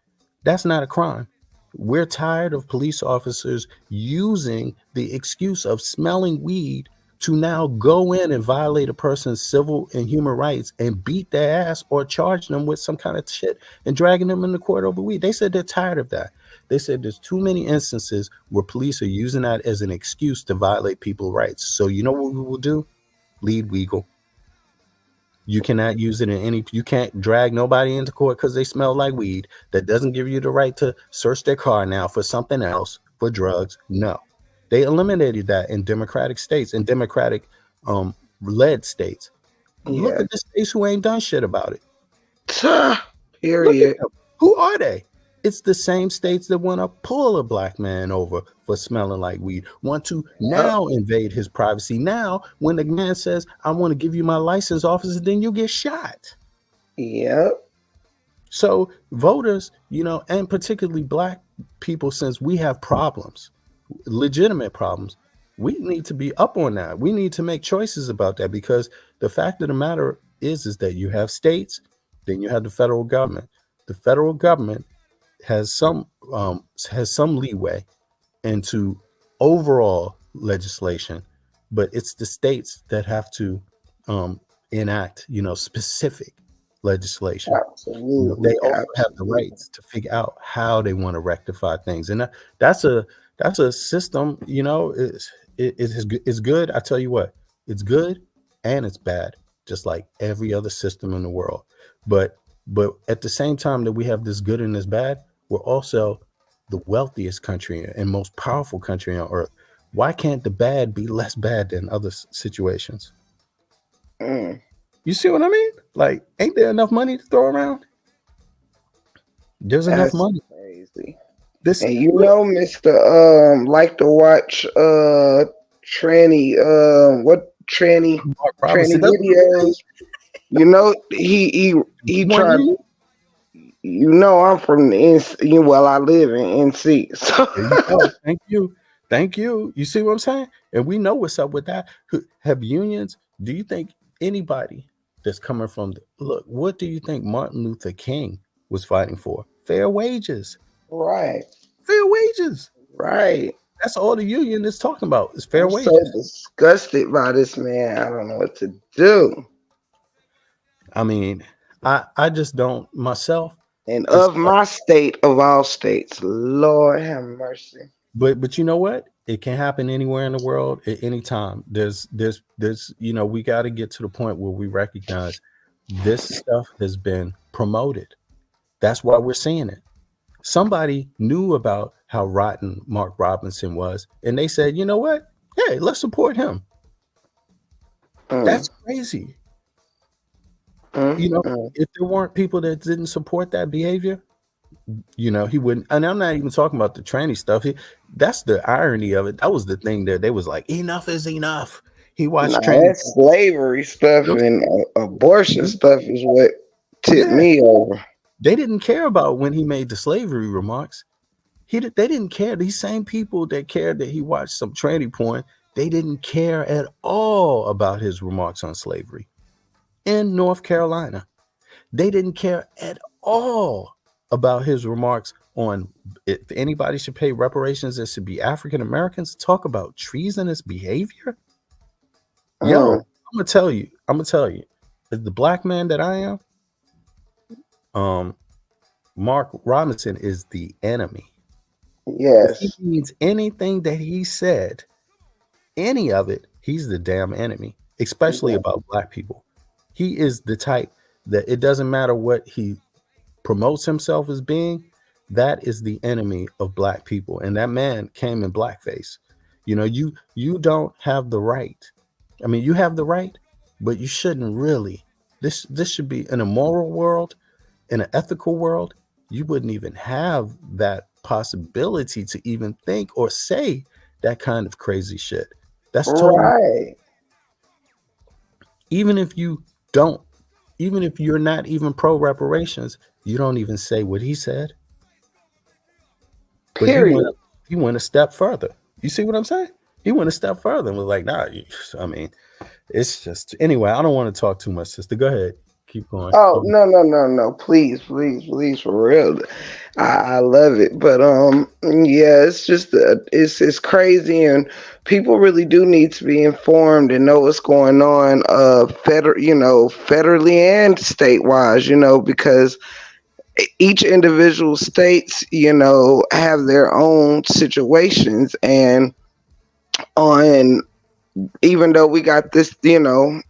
S2: that's not a crime. We're tired of police officers using the excuse of smelling weed to now go in and violate a person's civil and human rights and beat their ass or charge them with some kind of shit and dragging them in the court over weed. They said they're tired of that. They said there's too many instances where police are using that as an excuse to violate people's rights. So you know what we will do? Lead legal. You cannot use it in any. You can't drag nobody into court because they smell like weed. That doesn't give you the right to search their car now for something else, for drugs. No, they eliminated that in democratic states, in democratic led states. Look
S9: Yeah.
S2: at the states who ain't done shit about it. Look at
S9: Period.
S2: them. Who are they? It's the same states that want to pull a black man over for smelling like weed, want to now invade his privacy. Now, when the man says, I want to give you my license, officer, then you get shot.
S9: Yep.
S2: So voters, and particularly black people, since we have problems, legitimate problems, we need to be up on that. We need to make choices about that, because the fact of the matter is that you have states, then you have the federal government. The federal government has some leeway into overall legislation, but it's the states that have to enact specific legislation.
S9: Absolutely.
S2: They also have the rights to figure out how they want to rectify things, and that's a system. It's good. I tell you what, it's good and it's bad, just like every other system in the world. But at the same time that we have this good and this bad, we're also the wealthiest country and most powerful country on earth. Why can't the bad be less bad than other situations? You see what I mean? Like, ain't there enough money to throw around? There's enough money.
S9: Crazy.
S2: And
S9: Mr. Like to watch tranny videos. He tried. I'm from the NC. Well, I live in NC. So
S2: Thank you. You see what I'm saying? And we know what's up with that. Have unions? Do you think anybody that's coming from look? What do you think Martin Luther King was fighting for? Fair wages.
S9: Right.
S2: Fair wages.
S9: Right.
S2: That's all the union is talking about. Is fair wages.
S9: So disgusted by this man. I don't know what to do.
S2: I mean, I just don't myself.
S9: And of my state, of all states, Lord have mercy.
S2: But you know what? It can happen anywhere in the world at any time. There's we got to get to the point where we recognize this stuff has been promoted. That's why we're seeing it. Somebody knew about how rotten Mark Robinson was, and they said, you know what? Hey, let's support him. That's crazy. If there weren't people that didn't support that behavior, he wouldn't. And I'm not even talking about the tranny stuff. That's the irony of it. That was the thing that they was like, enough is enough. He watched tranny
S9: slavery stuff and abortion stuff is what tipped me over.
S2: They didn't care about when he made the slavery remarks. They didn't care. These same people that cared that he watched some tranny porn, they didn't care at all about his remarks on slavery. In North Carolina, they didn't care at all about his remarks on if anybody should pay reparations, it should be African Americans. Talk about treasonous behavior. Yo, I'm gonna tell you, as the black man that I am, Mark Robinson is the enemy.
S9: Yes.
S2: If he means anything that he said, any of it, he's the damn enemy, especially about black people. He is the type that it doesn't matter what he promotes himself as being, that is the enemy of black people. And that man came in blackface. You don't have the right. I mean, you have the right, but you shouldn't really. This should be in a moral world, in an ethical world. You wouldn't even have that possibility to even think or say that kind of crazy shit. That's totally
S9: right.
S2: Even if you're not even pro reparations, you don't even say what he said.
S9: Period.
S2: But he went a step further. You see what I'm saying? He went a step further and was like, nah, I mean, it's just, anyway, I don't want to talk too much, sister. Go ahead. Keep going.
S9: Oh, no. Please, for real. I love it. But it's just it's crazy, and people really do need to be informed and know what's going on federally and statewide, because each individual states, have their own situations, and on even though we got this,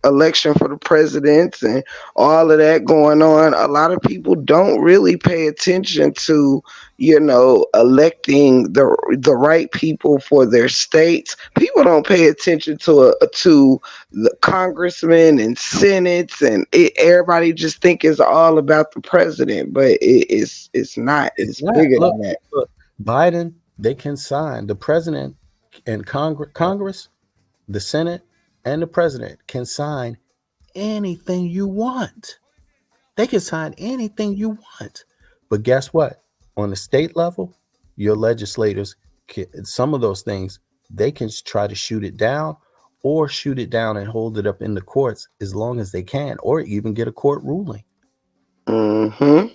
S9: election for the presidents and all of that going on, a lot of people don't really pay attention to, electing the right people for their states. People don't pay attention to the congressmen and senates, and everybody just think it's all about the president, but it's not. It's
S2: Yeah,
S9: bigger
S2: look,
S9: than that.
S2: look, Biden, they can sign the president and Congress, the Senate, and the president can sign anything you want. They can sign anything you want. But guess what? On the state level, your legislators, some of those things, they can try to shoot it down or shoot it down and hold it up in the courts as long as they can, or even get a court ruling.
S9: Mm-hmm.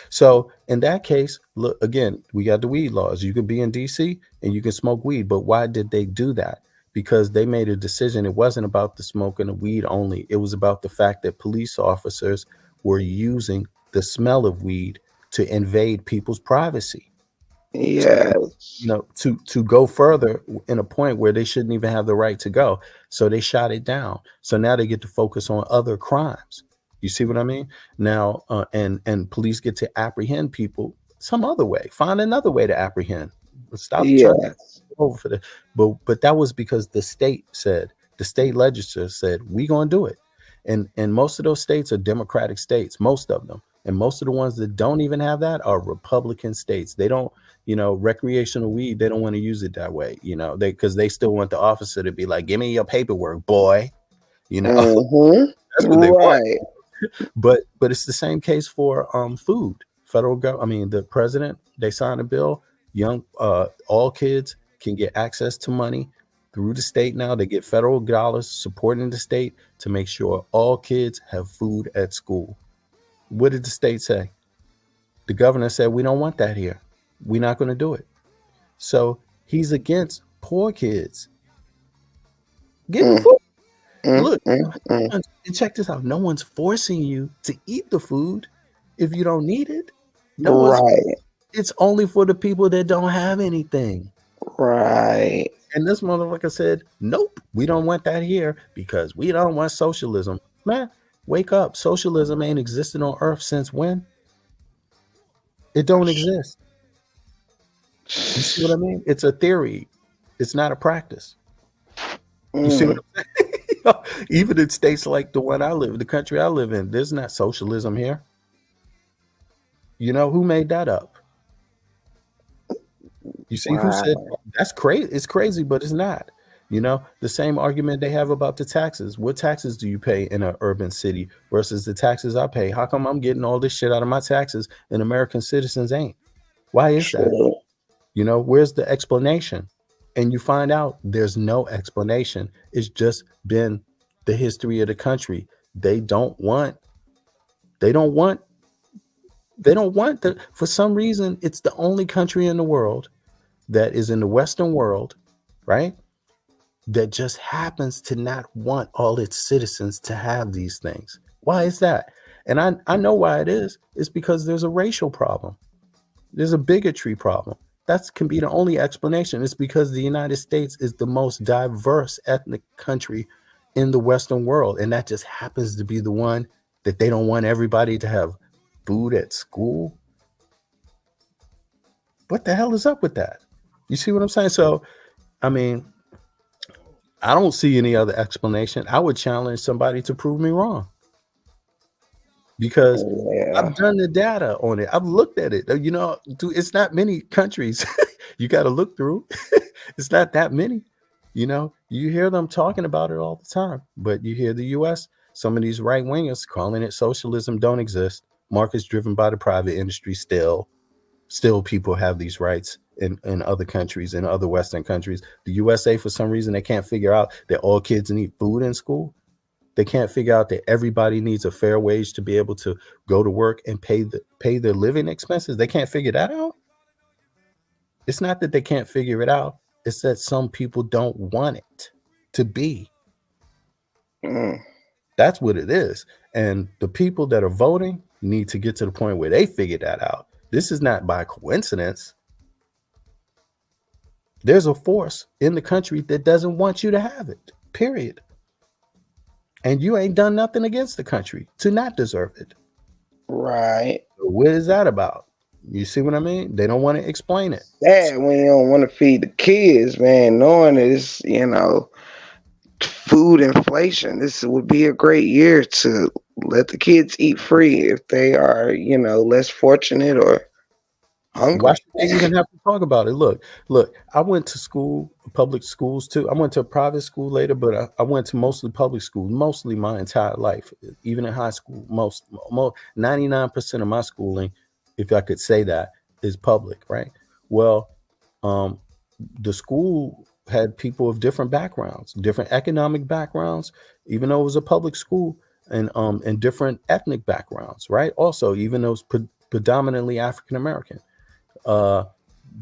S2: So in that case, look, again, we got the weed laws. You can be in DC and you can smoke weed. But why did they do that? Because they made a decision. It wasn't about the smoking of weed only. It was about the fact that police officers were using the smell of weed to invade people's privacy.
S9: Yes.
S2: To go further in a point where they shouldn't even have the right to go. So they shot it down. So now they get to focus on other crimes. You see what I mean? Now, and police get to apprehend people some other way. Find another way to apprehend. Stop trying to over for the. But that was because the state legislature said we're gonna do it, and most of those states are Democratic states, most of them, and most of the ones that don't even have that are Republican states. They don't, recreational weed. They don't want to use it that way, because they still want the officer to be like, "Give me your paperwork, boy."
S9: Mm-hmm.
S2: That's what they want.
S9: Right.
S2: But it's the same case for food. The president, they signed a bill. All kids can get access to money through the state now. They get federal dollars supporting the state to make sure all kids have food at school. What did the state say? The governor said, we don't want that here. We're not going to do it. So he's against poor kids getting food. Look, and check this out. No one's forcing you to eat the food if you don't need it. It's only for the people that don't have anything.
S9: Right.
S2: And this motherfucker said, nope, we don't want that here because we don't want socialism. Man, wake up. Socialism ain't existed on earth since when? It don't exist. You see what I mean? It's a theory. It's not a practice. You see what I'm saying? Even in states like the country I live in, there's not socialism here. Who made that up? You see who said that's crazy? It's crazy, but it's not. The same argument they have about the taxes. What taxes do you pay in an urban city versus the taxes I pay? How come I'm getting all this shit out of my taxes and American citizens ain't? Why is that? Where's the explanation? And you find out there's no explanation. It's just been the history of the country. They don't want for some reason, it's the only country in the world that is in the Western world, right? That just happens to not want all its citizens to have these things. Why is that? And I know why it is. It's because there's a racial problem. There's a bigotry problem. That can be the only explanation. It's because the United States is the most diverse ethnic country in the Western world. And that just happens to be the one that they don't want everybody to have food at school. What the hell is up with that? You see what I'm saying? So, I don't see any other explanation. I would challenge somebody to prove me wrong. Because I've done the data on it. I've looked at it. It's not many countries you got to look through. It's not that many. You hear them talking about it all the time. But you hear the U.S., some of these right wingers calling it socialism don't exist. Markets driven by the private industry still people have these rights in other countries, in other Western countries. The USA, for some reason, they can't figure out that all kids need food in school. They can't figure out that everybody needs a fair wage to be able to go to work and pay their living expenses. They can't figure that out. It's not that they can't figure it out. It's that some people don't want it to be. That's what it is. And the people that are voting need to get to the point where they figure that out. This is not by coincidence. There's a force in the country that doesn't want you to have it. period. And you ain't done nothing against the country to not deserve it.
S9: Right.
S2: What is that about? You see what I mean? They don't want to explain it.
S9: Sad when you don't want to feed the kids, man, knowing it's, food inflation. This would be a great year to let the kids eat free if they are, less fortunate or
S2: Why
S9: hungry.
S2: should they even have to talk about it? Look, I went to school, public schools too. I went to a private school later, but I went to mostly public schools, mostly my entire life, even in high school. 99% of my schooling, if I could say that, is public, right? Well, the school had people of different backgrounds, different economic backgrounds, even though it was a public school, and different ethnic backgrounds, right? Also, even though it was predominantly African American. The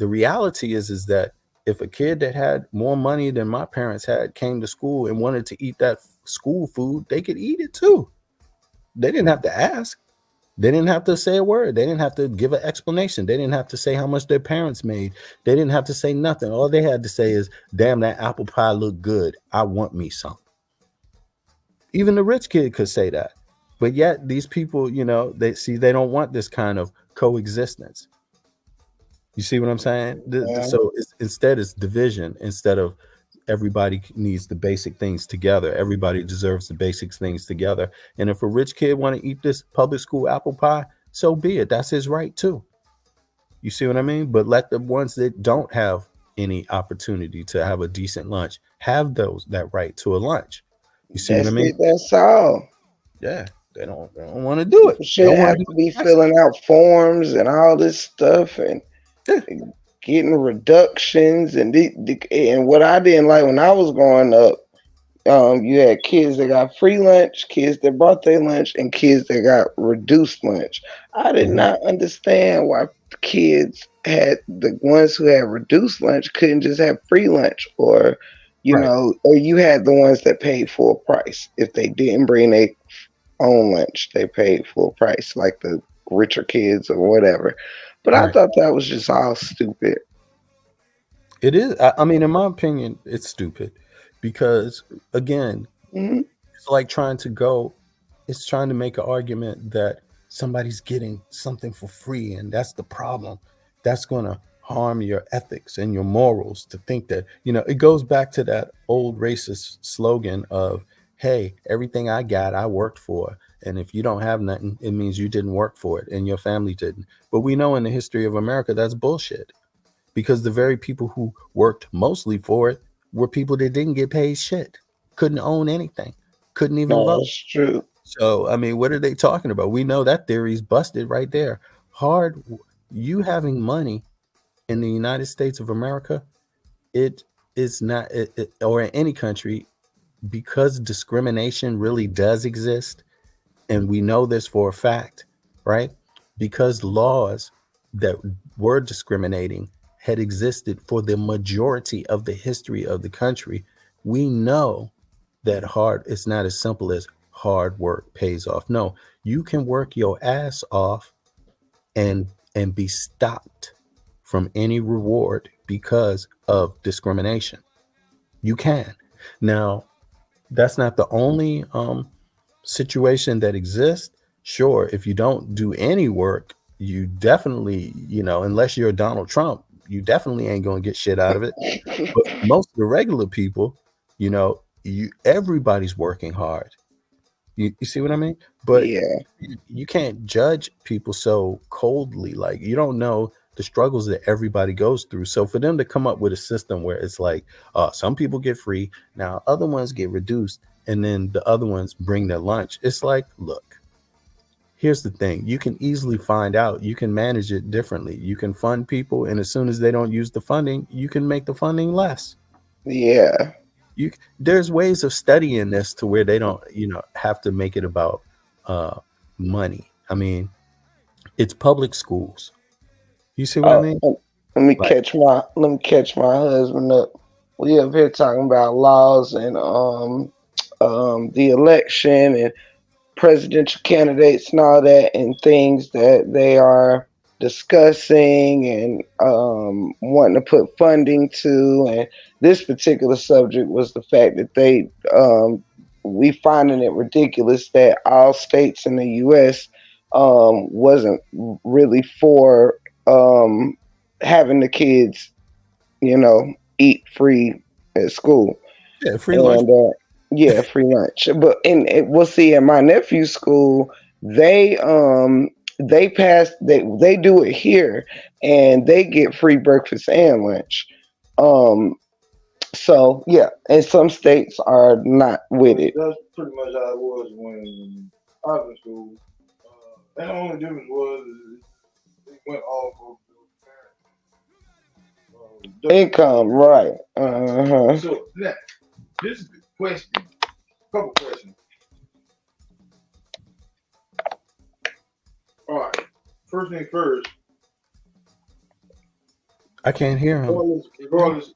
S2: reality is that if a kid that had more money than my parents had came to school and wanted to eat that school food, they could eat it too. They didn't have to ask. They didn't have to say a word. They didn't have to give an explanation. They didn't have to say how much their parents made. They didn't have to say nothing. All they had to say is, damn, that apple pie looked good. I want me some. Even the rich kid could say that. But yet these people, they don't want this kind of coexistence. You see what I'm saying? So instead it's division instead of everybody needs the basic things together. Everybody deserves the basic things together. And if a rich kid want to eat this public school apple pie, so be it. That's his right too. You see what I mean? But let the ones that don't have any opportunity to have a decent lunch have that right to a lunch. You see what I mean?
S9: That's all.
S2: Yeah. They don't want to do it.
S9: People shouldn't have to be filling out forms and all this stuff and getting reductions and what I didn't like when I was growing up, you had kids that got free lunch, kids that brought their lunch, and kids that got reduced lunch. I did not understand why kids the ones who had reduced lunch couldn't just have free lunch, or or you had the ones that paid full price. If they didn't bring their own lunch, they paid full price, like the richer kids or whatever. But I thought that was just all stupid.
S2: It is. I mean, in my opinion, it's stupid because, again, it's like trying to make an argument that somebody's getting something for free, and that's the problem. That's going to harm your ethics and your morals to think that, it goes back to that old racist slogan of, hey, everything I got, I worked for. And if you don't have nothing, it means you didn't work for it and your family didn't. But we know in the history of America, that's bullshit. Because the very people who worked mostly for it were people that didn't get paid shit, couldn't own anything, couldn't even vote.
S9: That's true.
S2: So, I mean, what are they talking about? We know that theory's busted right there. You having money in the United States of America, it is not, or in any country, because discrimination really does exist. And we know this for a fact, right? Because laws that were discriminating had existed for the majority of the history of the country. We know that it's not as simple as hard work pays off. No, you can work your ass off and be stopped from any reward because of discrimination. You can. Now, that's not the only situation that exists. Sure, if you don't do any work, you definitely, unless you're Donald Trump, you definitely ain't gonna get shit out of it. But most of the regular people, everybody's working hard. You see what I mean? But you can't judge people so coldly. Like, you don't know the struggles that everybody goes through. So for them to come up with a system where it's like, some people get free, now other ones get reduced, and then the other ones bring their lunch. It's like, look, here's the thing. You can easily find out. You can manage it differently. You can fund people, and as soon as they don't use the funding, you can make the funding less.
S9: Yeah.
S2: There's ways of studying this to where they don't, have to make it about money. I mean, it's public schools. You see what I mean?
S9: Let me catch my husband up. We up here talking about laws and the election and presidential candidates and all that, and things that they are discussing and wanting to put funding to. And this particular subject was the fact that we finding it ridiculous that all states in the U.S. Wasn't really for having the kids, eat free at school.
S2: Yeah, free lunch.
S9: And yeah, free lunch. But we'll see at my nephew's school, they they do it here, and they get free breakfast and lunch. So yeah, and some states are not with it.
S10: That's pretty much how it was when I was in school. And the only difference was it went off of the
S9: Income, right? Uh-huh.
S10: So now, this is the question. Couple questions. All right. First thing first.
S2: I can't hear him.
S10: Regardless,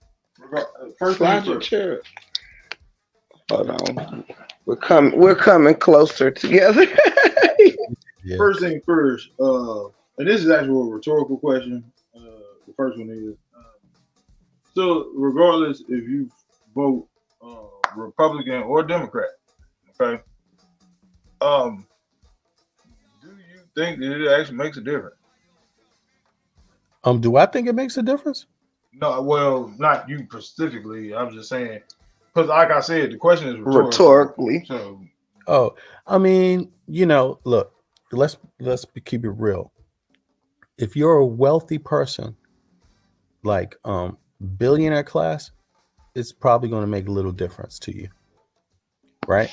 S10: first thing first.
S9: Chair. Hold on. We're coming closer together.
S2: Yeah.
S10: First thing first. And this is actually a rhetorical question. The first one is. So regardless if you vote Republican or Democrat, okay, do you think that it actually makes a difference?
S2: Do I think it makes a difference?
S10: No, well, not you specifically. I'm just saying, because like I said, the question is
S9: rhetorically.
S10: So,
S2: I mean, look, let's keep it real. If you're a wealthy person, like billionaire class, it's probably going to make a little difference to you, right?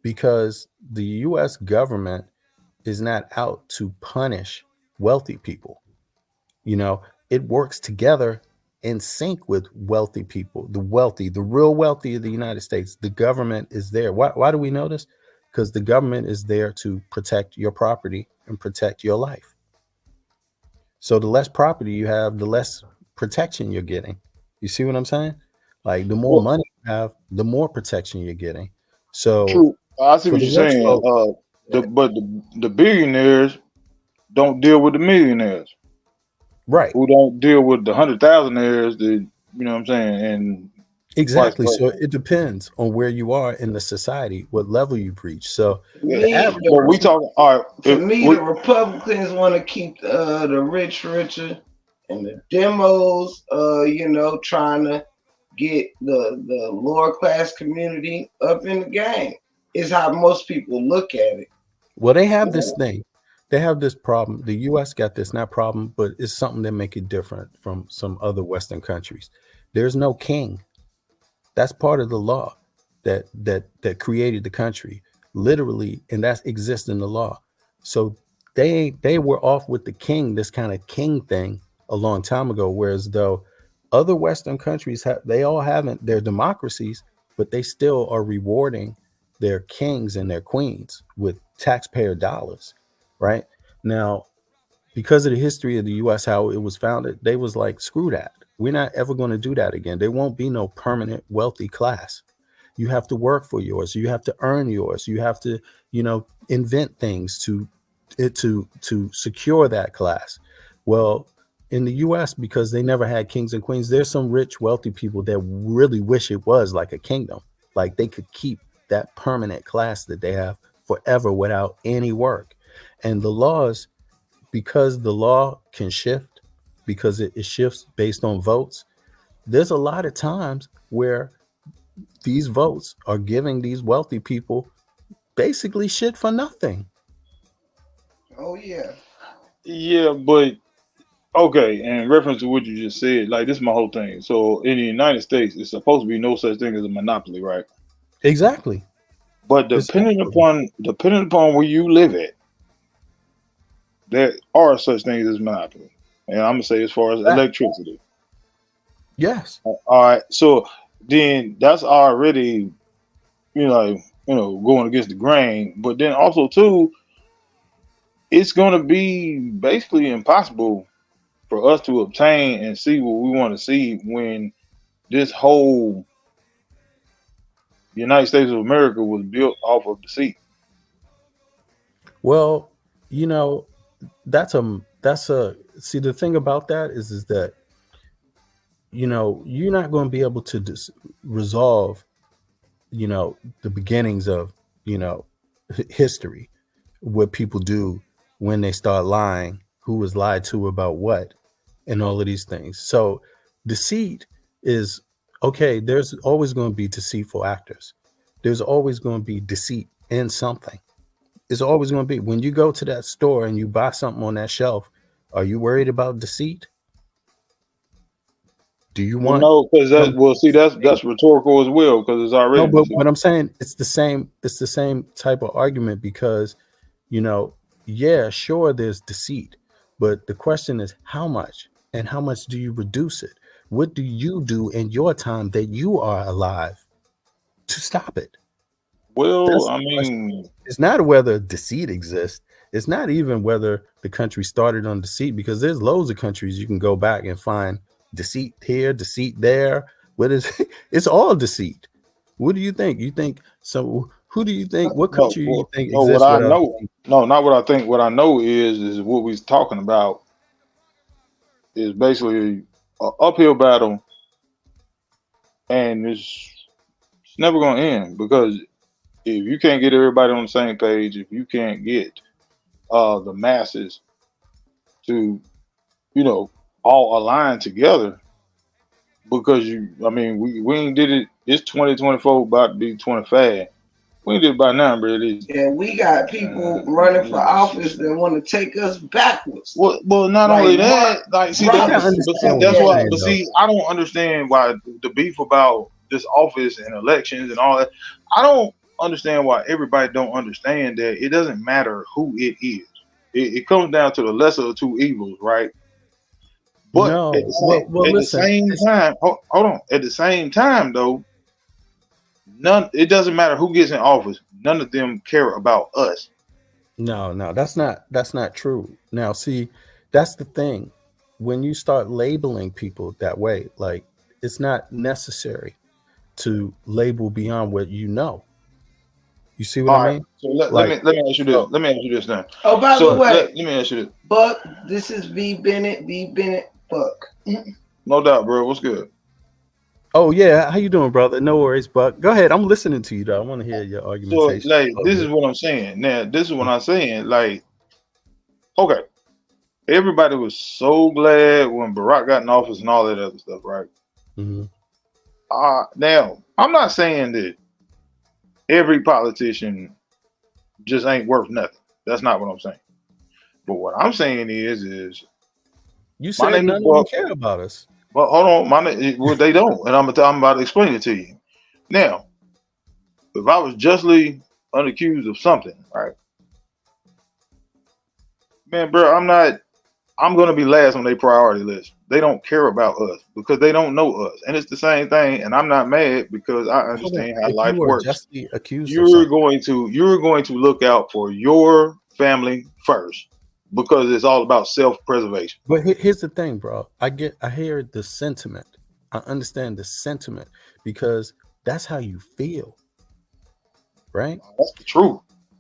S2: Because the U.S. government is not out to punish wealthy people. It works together in sync with wealthy people, the real wealthy of the United States. The government is there. Why do we know this? Because the government is there to protect your property and protect your life. So the less property you have, the less protection you're getting. You see what I'm saying? Like the more money you have, the more protection you're getting. So
S10: true. I see what you're saying. But the billionaires don't deal with the millionaires.
S2: Right.
S10: Who don't deal with the 100,000aires that, you know what I'm saying? And
S2: exactly. So it depends on where you are in the society, what level you've reached. So
S10: but we talking, all right.
S9: To me, the Republicans want to keep the rich richer, and the demos, trying to get the lower class community up in the game. Is how most people look at it.
S2: Well, they have this thing. They have this problem. The U.S. got this, not problem, but it's something that make it different from some other Western countries. There's no king. That's part of the law that created the country, literally, and that exists in the law. So they were off with the king, this kind of king thing, a long time ago. Whereas though other Western countries they all haven't, they're democracies, but they still are rewarding their kings and their queens with taxpayer dollars. Right now, because of the history of the U.S., how it was founded, they was like, screw that. We're not ever going to do that again. There won't be no permanent wealthy class. You have to work for yours. You have to earn yours. You have to, invent things to secure that class. Well, in the U.S., because they never had kings and queens, there's some rich, wealthy people that really wish it was like a kingdom, like they could keep that permanent class that they have forever without any work. And the laws, because the law can shift, because it shifts based on votes, there's a lot of times where these votes are giving these wealthy people basically shit for nothing.
S9: Oh, yeah.
S10: Yeah, but okay, and in reference to what you just said, like this is my whole thing. So in the United States, it's supposed to be no such thing as a monopoly, right?
S2: Exactly.
S10: But depending upon where you live at, there are such things as monopoly. And I'm gonna say as far as electricity.
S2: Yes.
S10: All right. So then that's already, going against the grain. But then also too, it's gonna be basically impossible for us to obtain and see what we want to see when this whole United States of America was built off of the sea.
S2: Well, that's see, the thing about that is that, you're not going to be able to resolve, the beginnings of, history, what people do when they start lying, who was lied to about what, and all of these things. So deceit is okay. There's always going to be deceitful actors. There's always going to be deceit in something. It's always going to be. When you go to that store and you buy something on that shelf, are you worried about deceit? Do you want?
S10: No, because that's rhetorical as well, because it's already.
S2: No, but what I'm saying, it's the same. It's the same type of argument because, yeah, sure, there's deceit, but the question is how much, and how much do you reduce it? What do you do in your time that you are alive to stop it?
S10: Well, I mean,
S2: it's not whether deceit exists. It's not even whether the country started on deceit, because there's loads of countries you can go back and find deceit here, deceit there. What is it's all deceit. What do you think? You think so? Who do you think? What country do you think exists?
S10: What I know, not what I think. What I know is what we're talking about is basically an uphill battle, and it's never going to end, because if you can't get everybody on the same page, if you can't get the masses to, all align together, because we ain't did it. It's 2024, about to be 25. We ain't did it by now, but it is.
S9: Yeah, we got people running for office that want to take us backwards.
S10: Well, not only that, that's why. But see, I don't understand why the beef about this office and elections and all that. I don't understand why everybody don't understand that it doesn't matter who it is. It comes down to the lesser of two evils, right? But at the same time, hold on. At the same time, though, it doesn't matter who gets in office. None of them care about us.
S2: No, that's not true. Now, see, that's the thing. When you start labeling people that way, like, it's not necessary to label beyond what you know. You see what I mean?
S10: So let me ask you this. Let me ask you this now.
S9: Oh, by the way,
S10: let me ask you this.
S9: Buck, this is V Bennett, Buck.
S10: No doubt, bro. What's good?
S2: Oh yeah, how you doing, brother? No worries, Buck. Go ahead. I'm listening to you, though. I want to hear your argumentation.
S10: So, like, this is what I'm saying. Now, this is what I'm saying. Like, okay, everybody was so glad when Barack got in office and all that other stuff, right?
S2: Mm-hmm.
S10: Now, I'm not saying that every politician just ain't worth nothing. That's not what I'm saying. But what I'm saying is
S2: you said none of them care about us.
S10: Well, hold on, they don't, and I'm about to explain it to you. Now, if I was justly unaccused of something, right, man, bro, I'm gonna be last on their priority list. They don't care about us because they don't know us, and it's the same thing. And I'm not mad because I understand how life works. You're going to look out for your family first, because it's all about self-preservation.
S2: But here's the thing, bro. I hear the sentiment. I understand the sentiment because that's how you feel, right?
S10: That's the truth.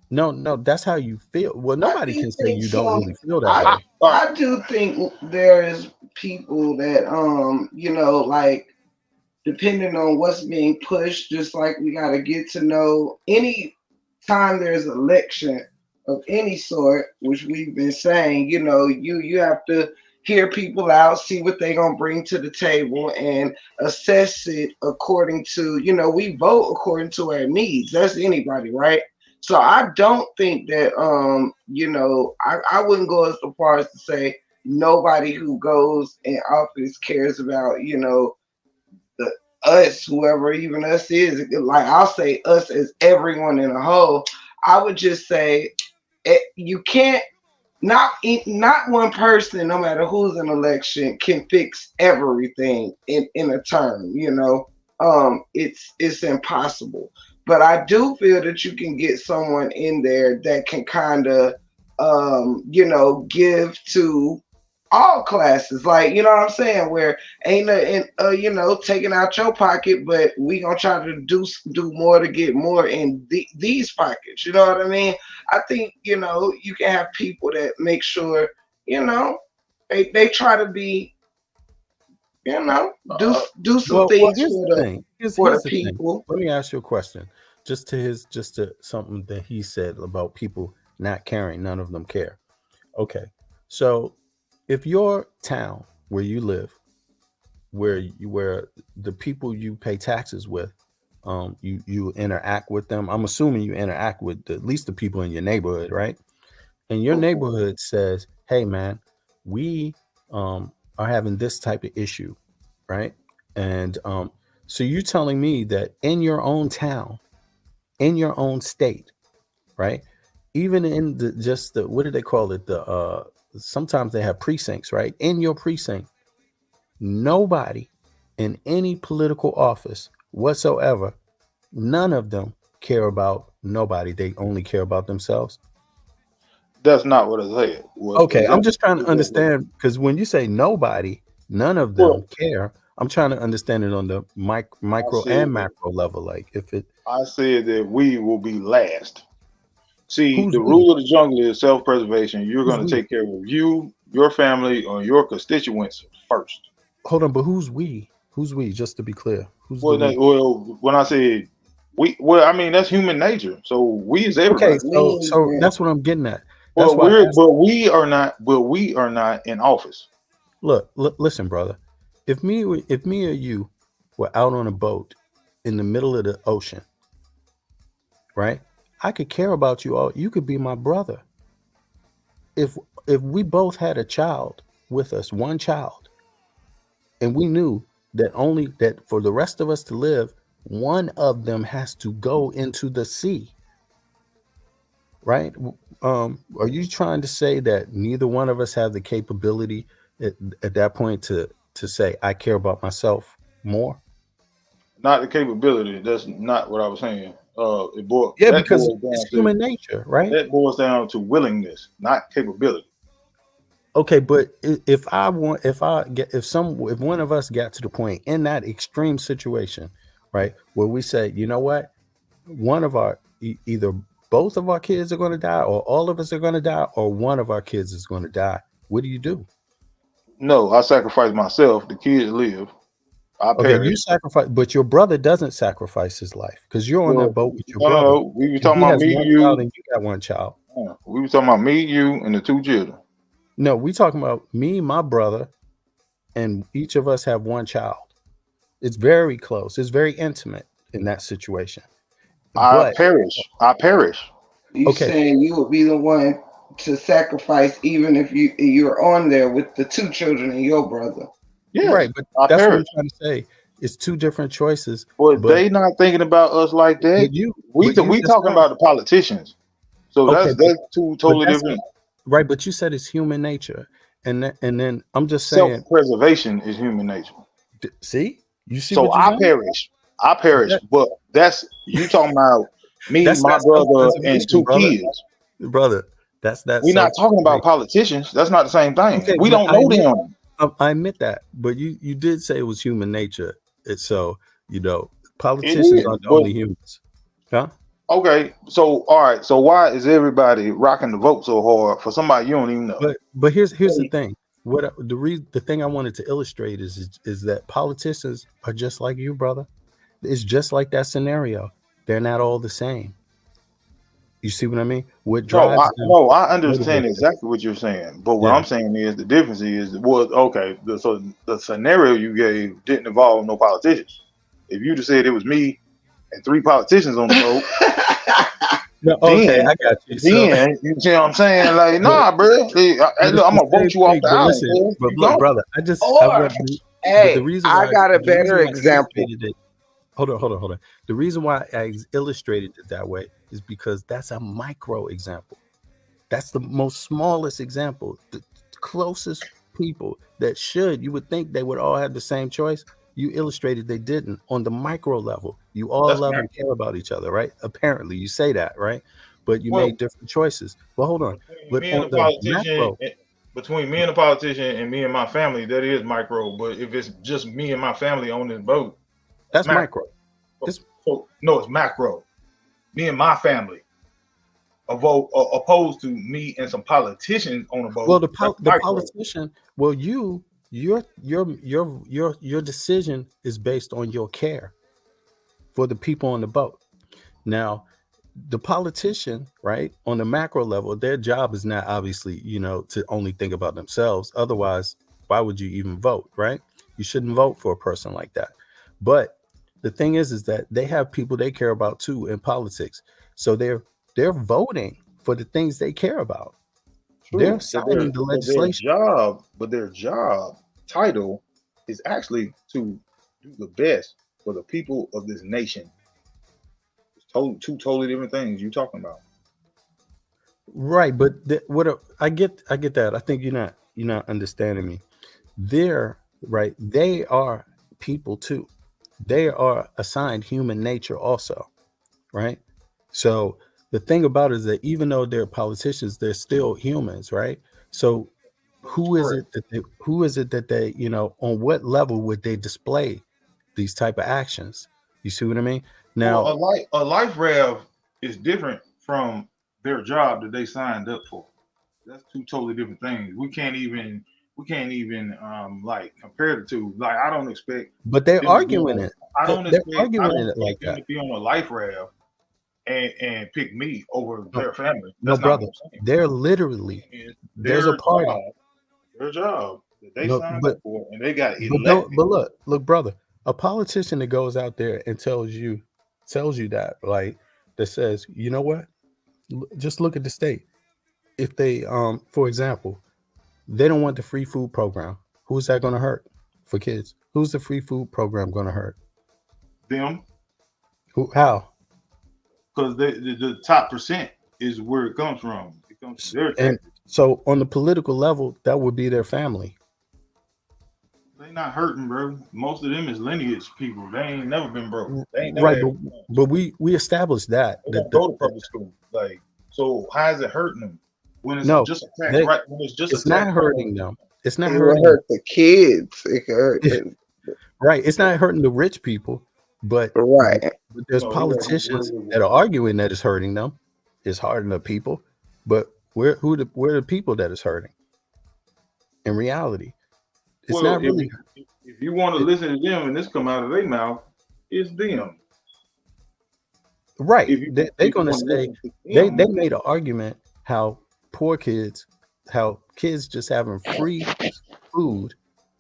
S2: No, that's how you feel. Well, nobody can say you don't really feel that way.
S9: I do think there is people that, like, depending on what's being pushed, just like we got to get to know any time there's an election of any sort, which we've been saying, you have to hear people out, see what they're going to bring to the table, and assess it according to, we vote according to our needs. That's anybody, right? So I don't think that, I wouldn't go as far as to say nobody who goes in office cares about, us, whoever even us is. Like, I'll say us as everyone in a whole. I would just say you can't, not one person, no matter who's in election, can fix everything in a term, it's impossible. But I do feel that you can get someone in there that can kind of, give to all classes, like, you know what I'm saying, where ain't taking out your pocket, but we gonna try to do more to get more in these pockets. You know what I mean? I think you can have people that make sure you know, they try to be, you know, do some
S2: Well,
S9: things
S2: here's
S9: for
S2: the
S9: the
S2: thing. Here's the thing.
S9: people.
S2: Let me ask you a question. Just to something that he said about people not caring. None of them care. Okay. So if your town where you live, where the people you pay taxes with, you interact with them. I'm assuming you interact with at least the people in your neighborhood, right? And your neighborhood says, "Hey, man, we are having this type of issue, right?" And so you're telling me that in your own town, in your own state, right? Even in the what do they call it? Sometimes they have precincts, right? In your precinct, nobody in any political office whatsoever, none of them care about nobody. They only care about themselves.
S10: That's not what I said.
S2: Okay, I'm just trying to understand, because when you say nobody, none of them care. I'm trying to understand it on the micro and macro level. Like if it,
S10: I said that we will be last. See,
S2: who's
S10: the
S2: we?
S10: rule of the jungle is self-preservation. You're
S2: Who's
S10: going to
S2: we?
S10: take care of you, your family, or your constituents first.
S2: Hold on, but who's we? Who's we? Just to be clear, who's the
S10: Well,
S2: we?
S10: when I said we, well, I mean that's human nature. So we is
S2: Okay,
S10: everybody.
S2: so that's what I'm getting at. That's
S10: Well,
S2: why I asked.
S10: we are not. Well, we are not in office.
S2: Look, listen, brother. If me or you were out on a boat in the middle of the ocean, right? I could care about you all. You could be my brother. If we both had a child with us, one child, and we knew that only that for the rest of us to live, one of them has to go into the sea, right? Are you trying to say that neither one of us have the capability at that point to say I care about myself more?
S10: Not the capability. That's not what I was saying.
S2: Yeah,
S10: That
S2: because
S10: boils
S2: it's
S10: down to
S2: human nature, right?
S10: that boils down to willingness, not capability.
S2: Okay, but if one of us got to the point in that extreme situation, right, where we say, you know what, one of our either both of our kids are going to die, or all of us are going to die, or one of our kids is going to die, what do you do?
S10: No, I sacrifice myself. The kids live. I
S2: Okay, you
S10: perish.
S2: sacrifice, but your brother doesn't sacrifice his life because you're on that
S10: Well,
S2: boat with your
S10: no, no,
S2: brother,
S10: no. We were
S2: and
S10: talking
S2: he
S10: about
S2: has
S10: me,
S2: one child,
S10: you.
S2: and you got one child.
S10: We were talking about me, you, and the two children.
S2: No, we talking about me, my brother, and each of us have one child. It's very close. It's very intimate in that situation.
S10: I
S2: But
S10: perish. I perish.
S9: You
S2: okay,
S9: saying you would be the one to sacrifice even if you're on there with the two children and your brother.
S10: Yes,
S2: right. But
S10: I
S2: that's what I'm
S10: perish.
S2: trying to say. It's two different choices.
S10: But
S2: But
S10: they not thinking about us like that.
S2: you
S10: We
S2: but you
S10: we
S2: just
S10: talking
S2: said,
S10: about the politicians. So
S2: okay,
S10: that's two
S2: but
S10: totally
S2: that's
S10: different.
S2: right. But you said it's human nature, and then I'm just saying.
S10: Self-preservation is human nature.
S2: See, you see
S10: So
S2: what you
S10: I
S2: done?
S10: perish. I perish.
S2: That,
S10: But that's you talking about me,
S2: that's
S10: my
S2: that
S10: brother, and
S2: self-preservation,
S10: two
S2: brother.
S10: kids.
S2: Brother, that's that
S10: We're not talking about
S2: self-preservation.
S10: politicians. That's not the same thing.
S2: Okay,
S10: We
S2: but
S10: don't know them.
S2: I admit that. But you did say it was human nature. So you know,
S10: It
S2: politicians
S10: is.
S2: aren't the
S10: But
S2: only humans, huh?
S10: okay. So all right. So why is everybody rocking the vote so hard for somebody you don't even know?
S2: But here's the thing. The thing I wanted to illustrate is that politicians are just like you, brother. It's just like that scenario. They're not all the same. You see what I mean? What drives them
S10: No, I understand
S2: motivates them.
S10: exactly what you're saying. But what
S2: Yeah.
S10: I'm saying is the difference is well, okay. So the scenario you gave didn't involve no politicians. If you just said it was me and three politicians on the vote,
S2: No, okay,
S10: then
S2: I got you. So
S10: you see what I'm saying? Like,
S2: but,
S10: nah, bro. Hey,
S2: but it's
S10: look, I'm
S2: the
S10: gonna
S2: same
S10: vote you off
S2: thing.
S10: the
S2: But
S10: island.
S2: listen,
S10: Man.
S2: but
S10: You
S2: look,
S10: don't.
S2: brother, I
S9: Or
S2: want but
S9: hey, I got a
S2: the reason
S9: better
S2: why I
S9: example.
S2: illustrated it. Hold on. The reason why I illustrated it that way is because that's a micro example. That's the most smallest example. The closest people that you would think they would all have the same choice. You illustrated they didn't on the micro level. You all
S10: That's
S2: love
S10: fair.
S2: and care about each other, right? Apparently, you say that, right? But you
S10: Well,
S2: made different choices. But hold on.
S10: between
S2: But
S10: me and
S2: on
S10: the
S2: the
S10: politician,
S2: macro,
S10: between me and the politician and me and my family, that is micro. But if it's just me and my family on this boat, that's
S2: that's
S10: macro.
S2: micro. It's
S10: So no, it's macro. Me and my family. a vote opposed to me and some politicians on a vote.
S2: Well,
S10: That's
S2: the
S10: my vote.
S2: politician. Well, your decision is based on your care for the people on the boat. Now, the politician, right, on the macro level, their job is not obviously, to only think about themselves. Otherwise, why would you even vote, right? You shouldn't vote for a person like that. But the thing is that they have people they care about too in politics. So they're voting for the things they care about.
S10: True,
S2: They're
S10: but
S2: signing the legislation.
S10: their job title is actually to do the best for the people of this nation. It's two totally different things you talking about.
S2: Right, but I get that. I think you're not understanding me. They're right. They are people too. They are assigned human nature also, right? So the thing about it is that even though they're politicians, they're still humans, right? So who is it that they, on what level would they display these type of actions? You see what I mean? Now,
S10: Well, a life rev is different from their job that they signed up for. That's two totally different things. We can't even like compare the two. Like I don't expect
S2: but they're
S10: them to be
S2: arguing
S10: on,
S2: it.
S10: I don't
S2: They're
S10: expect
S2: arguing it like
S10: them
S2: that.
S10: to be on a life rev and pick me over
S2: No,
S10: their family.
S2: no,
S10: That's not
S2: brother.
S10: what I'm saying.
S2: They're literally there's a party.
S10: Their job that they
S2: No,
S10: signed up for, and they got
S2: but
S10: elected.
S2: look, brother. A politician that goes out there and tells you that, like, that says, you know what? Just look at the state. If they, for example, they don't want the free food program. Who's that going to hurt for kids? Who's the free food program going to hurt?
S10: Them,
S2: Who? How?
S10: because the top percent is where it comes from. It comes from their
S2: And
S10: taxes.
S2: so on the political level, that would be their family.
S10: They not hurting, bro. Most of them is lineage people. They ain't never been broke. They ain't never
S2: Right,
S10: had
S2: but we established that.
S10: they don't go to public school. Like, so how is it hurting them when it's
S2: No,
S10: just a tax?
S2: they,
S10: Right, when it's just
S2: it's
S10: a tax.
S2: not hurting them. It's not
S9: It will
S2: hurting.
S9: hurt the kids. It could hurt them.
S2: Right, it's not hurting the rich people, but
S9: Right.
S2: there's
S10: No,
S2: politicians that are arguing that it's hurting them. It's hurting the people, but where the people that it's hurting? In reality, it's
S10: Well,
S2: not really.
S10: if you want to listen to them and this come out of their mouth, it's them.
S2: Right.
S10: If you
S2: They're going to
S10: wanna
S2: say
S10: listen to
S2: they
S10: them,
S2: made an argument how kids just having free food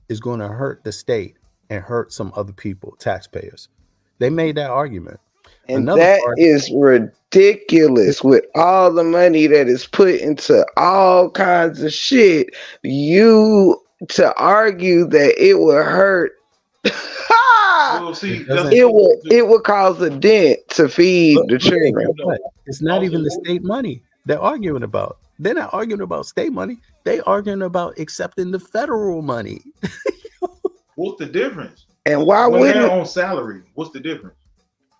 S2: is going to hurt the state and hurt some other people, taxpayers. They made that argument.
S9: And
S2: Another
S9: that
S2: part,
S9: is ridiculous with all the money that is put into all kinds of shit. You to argue that it will hurt.
S10: well, see,
S2: it doesn't.
S9: It will cause a dent to feed the
S2: But hey,
S9: children.
S2: guess what? It's not even the state money they're arguing about. They're not arguing about state money. They arguing about accepting the federal money.
S10: what's the difference?
S9: And why
S10: When they're
S9: wouldn't
S10: on salary, what's the difference?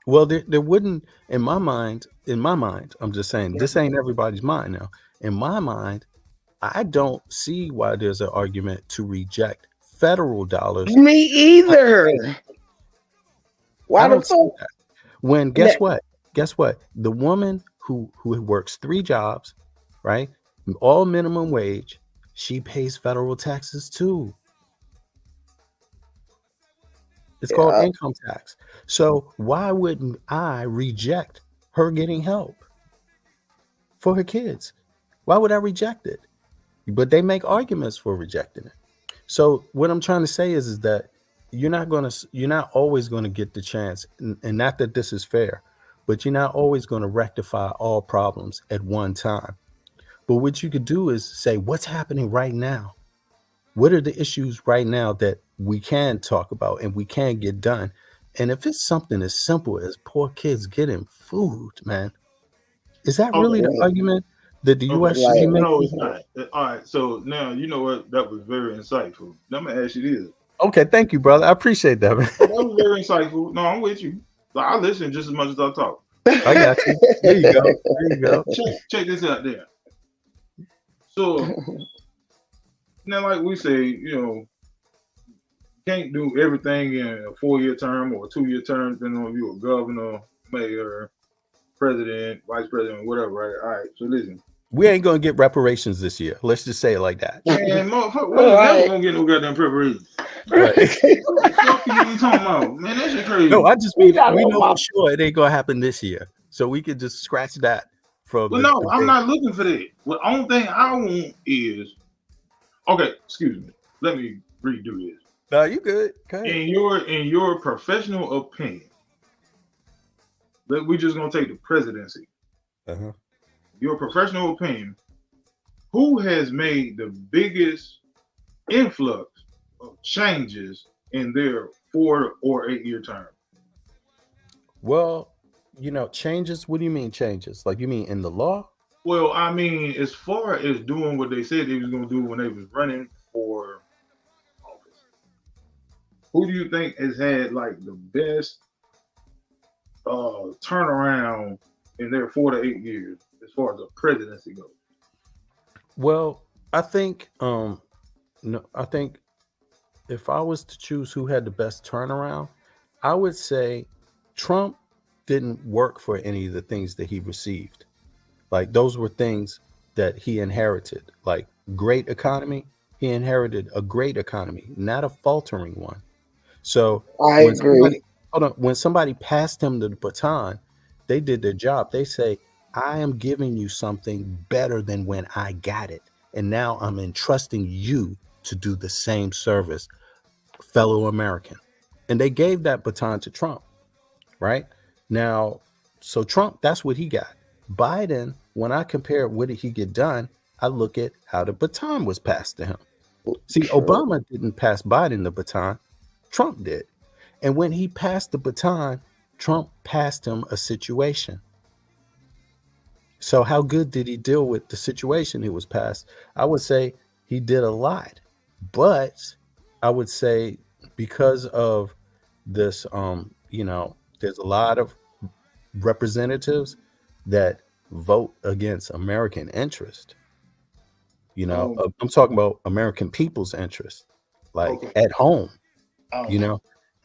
S2: Well, there wouldn't, in my mind, I'm just saying, this ain't everybody's mind now. In my mind, I don't see why there's an argument to reject federal dollars.
S9: me either? Why
S2: I
S9: the
S2: don't see
S9: fuck?
S2: that. When guess what? The woman who works 3 jobs, right? All minimum wage, she pays federal taxes too. It's called
S9: Yeah.
S2: income tax. So why wouldn't I reject her getting help for her kids? Why would I reject it? But they make arguments for rejecting it. So what I'm trying to say is that you're not always going to get the chance, and not that this is fair, but you're not always going to rectify all problems at one time. But what you could do is say, what's happening right now? What are the issues right now that we can talk about and we can get done? And if it's something as simple as poor kids getting food, man, is that really the argument that the U.S. should be making?
S10: No, it's not. All right, so now you know what? That was very insightful. Let me ask you this.
S2: Okay, thank you, brother. I appreciate that, man.
S10: That was very insightful. No, I'm with you. Like, I listen just as much as I talk.
S2: I got you. There you go. There you go.
S10: Check this out there. So now, like we say, you can't do everything in a 4-year term or a 2-year term, depending on if you're a governor, mayor, president, vice president, whatever, right? All right. So listen.
S2: We ain't gonna get reparations this year. Let's just say it like that.
S10: Man, motherfucker, we're never gonna get no goddamn reparations.
S2: Right.
S10: What the fuck you talking about? Man, that shit crazy.
S2: No, I just mean we know for sure it ain't gonna happen this year. So we could just scratch that from.
S10: Well, no, I'm not looking for that. The only thing I want is, okay, excuse me. Let me redo this.
S2: No, you good.
S10: In your professional opinion, we just gonna take the presidency.
S2: Uh-huh.
S10: Your professional opinion, who has made the biggest influx of changes in their 4 or 8 year term?
S2: Well, changes. What do you mean changes? Like you mean in the law?
S10: Well, I mean, as far as doing what they said they was gonna do when they was running for office, who do you think has had like the best turnaround in their 4 to 8 years as far as the presidency goes?
S2: Well, I think I think if I was to choose who had the best turnaround, I would say Trump didn't work for any of the things that he received. Like those were things that he inherited, like great economy. He inherited a great economy, not a faltering one. So
S9: I agree.
S2: When somebody passed him the baton, they did their job. They say, I am giving you something better than when I got it. And now I'm entrusting you to do the same service, fellow American. And they gave that baton to Trump, right? Now, so Trump, that's what he got. Biden, when I compare what did he get done, I look at how the baton was passed to him. See, Obama didn't pass Biden the baton. Trump did. And when he passed the baton, Trump passed him a situation. So how good did he deal with the situation he was passed? I would say he did a lot. But I would say because of this, there's a lot of representatives that vote against American interest. I'm talking about American people's interest, like at home,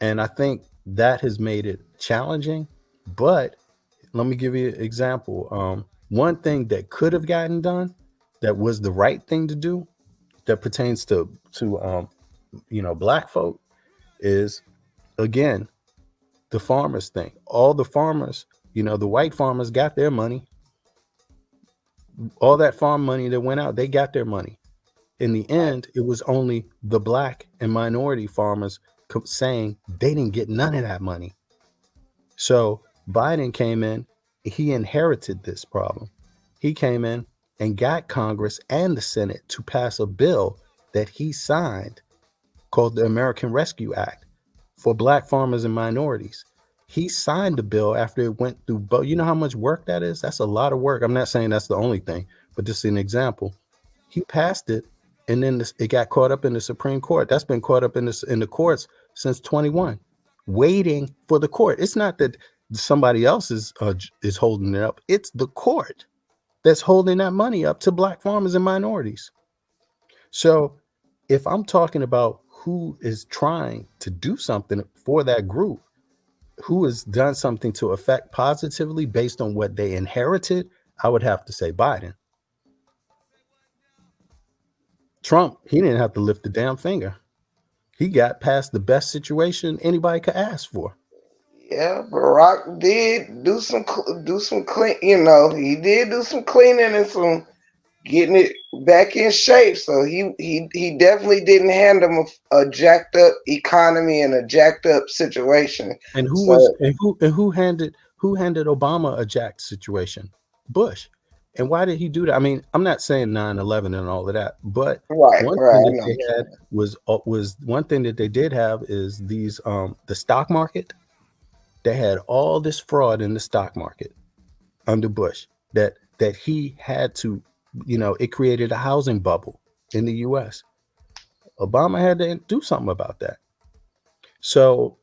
S2: and I think that has made it challenging. But let me give you an example. One thing that could have gotten done that was the right thing to do that pertains to black folk is, again, the farmers thing. All the farmers, the white farmers got their money. All that farm money that went out, they got their money. In the end, it was only the black and minority farmers saying they didn't get none of that money. So Biden came in, he inherited this problem. He came in and got Congress and the Senate to pass a bill that he signed called the American Rescue Act for black farmers and minorities. He signed the bill after it went through. But you know how much work that is? That's a lot of work. I'm not saying that's the only thing, but just an example. He passed it, and then it got caught up in the Supreme Court. That's been caught up in the courts since 21, waiting for the court. It's not that somebody else is holding it up. It's the court that's holding that money up to black farmers and minorities. So if I'm talking about who is trying to do something for that group, who has done something to affect positively based on what they inherited, I would have to say Biden. Trump, he didn't have to lift the damn finger. He got past the best situation anybody could ask for.
S9: Yeah, Barack did do some clean. He did do some cleaning and some getting it back in shape. So he definitely didn't hand them a jacked up economy and a jacked up situation.
S2: And who handed Obama a jacked situation? Bush. And why did he do that? I mean, I'm not saying 9/11 and all of that, but one thing that they had was one thing that they did have is these the stock market. They had all this fraud in the stock market under Bush that he had to, it created a housing bubble in the US. Obama had to do something about that. So,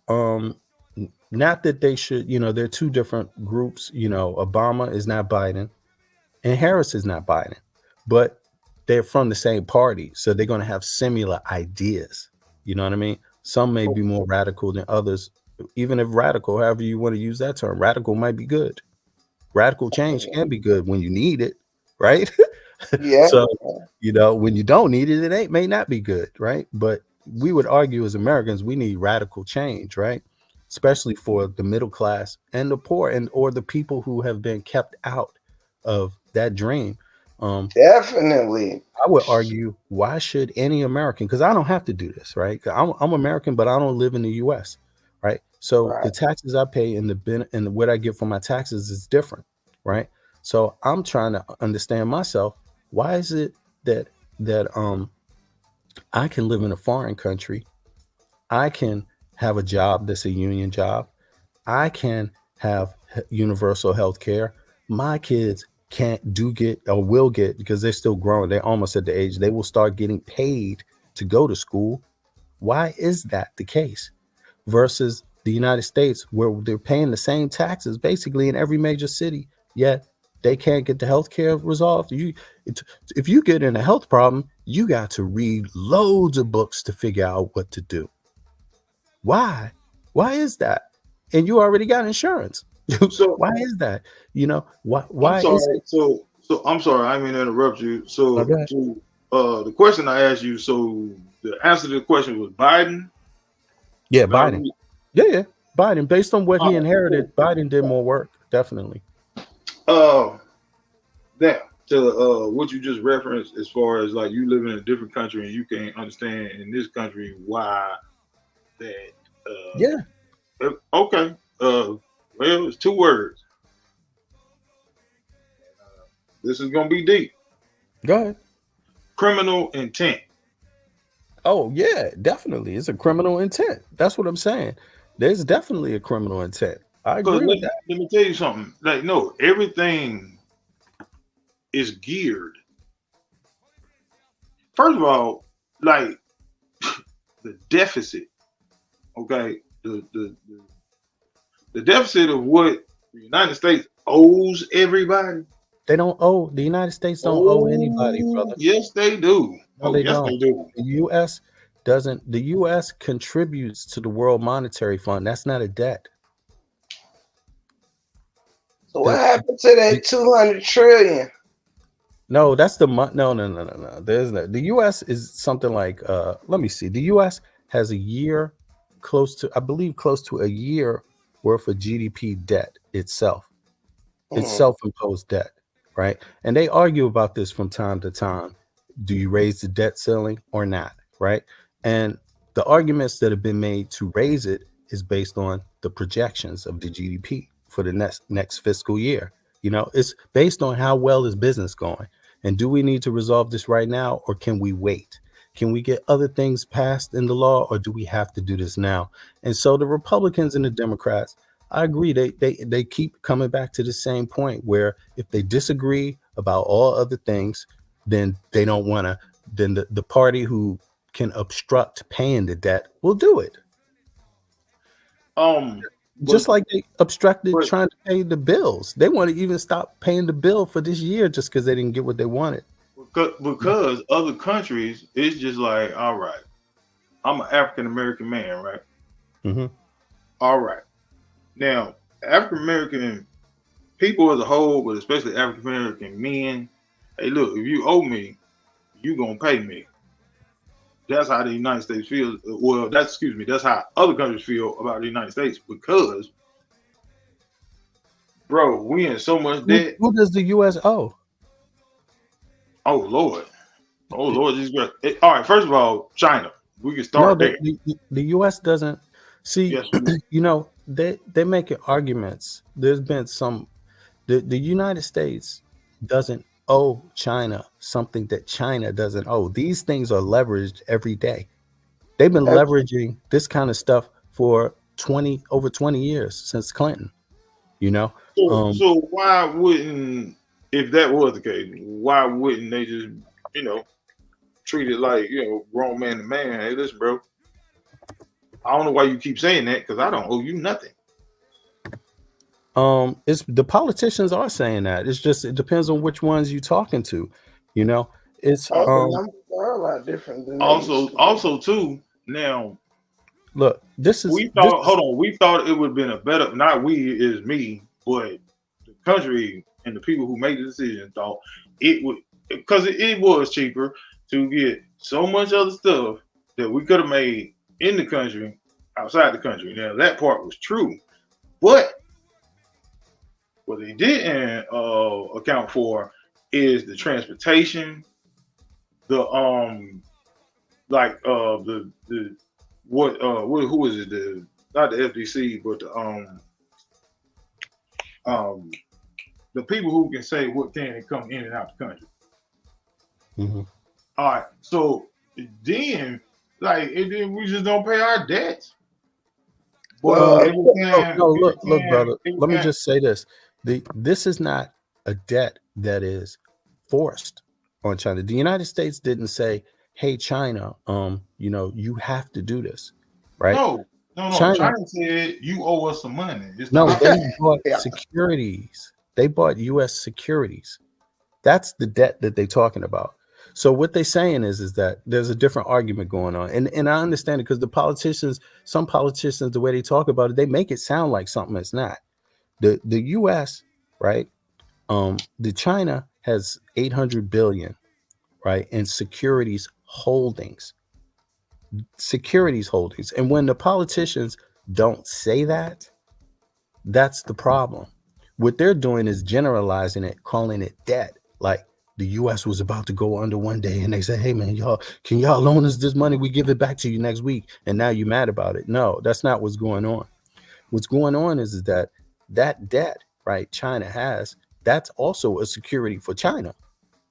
S2: not that they should, they're two different groups. Obama is not Biden and Harris is not Biden, but they're from the same party. So they're going to have similar ideas. You know what I mean? Some may be more radical than others. Even if radical, however you want to use that term, radical might be good. Radical change can be good when you need it, right?
S9: Yeah.
S2: So, you know, when you don't need it, it may not be good, right? But we would argue as Americans, we need radical change, right? Especially for the middle class and the poor, and or the people who have been kept out of that dream.
S9: Definitely.
S2: I would argue, why should any American, because I don't have to do this, right? I'm American, but I don't live in the US, right? So the taxes I pay and what I get from my taxes is different, right? So I'm trying to understand myself. Why is it that I can live in a foreign country, I can have a job that's a union job, I can have universal health care, my kids can't get or will get, because they're still growing, they're almost at the age they will start getting paid to go to school. Why is that the case? Versus the United States, where they're paying the same taxes basically in every major city, yet they can't get the health care resolved. If you get in a health problem, you got to read loads of books to figure out what to do. Why is that? And you already got insurance. So why is that? You know, why is it?
S10: So I'm sorry, I didn't mean to interrupt you. So the question I asked you, so the answer to the question was Biden?
S2: Yeah, Biden. Yeah. Biden. Based on what he inherited, Biden did more work, definitely.
S10: Now, to what you just referenced, as far as like you live in a different country and you can't understand in this country why that.
S2: Yeah.
S10: Okay. Well, it's two words. This is gonna be deep.
S2: Go ahead.
S10: Criminal intent.
S2: Oh yeah, definitely. It's a criminal intent. That's what I'm saying. There's definitely a criminal intent. I agree with that.
S10: Let me tell you something. Like, no, everything is geared. First of all, like the deficit. Okay, the deficit of what the United States owes everybody.
S2: They don't owe. The United States don't owe anybody, brother.
S10: Yes, they do.
S2: No, they do. The U.S. doesn't. The U.S. contributes to the World Monetary Fund. That's not a debt.
S9: So what happened to that 200 trillion?
S2: No, that's the month. No. There's no. The U.S. is something like. Let me see. The U.S. has a year, close to a year worth of GDP debt itself. It's self-imposed debt, right? And they argue about this from time to time. Do you raise the debt ceiling or not, right? And the arguments that have been made to raise it is based on the projections of the GDP for the next fiscal year. You know, it's based on how well is business going. And do we need to resolve this right now, or can we wait? Can we get other things passed in the law, or do we have to do this now? And so the Republicans and the Democrats, I agree, they keep coming back to the same point where if they disagree about all other things, then they don't want to, then the party who can obstruct paying the debt will do it. Just like they obstructed trying to pay the bills. They want to even stop paying the bill for this year just because they didn't get what they wanted.
S10: Because other countries, it's just like, all right, I'm an African-American man, right?
S2: Mm-hmm.
S10: All right. Now, African-American people as a whole, but especially African-American men, hey, look, if you owe me, you going to pay me. That's how the United States feels. Well, that's how other countries feel about the United States, because, bro, we in so much debt.
S2: Who does the U.S. owe?
S10: Oh, Lord. Oh, Lord. All right, first of all, China. We can start there.
S2: The U.S. doesn't. See,
S10: yes,
S2: you know, they're making arguments. There's been some, the United States doesn't owe China something that China doesn't owe. These things are leveraged every day. They've been leveraging this kind of stuff for over 20 years since Clinton, you know?
S10: So why wouldn't, if that was the case, why wouldn't they just, you know, treat it like, you know, grown man to man? Hey, listen, bro, I don't know why you keep saying that, because I don't owe you nothing.
S2: It's the politicians are saying that. It's just, it depends on which ones you're talking to, you know. It's
S9: they're a lot different than
S10: also too. Now,
S2: look, this is
S10: we thought it would have been a better, not we, is me, but the country and the people who made the decision thought it would, because it was cheaper to get so much other stuff that we could have made in the country, outside the country. Now that part was true, but what they didn't account for is the transportation, the who is it, the not the FDC but the people who can say what can come in and out the country.
S2: Mm-hmm.
S10: All right, so then we just don't pay our debts.
S2: No, look, brother. Let me just say this: this is not a debt that is forced on China. The United States didn't say, "Hey, China, you have to do this," right?
S10: No. China said you owe us some money.
S2: They bought securities. They bought U.S. securities. That's the debt that they're talking about. So what they're saying is that there's a different argument going on. And I understand it because some politicians, the way they talk about it, they make it sound like something it's not. The US, right? The China has 800 billion, right, in securities holdings. And when the politicians don't say that, that's the problem. What they're doing is generalizing it, calling it debt. Like, the U.S. was about to go under one day, and they said, "Hey, man, can y'all loan us this money? We give it back to you next week." And now you're mad about it. No, that's not what's going on. What's going on is that debt, right, China has, that's also a security for China.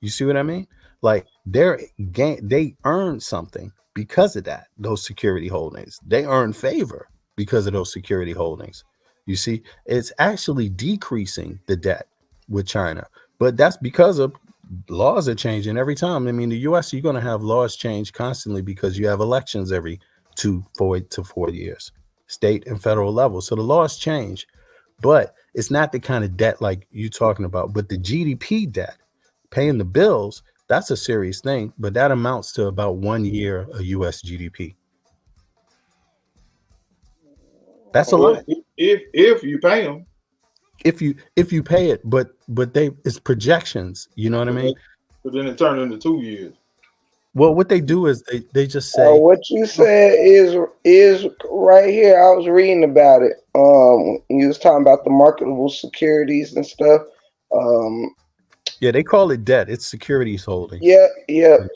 S2: You see what I mean? Like, they earn something because of that, those security holdings. They earn favor because of those security holdings. You see, it's actually decreasing the debt with China, but that's because of laws are changing every time. I mean, the U.S., you're going to have laws change constantly because you have elections every 4 to 4 years, state and federal level. So the laws change, but it's not the kind of debt like you talking about. But the GDP debt, paying the bills, that's a serious thing. But that amounts to about 1 year of U.S. GDP. That's a lot.
S10: If you pay them.
S2: If you pay it, but it's projections, you know what I mean?
S10: But then it turned into 2 years.
S2: Well, what they do is they just say
S9: what you said is right here. I was reading about it. You was talking about the marketable securities and stuff.
S2: Yeah, they call it debt. It's securities holding.
S9: Yeah,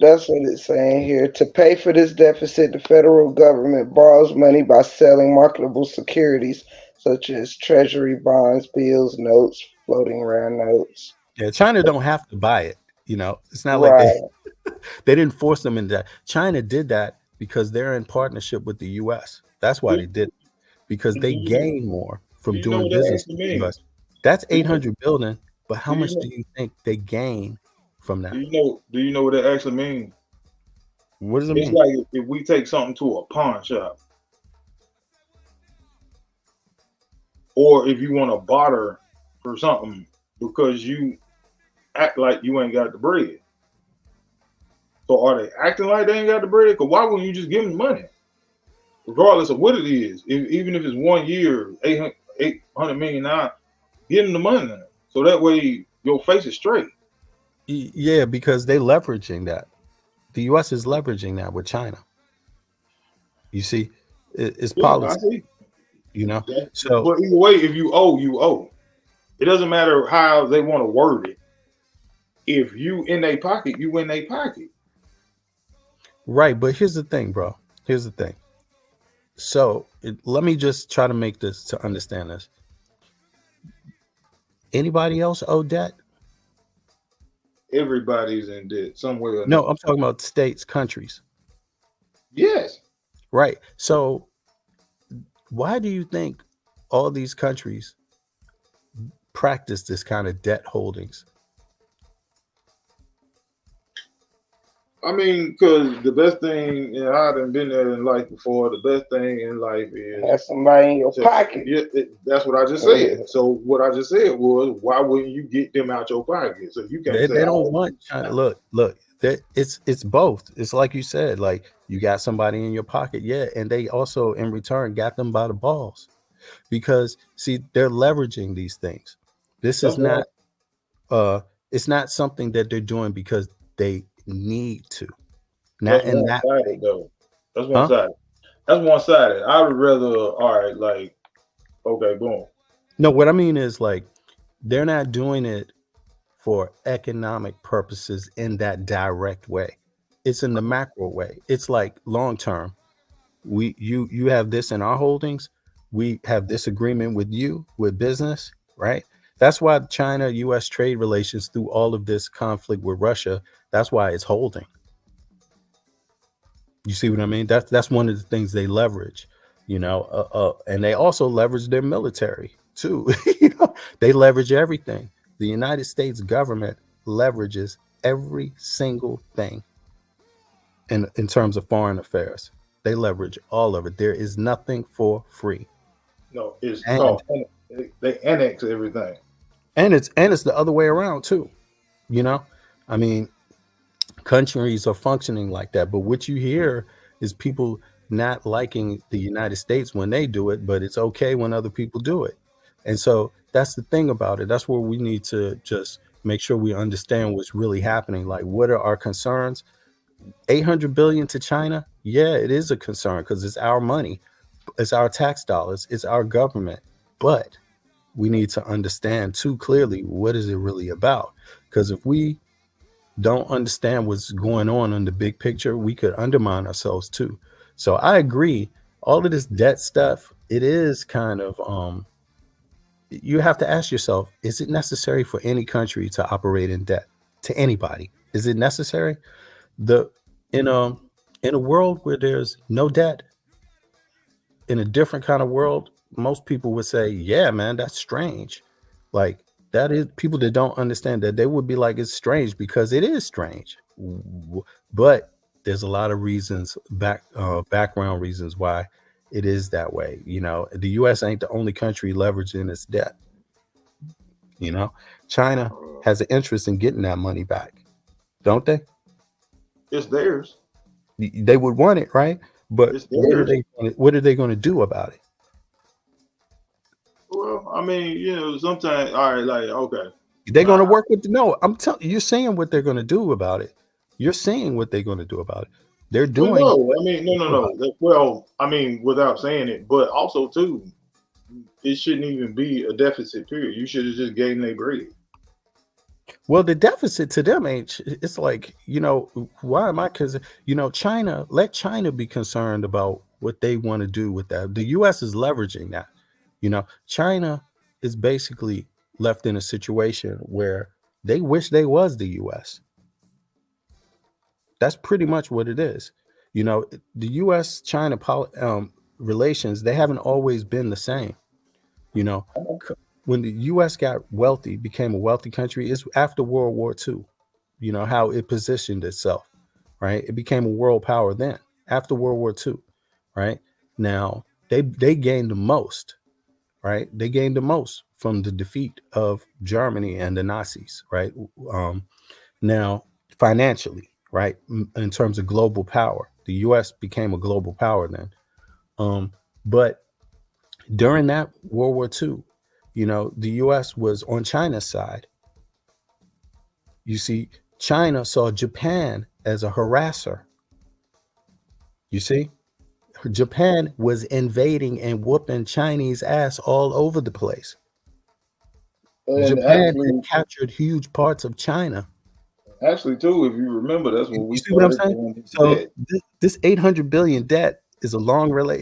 S9: that's what it's saying here. To pay for this deficit, the federal government borrows money by selling marketable securities such as treasury bonds, bills, notes, floating around notes.
S2: Yeah, China don't have to buy it. It's not like they didn't force them into that. China did that because they're in partnership with the U.S. That's why they did it, because they gain more from doing business with the U.S. That's 800 billion. But how much do you think they gain from that?
S10: Do you know what that actually means?
S2: What does it mean?
S10: It's like if we take something to a pawn shop, or if you want to barter for something because you act like you ain't got the bread. So are they acting like they ain't got the bread? Because why wouldn't you just give them money? Regardless of what it is, even if it's 1 year, 800 million now, give them the money. So that way your face is straight.
S2: Yeah, because they're leveraging that. The U.S. is leveraging that with China. You see, it's policy. So,
S10: but either way, if you owe, you owe. It doesn't matter how they want to word it. If you in their pocket, you in their pocket.
S2: Right, but here's the thing, bro. Here's the thing. So let me just try to make this to understand this. Anybody else owe debt?
S10: Everybody's in debt somewhere.
S2: No, I'm talking about states, countries.
S10: Yes.
S2: Right. So why do you think all these countries practice this kind of debt holdings?
S10: I mean, because the best thing, I haven't been there in life before. The best thing in life is
S9: have somebody in your pocket.
S10: Yeah, that's what I just said. So what I just said was, why wouldn't you get them out your pocket? So you can't say
S2: they don't want China. Look. It's both. It's like you said, like you got somebody in your pocket, yeah, and they also in return got them by the balls, because see, they're leveraging these things. This
S10: That's
S2: is
S10: why.
S2: not it's not something that they're doing because they need to. Not
S10: That's
S2: in
S10: one
S2: that way.
S10: sided though. That's one
S2: Huh?
S10: sided. That's one sided. I would rather. All right, like okay, boom.
S2: No, what I mean is like they're not doing it for economic purposes in that direct way. It's in the macro way. It's like long term. You have this in our holdings. We have this agreement with you with business, right? That's why China US trade relations through all of this conflict with Russia, that's why it's holding. You see what I mean? That's one of the things they leverage, and they also leverage their military too. They leverage everything. The United States government leverages every single thing in terms of foreign affairs. They leverage all of it. There is nothing for free.
S10: No, it's
S2: And
S10: called. They annex everything.
S2: it's the other way around too. You know, I mean, countries are functioning like that. But what you hear is people not liking the United States when they do it, but it's okay when other people do it. And so that's the thing about it. That's where we need to just make sure we understand what's really happening. Like, what are our concerns? 800 billion to China? Yeah, it is a concern because it's our money, it's our tax dollars, it's our government. But we need to understand too clearly what is it really about. Because if we don't understand what's going on in the big picture, we could undermine ourselves too. So I agree. All of this debt stuff, it is kind of you have to ask yourself, is it necessary for any country to operate in debt to anybody? Is it necessary? The in a in a world where there's no debt, in a different kind of world, most people would say, yeah, man, that's strange. Like, that is, people that don't understand that, they would be like, it's strange because it is strange. But there's a lot of reasons, background reasons why it is that way. The US ain't the only country leveraging its debt. China has an interest in getting that money back, don't they?
S10: It's theirs.
S2: They would want it, right? But
S10: It's theirs.
S2: what are they going to do about it?
S10: Well, I mean, sometimes, all right, like, okay.
S2: They're going to work with no. I'm telling you're saying what they're going to do about it. You're saying what they're going to do about it. They're
S10: Well,
S2: doing.
S10: no, I mean, no. Well, I mean, without saying it, but also too, it shouldn't even be a deficit period. You should have just gave them their bread.
S2: Well, the deficit to them ain't. It's like, why am I? Because China. Let China be concerned about what they want to do with that. The U.S. is leveraging that. China is basically left in a situation where they wish they was the U.S. That's pretty much what it is. The U.S.-China relations, they haven't always been the same. When the U.S. got wealthy, became a wealthy country, is after World War II. How it positioned itself, right? It became a world power then, after World War II, right? Now, they gained the most, right? They gained the most from the defeat of Germany and the Nazis, right? Now, financially, right? In terms of global power, the U.S. became a global power then. But during that World War II, the U.S. was on China's side. You see, China saw Japan as a harasser. You see, Japan was invading and whooping Chinese ass all over the place.
S10: And
S2: Japan had captured huge parts of China.
S10: Actually, too, if you remember, that's what we
S2: see what I'm
S10: started
S2: saying?
S10: doing.
S2: So this 800 billion debt is a long relate.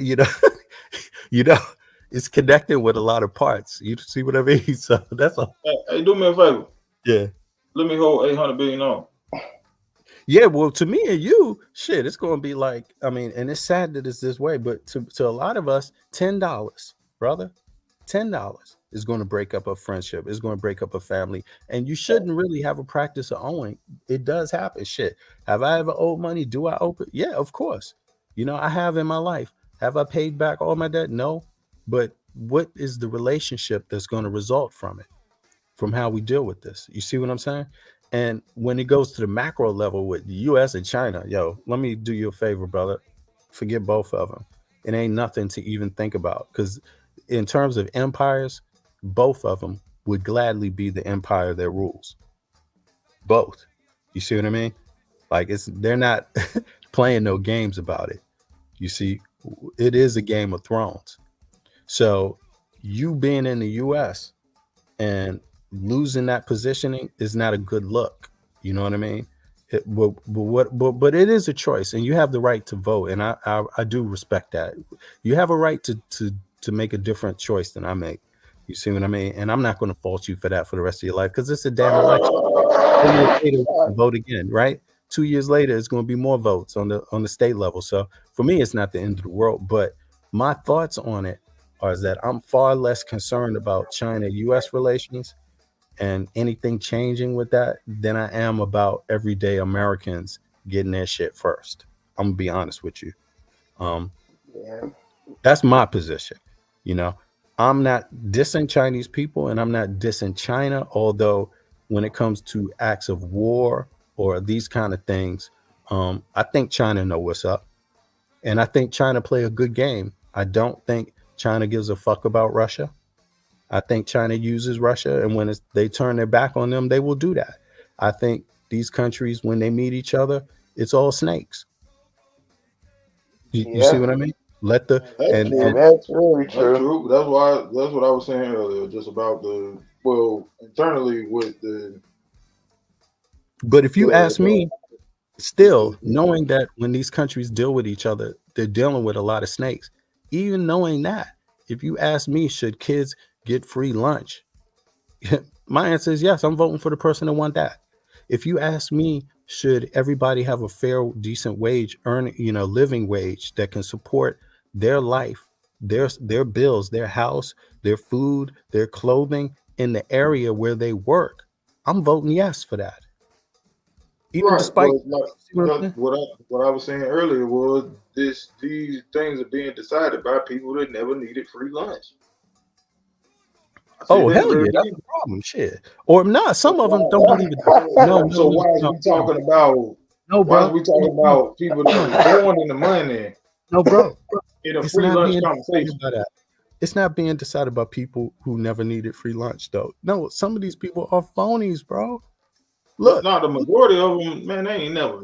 S2: It's connected with a lot of parts. You see what I mean? So that's all.
S10: Hey, do me a favor.
S2: Yeah.
S10: Let me hold 800 billion on.
S2: Yeah, well, to me and you, shit, it's going to be like, I mean, and it's sad that it's this way, but to a lot of us, $10, brother, $10 is going to break up a friendship. It's going to break up a family. And you shouldn't really have a practice of owing. It does happen. Shit. Have I ever owed money? Do I owe it? Yeah, of course. I have in my life. Have I paid back all my debt? No. But what is the relationship that's going to result from it? From how we deal with this? You see what I'm saying? And when it goes to the macro level with the US and China, yo, let me do you a favor, brother. Forget both of them. It ain't nothing to even think about, because in terms of empires, both of them would gladly be the empire that rules. Both. You see what I mean? Like they're not playing no games about it. You see, it is a Game of Thrones. So you being in the US and losing that positioning is not a good look. You know what I mean? But it is a choice, and you have the right to vote, and I do respect that. You have a right to make a different choice than I make. You see what I mean? And I'm not going to fault you for that for the rest of your life, because it's a damn election. 2 years later, vote again, right? 2 years later, it's going to be more votes on the state level. So for me, it's not the end of the world. But my thoughts on it are that I'm far less concerned about China-U.S. relations and anything changing with that than I am about everyday Americans getting their shit first. I'm gonna be honest with you. That's my position. You know, I'm not dissing Chinese people and I'm not dissing China, although when it comes to acts of war or these kind of things, I think China know what's up. And I think China play a good game. I don't think China gives a fuck about Russia. I think China uses Russia, and when they turn their back on them, they will do that. I think these countries, when they meet each other, it's all snakes. You see what I mean?
S9: That's really true.
S10: That's true. That's what I was saying earlier, just about internally with the.
S2: But if you ask me, still knowing that when these countries deal with each other, they're dealing with a lot of snakes. Even knowing that, if you ask me, should kids get free lunch? My answer is yes. I'm voting for the person that want that. If you ask me, should everybody have a fair, decent wage, living wage that can support their life, their bills, their house, their food, their clothing in the area where they work, I'm voting yes for that. Even despite
S10: what I was saying earlier was these things are being decided by people that never needed free lunch.
S2: Oh, hell yeah, that's the problem. Shit. Or not, some of them don't believe it. No,
S10: so why are we talking about why are we talking about people that are born in the money?
S2: No, bro.
S10: In a free lunch conversation.
S2: It's not being decided by people who never needed free lunch, though. No, some of these people are phonies, bro. Look,
S10: no, the majority of them, man, they ain't never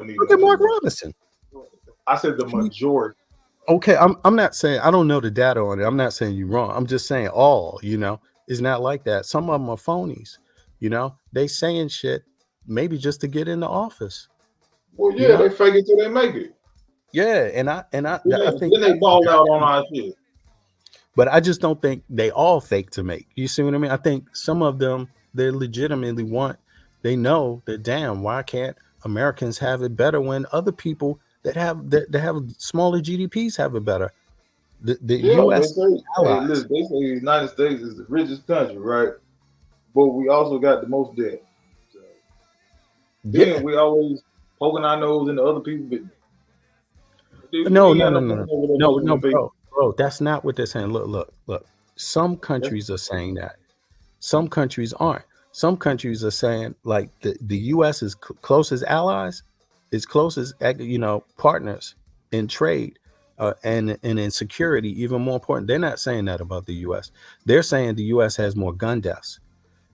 S10: needed.
S2: Look at Mark Robinson.
S10: I said the majority.
S2: Okay, I'm not saying, I don't know the data on it. I'm not saying you're wrong. I'm just saying it's not like that. Some of them are phonies. They saying shit maybe just to get in the office.
S10: Well, yeah, they fake it till they make it.
S2: Yeah, and I
S10: then they ball out on our shit.
S2: But I just don't think they all fake to make. You see what I mean? I think some of them, they legitimately they know that, damn, why can't Americans have it better when other people that have smaller GDPs have it better? The U.S.
S10: They say the United States is the richest country, right? But we also got the most debt. So then we always poking our nose into other people's business.
S2: No, bro. That's not what they're saying. Look. Some countries are saying that. Some countries aren't. Some countries are saying, like, the U.S. is closest allies, is closest partners in trade and in security. Even more important, they're not saying that about the U.S. They're saying the U.S. has more gun deaths.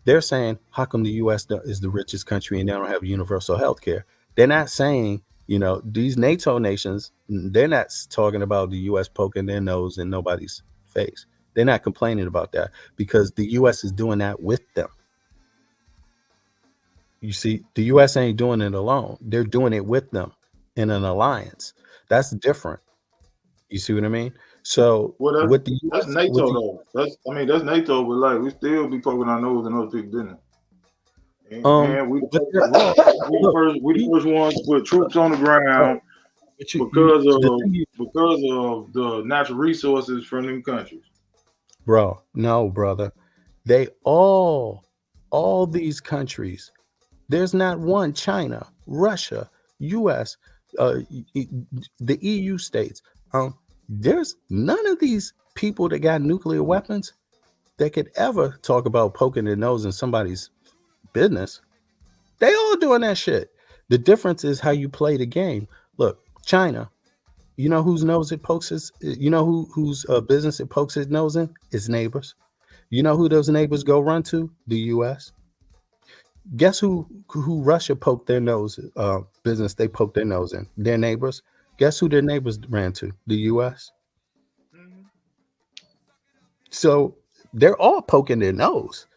S2: They're saying, how come the U.S. is the richest country and they don't have universal health care? They're not saying, these NATO nations, they're not talking about the U.S. poking their nose in nobody's face. They're not complaining about that because the U.S. is doing that with them. You see, the U.S. ain't doing it alone. They're doing it with them in an alliance. That's different. You see what I mean? So
S10: that's NATO though. That's NATO, but like we still be poking our nose in other people's business. And we the first ones to put troops on the ground because of the natural resources from them countries.
S2: Bro, no, brother. They all these countries, there's not one, China, Russia, US, the EU states. There's none of these people that got nuclear weapons that could ever talk about poking their nose in somebody's business. They all doing that shit. The difference is how you play the game. Look, China, you know whose nose it pokes his, whose business it pokes its nose in? Its neighbors. You know who those neighbors go run to? The U.S. Guess who Russia poked their nose business they poked their nose in? Their neighbors. Guess who their neighbors ran to? The U.S. So they're all poking their nose.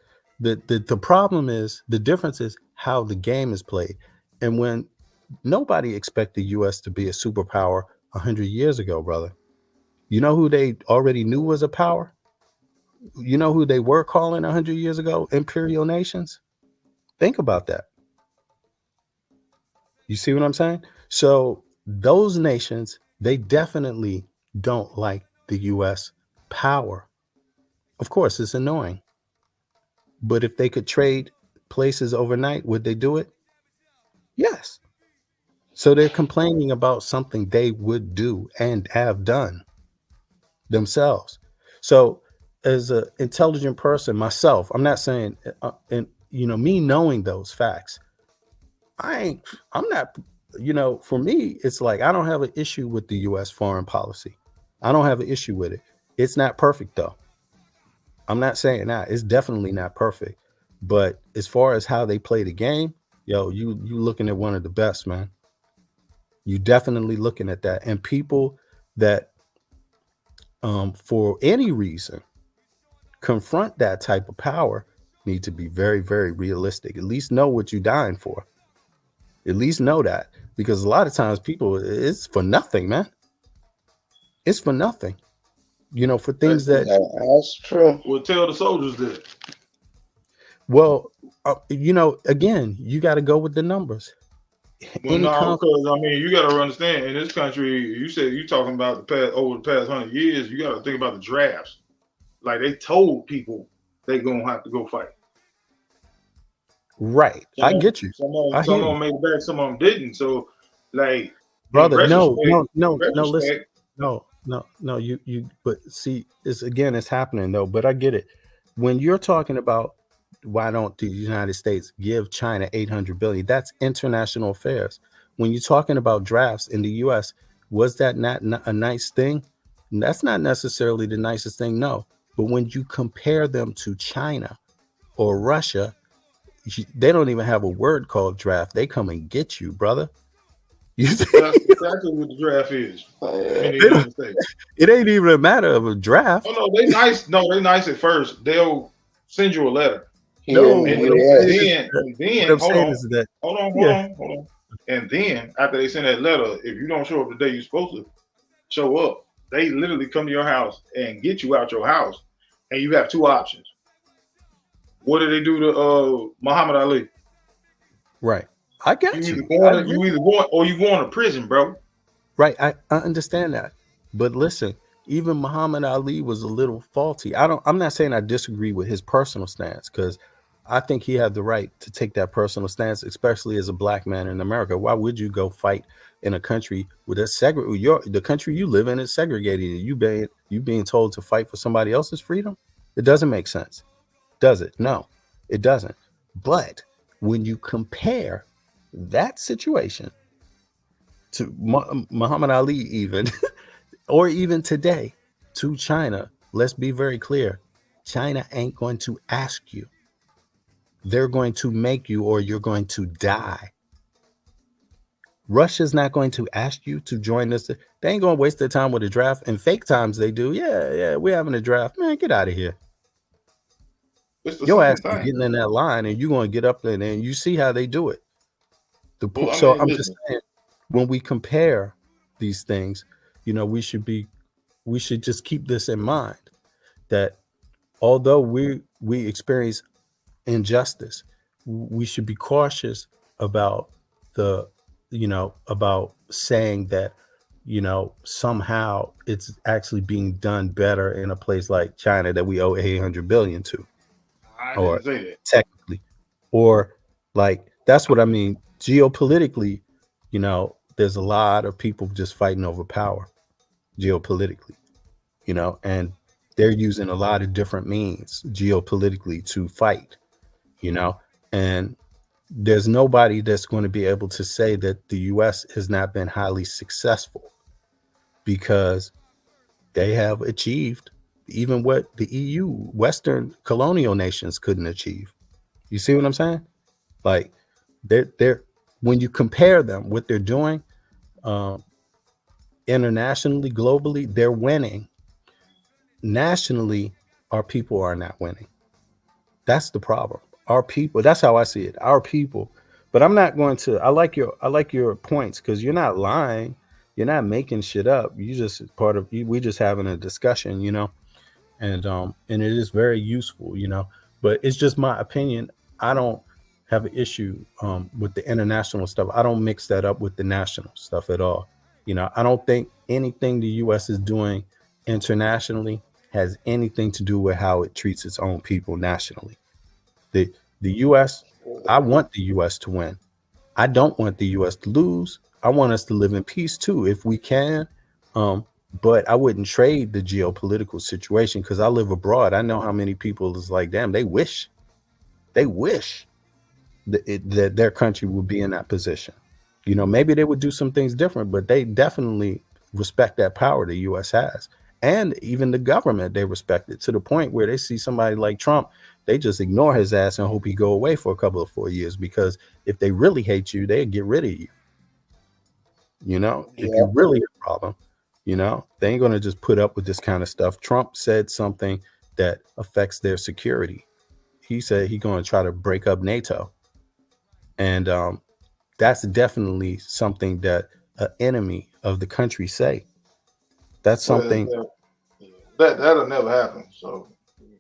S2: The problem is, the difference is how the game is played. And when nobody expected the U.S. to be a superpower 100 years ago, brother. You know who they already knew was a power? You know who they were calling 100 years ago? Imperial nations. Think about that. You see what I'm saying? So those nations, they definitely don't like the U.S. power. Of course, it's annoying. But if they could trade places overnight, would they do it? Yes. So they're complaining about something they would do and have done themselves. So as an intelligent person myself, I'm not saying, and me knowing those facts, I'm not, for me, it's like, I don't have an issue with the U.S. foreign policy. I don't have an issue with it. It's not perfect though. I'm not saying that. It's definitely not perfect. But as far as how they play the game, you looking at one of the best, man. You definitely looking at that. And people that for any reason confront that type of power need to be very, very realistic. At least know what you're dying for. At least know that. Because a lot of times people, it's for nothing, man. It's for nothing. For things
S9: that's true.
S10: Well, tell the soldiers that.
S2: Well, again, you got to go with the numbers.
S10: Well, no, because you got to understand, in this country, you said you talking about over the past 100 years. You got to think about the drafts. Like, they told people they gonna have to go fight.
S2: Right, I get you.
S10: Some of them made it back, some of them didn't. So, like,
S2: brother, no, listen, no, you. But see, it's happening though. But I get it. When you're talking about, why don't the United States give China $800 billion? That's international affairs. When you're talking about drafts in the U.S., was that not a nice thing? That's not necessarily the nicest thing, no. But when you compare them to China or Russia, they don't even have a word called draft. They come and get you, brother.
S10: That's exactly what the draft is in the United States.
S2: It ain't even a matter of a draft.
S10: Oh, no, they nice. No, they nice at first. They'll send you a letter.
S2: No,
S10: and then hold on. And then after they send that letter, if you don't show up the day you're supposed to show up, they literally come to your house and get you out your house. And you have two options. What did they do to Muhammad Ali?
S2: Right. I got you.
S10: You either going or you going to prison, bro.
S2: Right. I understand that. But listen, even Muhammad Ali was a little faulty. I'm not saying I disagree with his personal stance, because I think he had the right to take that personal stance, especially as a black man in America. Why would you go fight in a country with the country you live in is segregated? You being told to fight for somebody else's freedom? It doesn't make sense. Does it? No, it doesn't. But when you compare that situation to Muhammad Ali, even, or even today, to China, let's be very clear. China ain't going to ask you. They're going to make you, or you're going to die. Russia's not going to ask you to join this. They ain't going to waste their time with a draft. And fake times they do. Yeah, we're having a draft. Man, get out of here. Your ass is getting in that line, and you're going to get up there, and you see how they do it. I'm just saying, when we compare these things, we should just keep this in mind, that although we experience injustice, we should be cautious about about saying that somehow it's actually being done better in a place like China that we owe $800 billion to.
S10: I didn't say that.
S2: Technically, or like, that's what I mean. Geopolitically, there's a lot of people just fighting over power geopolitically, and they're using a lot of different means geopolitically to fight, and there's nobody that's going to be able to say that the U.S. has not been highly successful, because they have achieved even what the EU, Western colonial nations couldn't achieve. You see what I'm saying? Like they're when you compare them, what they're doing internationally, globally, they're winning. Nationally, our people are not winning. That's the problem. Our people, that's how I see it. Our people. But I'm not going to I like your points, because you're not lying. You're not making shit up. You just part of we just having a discussion, and it is very useful, But it's just my opinion. I don't have an issue with the international stuff. I don't mix that up with the national stuff at all. I don't think anything the US is doing internationally has anything to do with how it treats its own people nationally. The US, I want the US to win. I don't want the US to lose. I want us to live in peace too, if we can. But I wouldn't trade the geopolitical situation, because I live abroad. I know how many people is like, damn, they wish that their country would be in that position. Maybe they would do some things different, but they definitely respect that power the US has. And even the government, they respect it, to the point where they see somebody like Trump, they just ignore his ass and hope he go away for a couple of 4 years, because if they really hate you, they'll get rid of you. If you're really a problem, they ain't going to just put up with this kind of stuff. Trump said something that affects their security. He said he's going to try to break up NATO. And that's definitely something that an enemy of the country say. That's something
S10: that'll never happen. So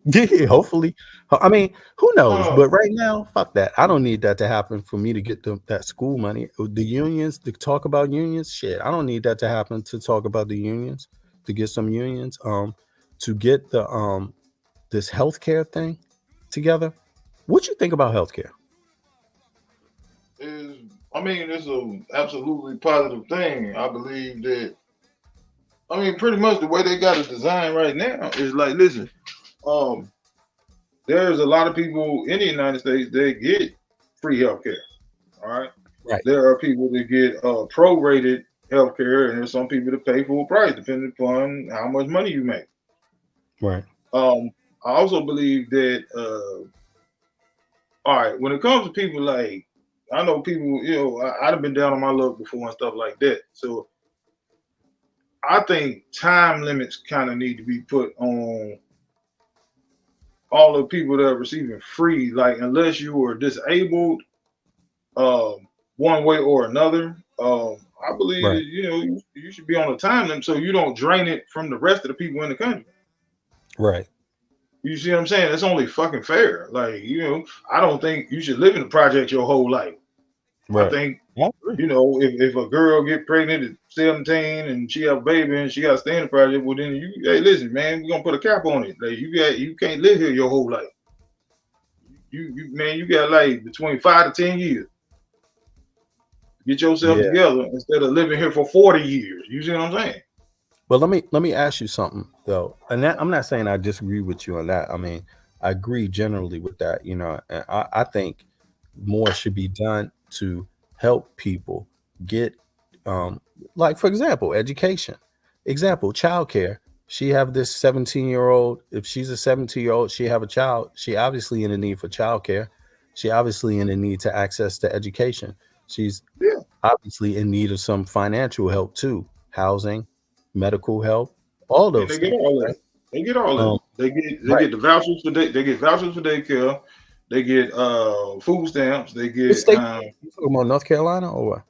S2: yeah, hopefully. I mean, who knows? But right now, fuck that. I don't need that to happen for me to get that school money. The unions, to talk about unions, shit. I don't need that to happen to talk about the unions, to get some unions. To get the this healthcare thing together. What you think about healthcare?
S10: It's an absolutely positive thing. I believe that. Pretty much the way they got it designed right now is like, listen, there's a lot of people in the United States that get free healthcare. All right.
S2: Right.
S10: There are people that get prorated healthcare, and there's some people that pay full price depending upon how much money you make.
S2: Right.
S10: I also believe that all right, when it comes to people like, I know people, I'd have been down on my luck before and stuff like that. So I think time limits kind of need to be put on all the people that are receiving free. Like, unless you are disabled, one way or another, I believe
S2: Right.
S10: that, you should be on a time limit so you don't drain it from the rest of the people in the country.
S2: Right.
S10: You see what I'm saying? It's only fucking fair. Like, I don't think you should live in the project your whole life.
S2: Right.
S10: I think, if a girl get pregnant at 17 and she have a baby and she got to stay in the project, well, then hey, listen, man, we're gonna put a cap on it. Like, you can't live here your whole life. You got like between 5 to 10 years. Get yourself together instead of living here for 40 years. You see what I'm saying?
S2: But let me ask you something though, and that, I'm not saying I disagree with you on that. I mean, I agree generally with that. And I think more should be done to help people get, like, for example, education. Example, childcare. She have this 17-year-old. If she's a 17-year-old, she have a child. She obviously in the need for childcare. She obviously in the need to access to education. She's obviously in need of some financial help too, housing, medical help, all those.
S10: They get all that. They get all that. They get the vouchers for they get vouchers for daycare. They get food stamps. They get.
S2: You talking about North Carolina or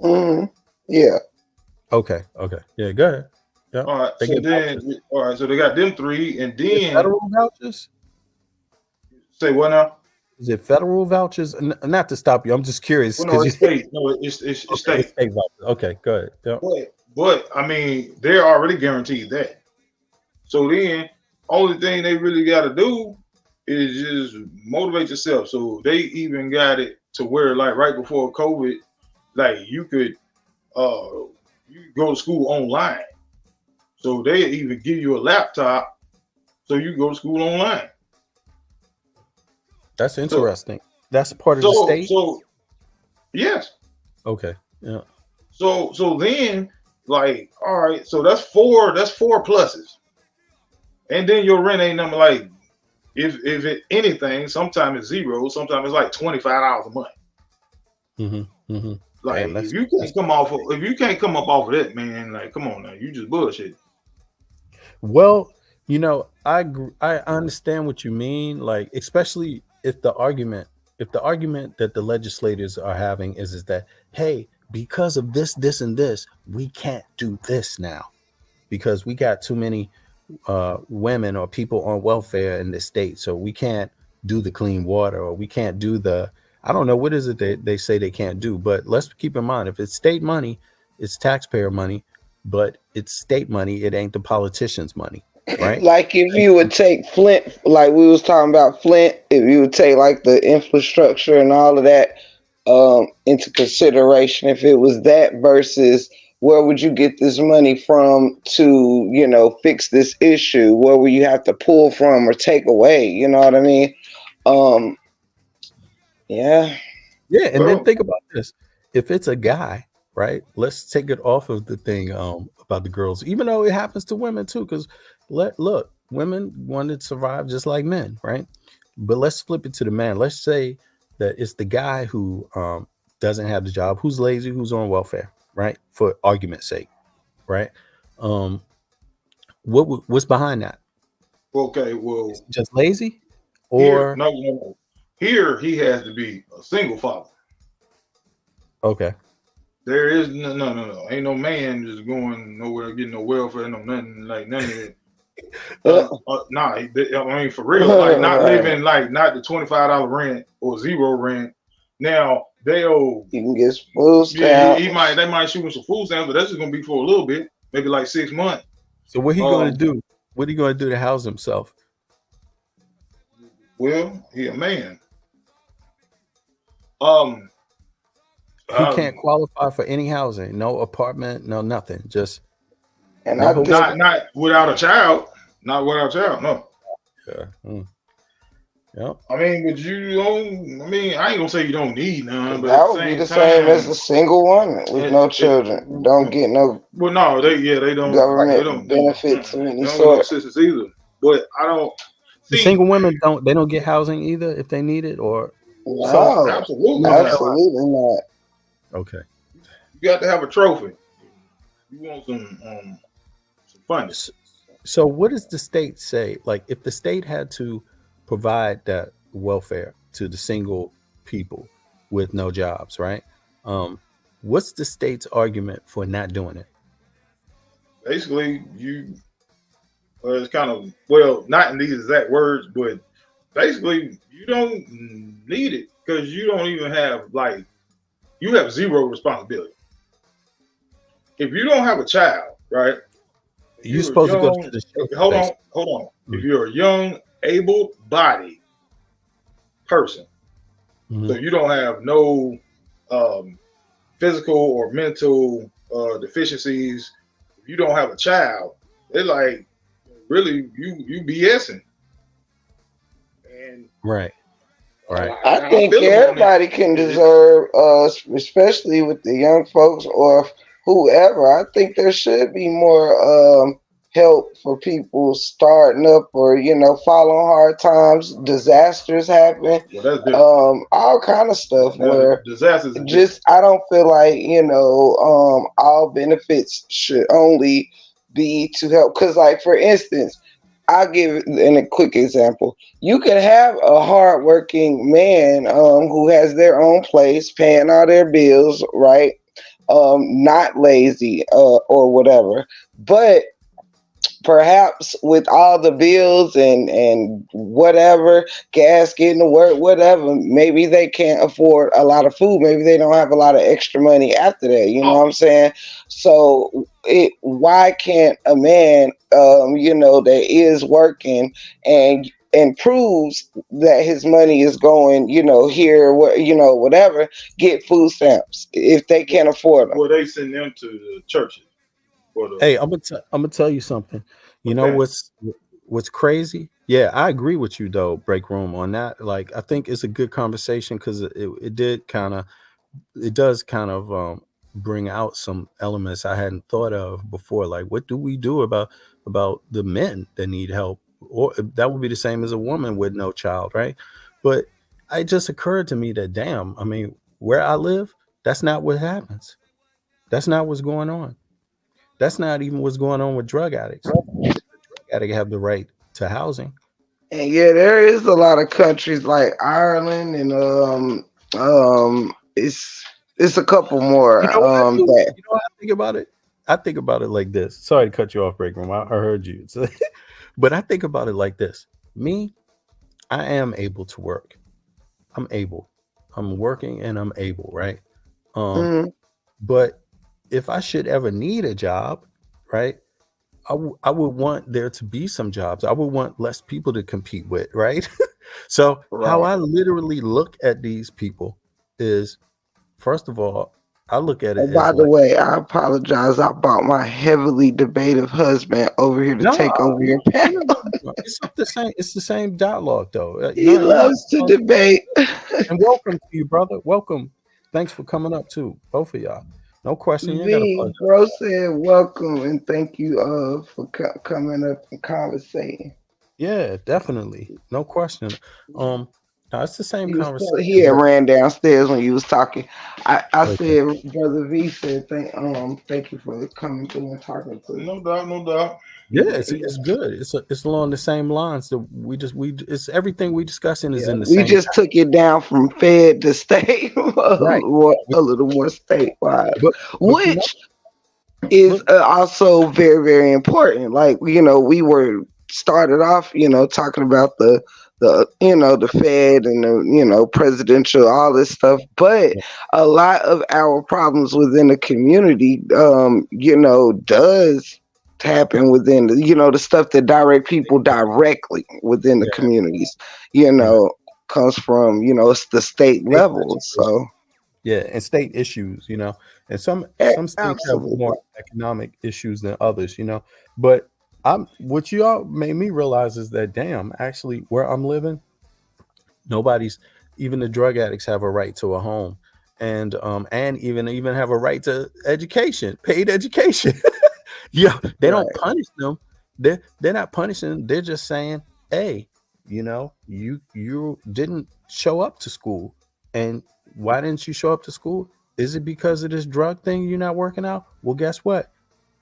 S9: what? Yeah.
S2: Okay. Yeah. Go ahead. Yeah.
S10: All right. So they got them 3, and then
S2: federal vouchers.
S10: Say what now?
S2: Is it federal vouchers? Not to stop you, I'm just curious.
S10: Well, no, it's state. No, it's state.
S2: It's state vouchers. Okay, go ahead. Yep.
S10: But they're already guaranteed that. So then, only thing they really got to do is just motivate yourself. So they even got it to where, like, right before COVID, like, you could go to school online. So they even give you a laptop so you go to school online.
S2: That's interesting. That's part of the state.
S10: So yes.
S2: Okay. Yeah.
S10: So then, like, all right, so that's four pluses. and then your rent ain't nothing like, if it anything, sometimes it's zero, sometimes it's like $25 a month. Like
S2: Damn,
S10: if you can't come off of, if you can't come up off of that, man, like come on now, you just bullshit.
S2: well, I understand what you mean, like especially if the argument that the legislators are having is that, hey, because of this, this, and this, we can't do this now because we got too many women or people on welfare in the state, so we can't do the clean water, or we can't do the, I don't know what is it they say they can't do. But let's keep in mind, if it's state money, it's taxpayer money, but it's state money, it ain't the politicians' money, right?
S9: Like if you would take Flint, like we was talking about Flint, if you would take like the infrastructure and all of that into consideration, if it was that versus where would you get this money from to, fix this issue? Where would you have to pull from or take away? You know what I mean? Yeah.
S2: Yeah, and then think about this. If it's a guy, right? Let's take it off of the thing about the girls, even though it happens to women too, because look, women want to survive just like men, right? But let's flip it to the man. Let's say that it's the guy who doesn't have the job, who's lazy, who's on welfare, right? For argument's sake, right? What's behind that?
S10: Okay, well,
S2: just lazy,
S10: here,
S2: or
S10: no. Here he has to be a single father.
S2: Okay.
S10: There is no. Ain't no man just going nowhere getting no welfare, no nothing like none of it. Nah, I mean for real, like not living like not the $25 rent or zero rent. Now you
S9: can get food stamps.
S10: Yeah, they might shoot him some food stamps, but that's just gonna be for a little bit, maybe like 6 months.
S2: So what he gonna do? What are you gonna do to house himself?
S10: Well, he a man.
S2: He can't qualify for any housing, no apartment, no nothing. Just
S9: and
S10: not without a child. Not without a child, no.
S2: Yeah. Yeah.
S10: I mean, but you don't. I mean, I ain't gonna say you don't need none, but
S9: that would be the same as a single woman with no children. Don't get no.
S10: Well, no, they don't.
S9: Government
S10: they don't
S9: benefits of any
S10: they don't
S9: sort.
S10: get no assistance either. But I don't.
S2: The single women don't get housing either if they need it, or
S9: no,
S10: absolutely
S9: not.
S2: Okay.
S10: You got to have a trophy. You want some funding.
S2: So what does the state say? Like if the state had to provide that welfare to the single people with no jobs, right? What's the state's argument for not doing it?
S10: Basically, it's kind of, well, not in these exact words, but basically you don't need it because you don't even have you have zero responsibility. If you don't have a child, right?
S2: You're supposed to go to the shelter.
S10: Hold on. Mm-hmm. If you're a young, able-bodied person, so you don't have no physical or mental deficiencies, if you don't have a child, they're like, really, you BSing. And
S2: right.
S9: I think everybody can deserve, especially with the young folks or whoever. I think there should be more help for people starting up or following hard times. Disasters happen, all kind of stuff. Where
S10: disasters,
S9: I don't feel like all benefits should only be to help. Because, like for instance, I'll give a quick example. You could have a hardworking man who has their own place, paying all their bills, right? Not lazy or whatever. But perhaps with all the bills and whatever, gas getting to work, whatever, maybe they can't afford a lot of food. Maybe they don't have a lot of extra money after that. You know what I'm saying? So why can't a man, that is working and proves that his money is going, here, whatever, get food stamps if they can't afford them?
S10: Well, they send them to the churches.
S2: Hey, I'm gonna tell you something. You know what's crazy? Yeah, I agree with you though, Break Room, on that. Like, I think it's a good conversation because it does kind of bring out some elements I hadn't thought of before. Like, what do we do about about the men that need help, or that would be the same as a woman with no child, right? But it just occurred to me that, damn, I mean, where I live, that's not what happens. That's not what's going on. That's not even what's going on with drug addicts. Drug addicts have the right to housing.
S9: And yeah, there is a lot of countries like Ireland and it's a couple more
S2: You know what I do?
S9: that
S2: You know what I think about it? I think about it like this. Sorry to cut you off, Break Room. I heard you. But I think about it like this. Me, I am able to work. I'm able. I'm working and I'm able, right?
S9: Mhm.
S2: But if I should ever need a job, right? I would want there to be some jobs. I would want less people to compete with, right? So how
S9: Right.
S2: I literally look at these people is, first of all, I look at it
S9: And by
S2: as
S9: the
S2: like,
S9: way, I apologize. I brought my heavily debative husband over here to
S2: no,
S9: take over your panel.
S2: it's the same. It's the same dialogue, though.
S9: He
S2: No, you
S9: loves to debate.
S2: and welcome to you, brother. Welcome. Thanks for coming up too, both of y'all. No question. You ain't got to
S9: V,
S2: apologize.
S9: bro said welcome and thank you for coming up and conversating.
S2: Yeah, definitely. No question. No, it's the same
S9: He
S2: conversation,
S9: had
S2: but
S9: ran downstairs when you was talking. I
S2: okay.
S9: said, Brother V said, thank you for coming through and talking to us.
S10: No doubt, no doubt.
S2: Yeah, it's good. It's along the same lines that we it's everything we discussing is
S9: Yeah,
S2: in the
S9: we
S2: same.
S9: just took it down from Fed to state,
S2: Right.
S9: a little more statewide,
S2: But you know,
S9: which is
S2: look,
S9: also very, very important. Like, we were started off, talking about the the Fed and the presidential, all this stuff, but a lot of our problems within the community, does happen within the stuff that direct people directly within the
S2: yeah,
S9: communities,
S2: yeah.
S9: comes from it's the state
S2: State
S9: level.
S2: legislation.
S9: So
S2: Yeah, and state issues, and some states have
S9: absolutely.
S2: more economic issues than others, But what you all made me realize is that, damn, actually, where I'm living, nobody's, even the drug addicts have a right to a home, and even have a right to education, paid education. Yeah, they don't
S9: Right.
S2: punish them. They're not punishing them. They're just saying, hey, you didn't show up to school, and why didn't you show up to school? Is it because of this drug thing you're not working out? Well, guess what?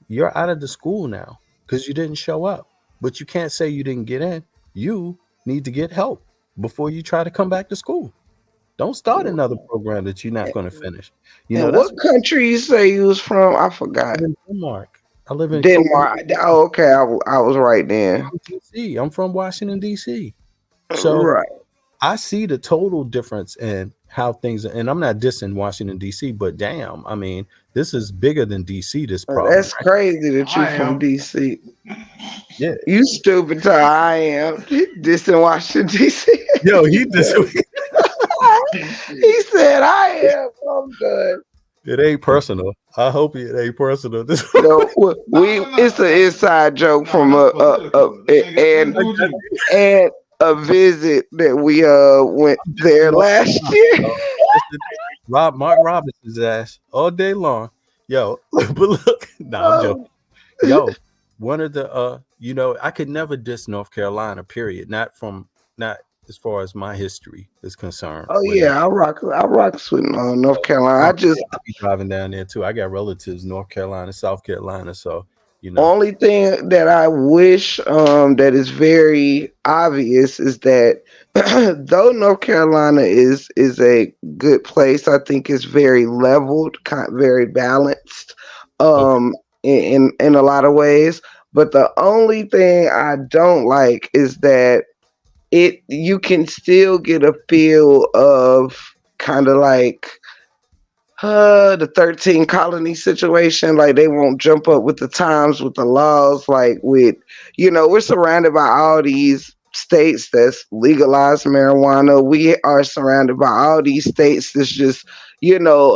S2: You're out of the school now because you didn't show up. But you can't say you didn't get in. You need to get help before you try to come back to school. Don't start another program that you're not going to finish.
S9: And
S2: That's
S9: what country you say you was from? I
S2: I
S9: forgot.
S2: live in Denmark. I live in
S9: Denmark. Oh, okay. I was right then.
S2: DC. I'm from Washington, DC. So
S9: Right.
S2: I see the total difference in how things are, and I'm not dissing Washington, D.C., but damn, I mean, this is bigger than D.C., this problem.
S9: That's
S2: Right?
S9: crazy that you
S10: I
S9: from
S10: am.
S9: DC.
S2: Yeah.
S9: You stupid till I am. This in Washington DC.
S2: Yo, he just,
S9: He said I am. I'm done.
S2: it ain't personal. I hope it ain't personal. This
S9: It's an inside joke from and a visit that we went there last year.
S2: Mark Robinson's ass all day long. Yo, but look, I'm joking. Yo, one of the I could never diss North Carolina, period. Not as far as my history is concerned.
S9: Oh yeah, I rock with North Carolina. I just
S2: I'll be driving down there too. I got relatives North Carolina, South Carolina, so
S9: only thing that I wish that is very obvious is that though North Carolina is a good place, I think it's very leveled, very balanced,
S2: Okay.
S9: in a lot of ways. But the only thing I don't like is that you can still get a feel of kind of like the 13 colony situation. Like they won't jump up with the times, with the laws, like we're surrounded by all these states that's legalized marijuana. We are surrounded by all these states that's just a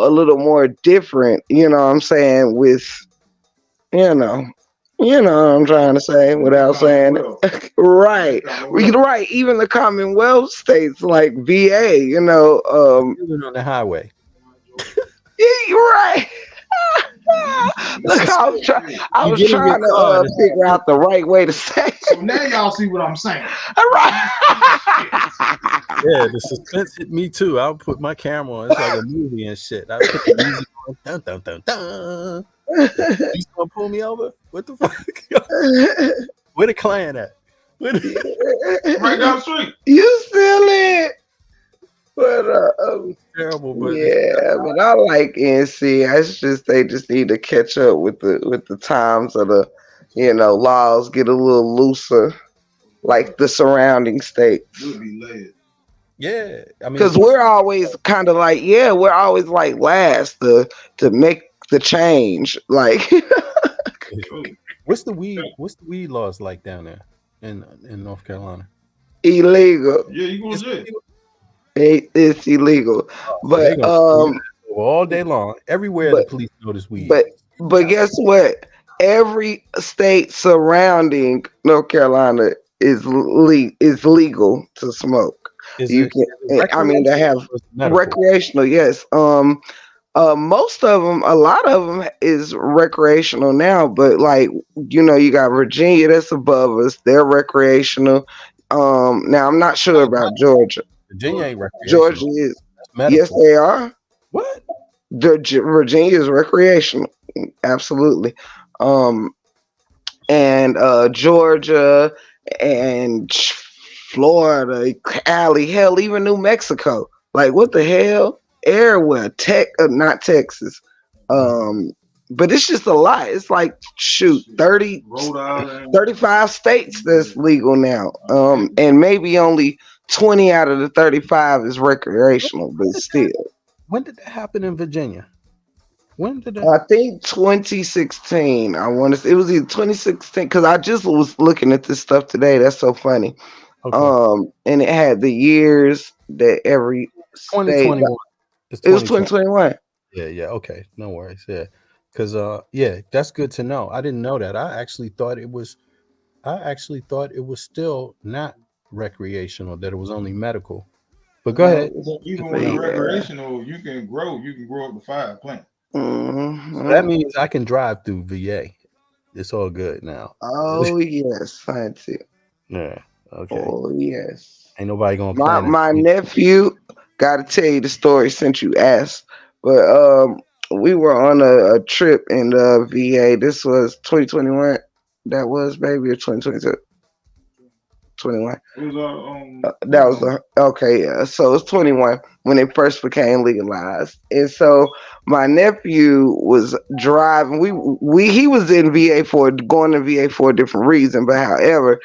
S9: little more different, what I'm saying, with what I'm trying to say without saying it. Right. Right. Even the Commonwealth states like VA,
S2: Living on the highway.
S9: right. Look, I was trying to figure out the right way to say it.
S10: So now y'all see what I'm saying.
S9: All right.
S2: Yeah, the suspense hit me too. I'll put my camera on. It's like a movie and shit. I put the music on. Dun, dun, dun, dun. You gonna pull me over? What the fuck? Where the Klan at?
S10: Right down the street.
S9: You silly. But
S2: terrible, but
S9: yeah, but I like NC. It's just they just need to catch up with the times of the laws, get a little looser, like the surrounding states.
S2: yeah, I mean,
S9: Because we're always kind of like, we're always like last to make the change. Like,
S2: what's the weed laws like down there in North Carolina?
S9: Illegal.
S10: Yeah, you going to jail.
S9: It's illegal, but
S2: all day long, everywhere the police notice weed.
S9: But guess what? Every state surrounding North Carolina is legal to smoke. They have recreational. Yes. Most of them, a lot of them is recreational now, but like you got Virginia that's above us. They're recreational. Now I'm not sure about Georgia.
S2: Virginia ain't recreational.
S9: Georgia is. Yes, they are.
S2: What?
S9: Virginia is recreational. Absolutely. And Georgia and Florida, Cali, hell, even New Mexico. Like, what the hell? Everywhere. Not Texas. But it's just a lot. It's like 35 states that's legal now. And maybe only 20 out of the 35 is recreational, but still.
S2: When did that happen in Virginia?
S9: I think 2016. I want to say it was either 2016 because I just was looking at this stuff today. That's so funny. Okay. And it had the years that every
S2: 2021.
S9: It was 2021.
S2: Yeah. Okay, no worries. Yeah, because that's good to know. I didn't know that. I actually thought it was still not recreational. That it was only medical. But go ahead.
S10: Even when it's recreational, you can grow up to 5 plants.
S9: Mm-hmm.
S2: So that means I can drive through VA. It's all good now.
S9: Oh yes, fancy.
S2: Yeah. Okay.
S9: Oh yes.
S2: Ain't nobody gonna.
S9: My nephew. Got to tell you the story since you asked, but we were on a trip in the VA. This was 2021. That was maybe 2022. 21. That was okay. Yeah, so it's 21 when it first became legalized, and so my nephew was driving. He was in VA going to VA for a different reason, but however,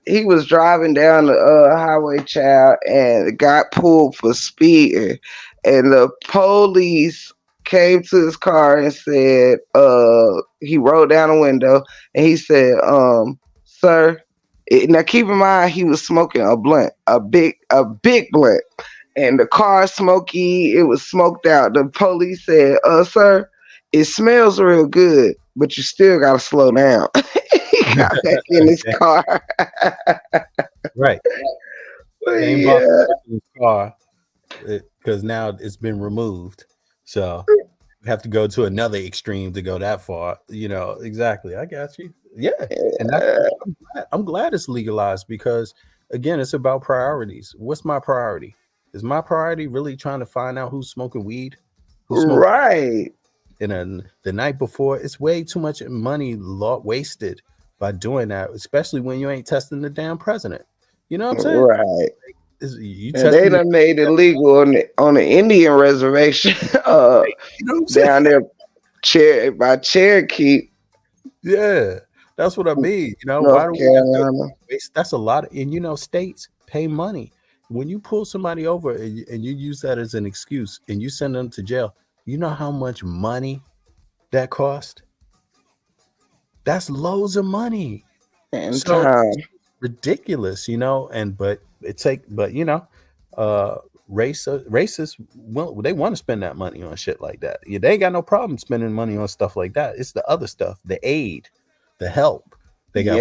S9: he was driving down the highway, child, and got pulled for speeding, and the police came to his car and said, he rolled down the window and he said, sir. Now keep in mind he was smoking a blunt, a big blunt, and the car smoky. It was smoked out. The police said, "Sir, it smells real good, but you still gotta slow down." He got back in his car.
S2: Right.
S9: Yeah.
S2: His car because now it's been removed, so we have to go to another extreme to go that far. Exactly. I got you. Yeah, and I'm glad it's legalized because, again, it's about priorities. What's my priority? Is my priority really trying to find out who's smoking weed?
S9: Right.
S2: And then the night before, it's way too much money wasted by doing that, especially when you ain't testing the damn president. You know what I'm saying?
S9: Right. They done made it legal on the Indian reservation down there by Cherokee.
S2: Yeah. That's what I mean. Why do we waste? That's a lot. And states pay money. When you pull somebody over and you use that as an excuse and you send them to jail, you know how much money that cost? That's loads of money.
S9: And time.
S2: Ridiculous, racists, well, they want to spend that money on shit like that. They ain't got no problem spending money on stuff like that. It's the other stuff, the aid, the help. They got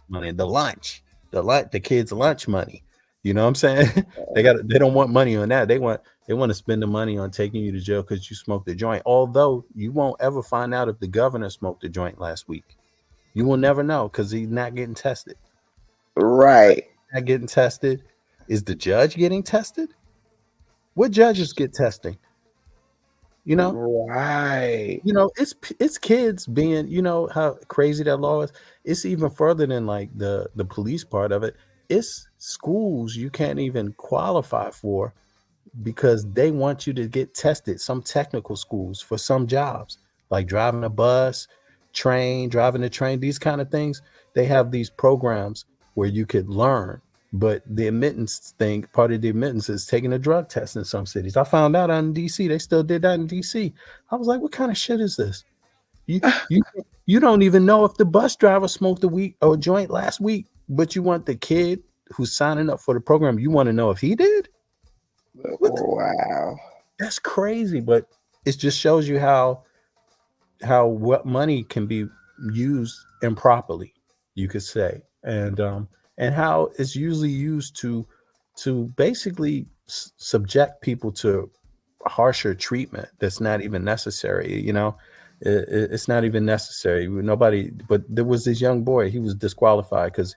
S2: money, the lunch, the kids' lunch money. You know what I'm saying? They don't want money on that. They want to spend the money on taking you to jail because you smoked a joint. Although you won't ever find out if the governor smoked a joint last week. You will never know because he's not getting tested.
S9: Right.
S2: Not getting tested. Is the judge getting tested? What judges get testing? You know?
S9: Right.
S2: You know, it's kids being, you know how crazy that law is. It's even further than like the police part of it. It's schools you can't even qualify for because they want you to get tested. Some technical schools for some jobs, like driving a bus, driving a train, these kind of things. They have these programs where you could learn. But the admittance thing, part of the admittance is taking a drug test in some cities. I found out in DC, they still did that in DC. I was like, what kind of shit is this? You don't even know if the bus driver smoked a joint last week, but you want the kid who's signing up for the program, you want to know if he did?
S9: Wow.
S2: That's crazy, but it just shows you how what money can be used improperly, you could say. And how it's usually used to basically subject people to harsher treatment that's not even necessary. You know, it's not even necessary. Nobody, but there was this young boy. He was disqualified because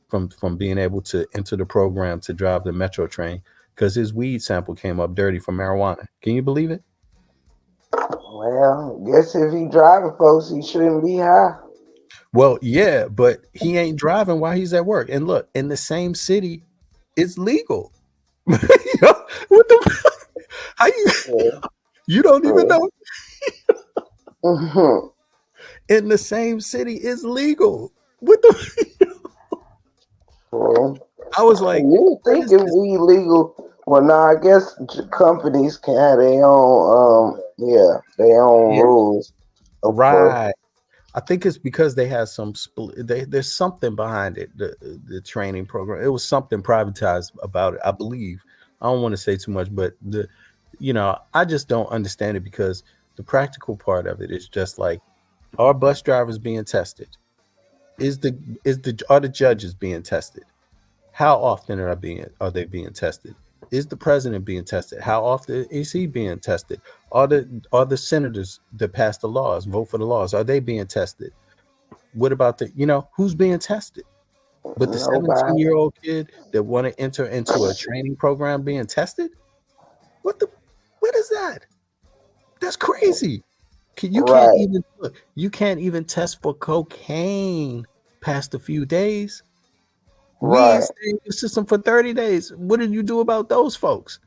S2: from being able to enter the program to drive the metro train because his weed sample came up dirty from marijuana. Can you believe it?
S9: Well, guess if he driving folks, he shouldn't be high.
S2: Well, yeah, but he ain't driving while he's at work. And look, in the same city, it's legal. You know, what the? How you don't even know? In the same city, it's legal. What the? I was like,
S9: you think if we legal? Well, no, I guess companies can have their own, their own rules.
S2: Right. I think it's because they had some there's something behind it, the training program. It was something privatized about it, I believe. I don't want to say too much, but I just don't understand it because the practical part of it is just like, are bus drivers being tested? Are the judges being tested? How often are they being tested? Is the president being tested? How often is he being tested? Are the senators that pass the laws, vote for the laws, are they being tested? What about who's being tested? But the 17-year-old kid that want to enter into a training program being tested? What is that? That's crazy. You can't even test for cocaine past a few days. We ain't staying in the system for 30 days. What did you do about those folks?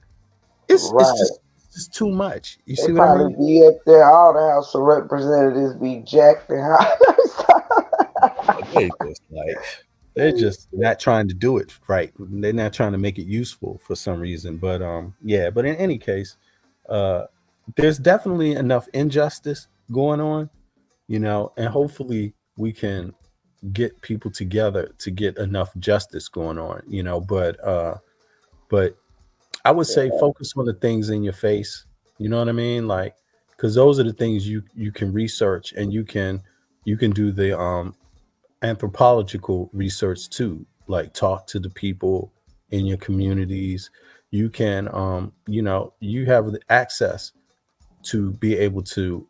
S2: It's just too much. You see what I mean?
S9: Be up there, all the House of Representatives be jacked and
S2: They're just not trying to do it right. They're not trying to make it useful for some reason. But but in any case, there's definitely enough injustice going on, and hopefully we can get people together to get enough justice going on, but I would say focus on the things in your face, you know what I mean? Like, because those are the things you can research, and you can do the anthropological research too, like talk to the people in your communities. You can you have the access to be able to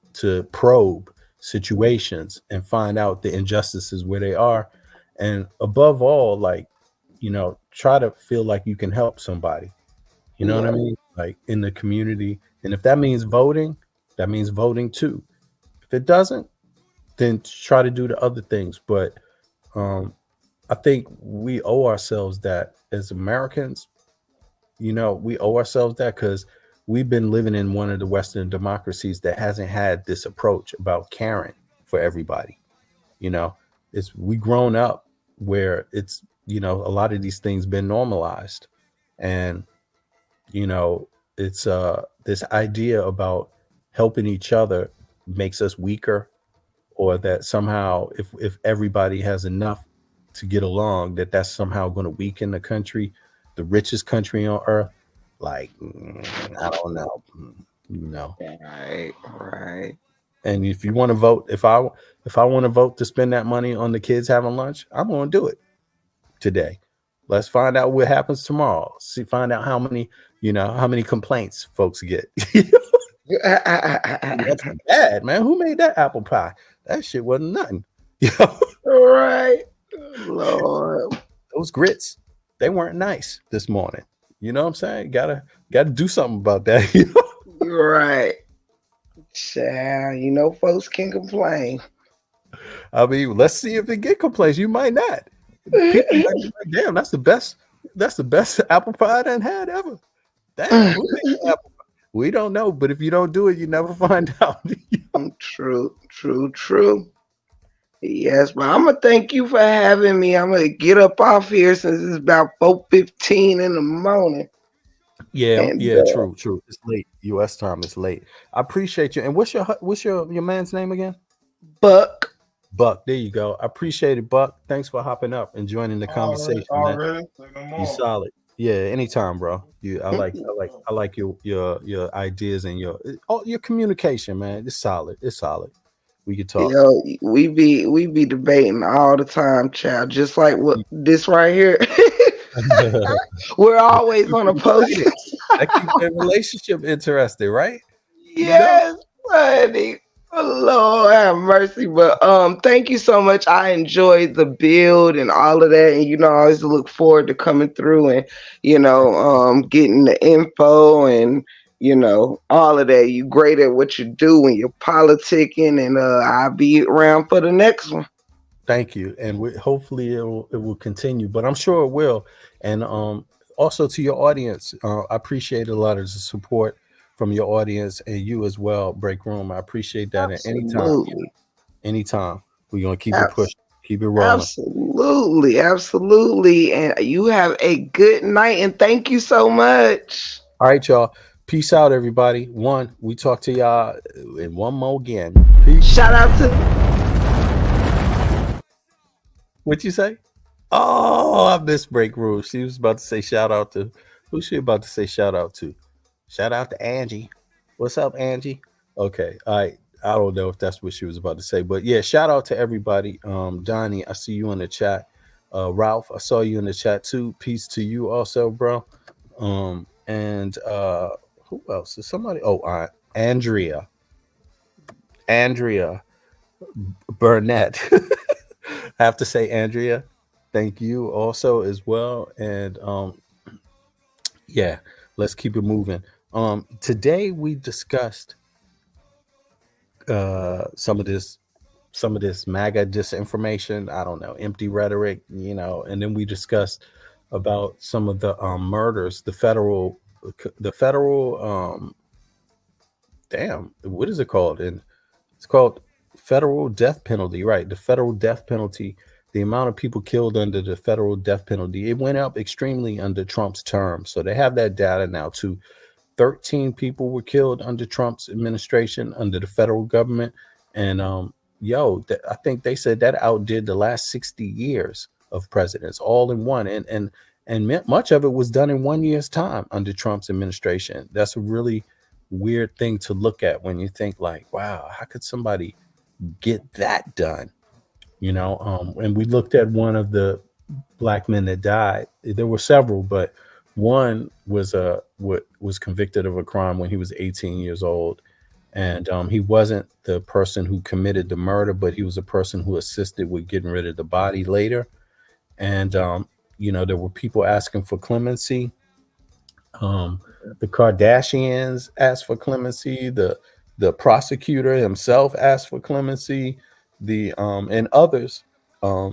S2: probe situations and find out the injustices where they are, and above all, like, try to feel like you can help somebody, what I mean, like in the community. And if that means voting, that means voting too. If it doesn't, then try to do the other things. But I think we owe ourselves that as Americans. We owe ourselves that because we've been living in one of the Western democracies that hasn't had this approach about caring for everybody. We grown up where it's, a lot of these things been normalized. And, it's this idea about helping each other makes us weaker, or that somehow if everybody has enough to get along, that's somehow going to weaken the country, the richest country on earth. Like, I don't know,
S9: Right.
S2: And if you want to vote, if I want to vote to spend that money on the kids having lunch, I'm going to do it today. Let's find out what happens tomorrow. Find out how many complaints folks get. That's bad, man. Who made that apple pie? That shit wasn't nothing.
S9: Right. Lord.
S2: Those grits, they weren't nice this morning. You know what I'm saying? Gotta do something about that.
S9: You're right. Child, folks can complain.
S2: I mean, let's see if they get complaints. You might not. People might be like, damn, that's the best apple pie I done had ever. Damn, who made the apple pie? We don't know, but if you don't do it, you never find out.
S9: True. Yes, but I'm gonna thank you for having me. I'm gonna get up off here since it's about 4:15 in the morning.
S2: Yeah, true. It's late. U.S. time. It's late. I appreciate you. And what's your man's name again?
S9: Buck.
S2: There you go. I appreciate it, Buck. Thanks for hopping up and joining the conversation.
S10: Already?
S2: You solid. Yeah, anytime, bro. I like your ideas and your communication, man. It's solid. We can talk.
S9: We be debating all the time, child. Just like what this right here. We're always on a post.
S2: That keeps the relationship interesting, right?
S9: Yes, buddy. Lord have mercy. But thank you so much. I enjoyed the build and all of that. And I always look forward to coming through and getting the info and all of that. You great at what you do when you're politicking, and I'll be around for the next one.
S2: Thank you, and hopefully it will continue, but I'm sure it will. And also to your audience, I appreciate a lot of the support from your audience and you as well, Break Room. I appreciate that.
S9: Absolutely.
S2: And anytime we're gonna keep it pushing, keep it rolling.
S9: Absolutely. And you have a good night, and thank you so much.
S2: All right, y'all. Peace out, everybody. We talk to y'all in one more again. Peace.
S9: Shout out to
S2: What'd you say? Oh, I missed Break Room. She was about to say shout out to who's she about to say shout out to? Shout out to Angie. What's up, Angie? Okay. All right. I don't know if that's what she was about to say, but yeah, shout out to everybody. Johnny, I see you in the chat. Ralph, I saw you in the chat too. Peace to you also, bro. And who else? Is somebody? Oh, Andrea Burnett. I have to say, Andrea, thank you also as well. And yeah, let's keep it moving. Today we discussed some of this MAGA disinformation. I don't know, empty rhetoric, and then we discussed about some of the murders, the federal damn, what is it called? And it's called federal death penalty, right? The federal death penalty, the amount of people killed under the federal death penalty, it went up extremely under Trump's term. So they have that data now too. 13 people were killed under Trump's administration, under the federal government. And I think they said that outdid the last 60 years of presidents all in one. And much of it was done in 1 year's time under Trump's administration. That's a really weird thing to look at when you think like, wow, how could somebody get that done? And we looked at one of the black men that died. There were several, but one was convicted of a crime when he was 18 years old. And he wasn't the person who committed the murder, but he was a person who assisted with getting rid of the body later. And, there were people asking for clemency. The Kardashians asked for clemency. The prosecutor himself asked for clemency. And others. I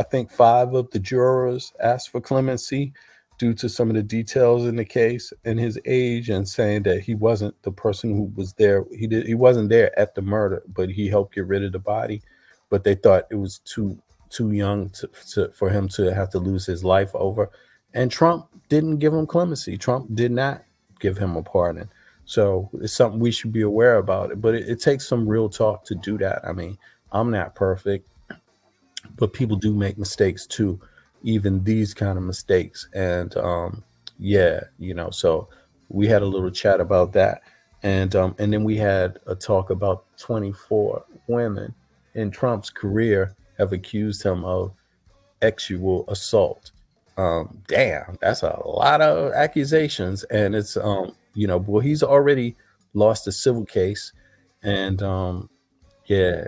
S2: think 5 of the jurors asked for clemency due to some of the details in the case and his age, and saying that he wasn't the person who was there. He wasn't there at the murder, but he helped get rid of the body. But they thought it was too young for him to have to lose his life over. And Trump didn't give him clemency. Trump did not give him a pardon. So it's something we should be aware about. But it takes some real talk to do that. I mean, I'm not perfect, but people do make mistakes too, even these kind of mistakes. And so we had a little chat about that. And then we had a talk about 24 women in Trump's career have accused him of sexual assault. Damn, that's a lot of accusations, and it's well, he's already lost a civil case, and yeah,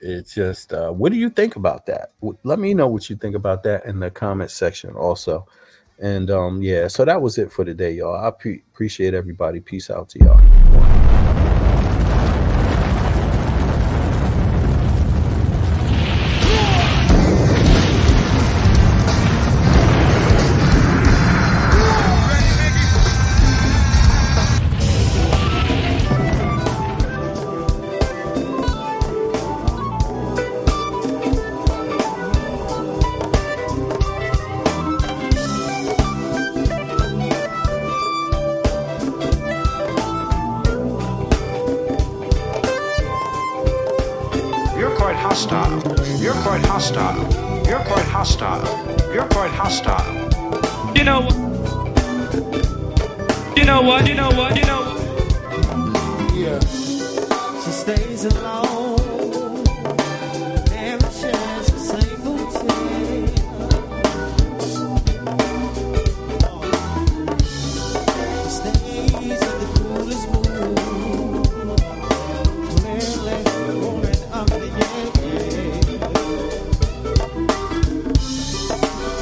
S2: it's just what do you think about that? Let me know what you think about that in the comment section also. And yeah, so that was it for today, y'all. I appreciate everybody. Peace out to y'all.
S11: Yeah. She stays alone, never shares a single tear. She stays in the coolest mood, clearly rolling up the yeah.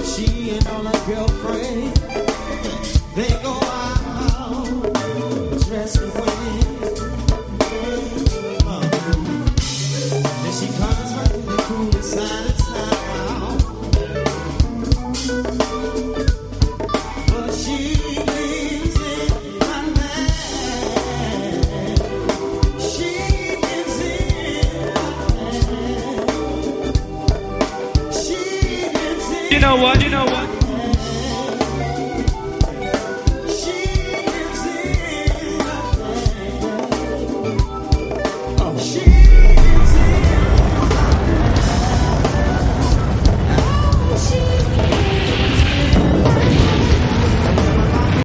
S11: She and all her girlfriends, they go out dressed in white. Then she comes right to the coolest side of town. But she lives in my land. She lives in my land. She lives in. You know what?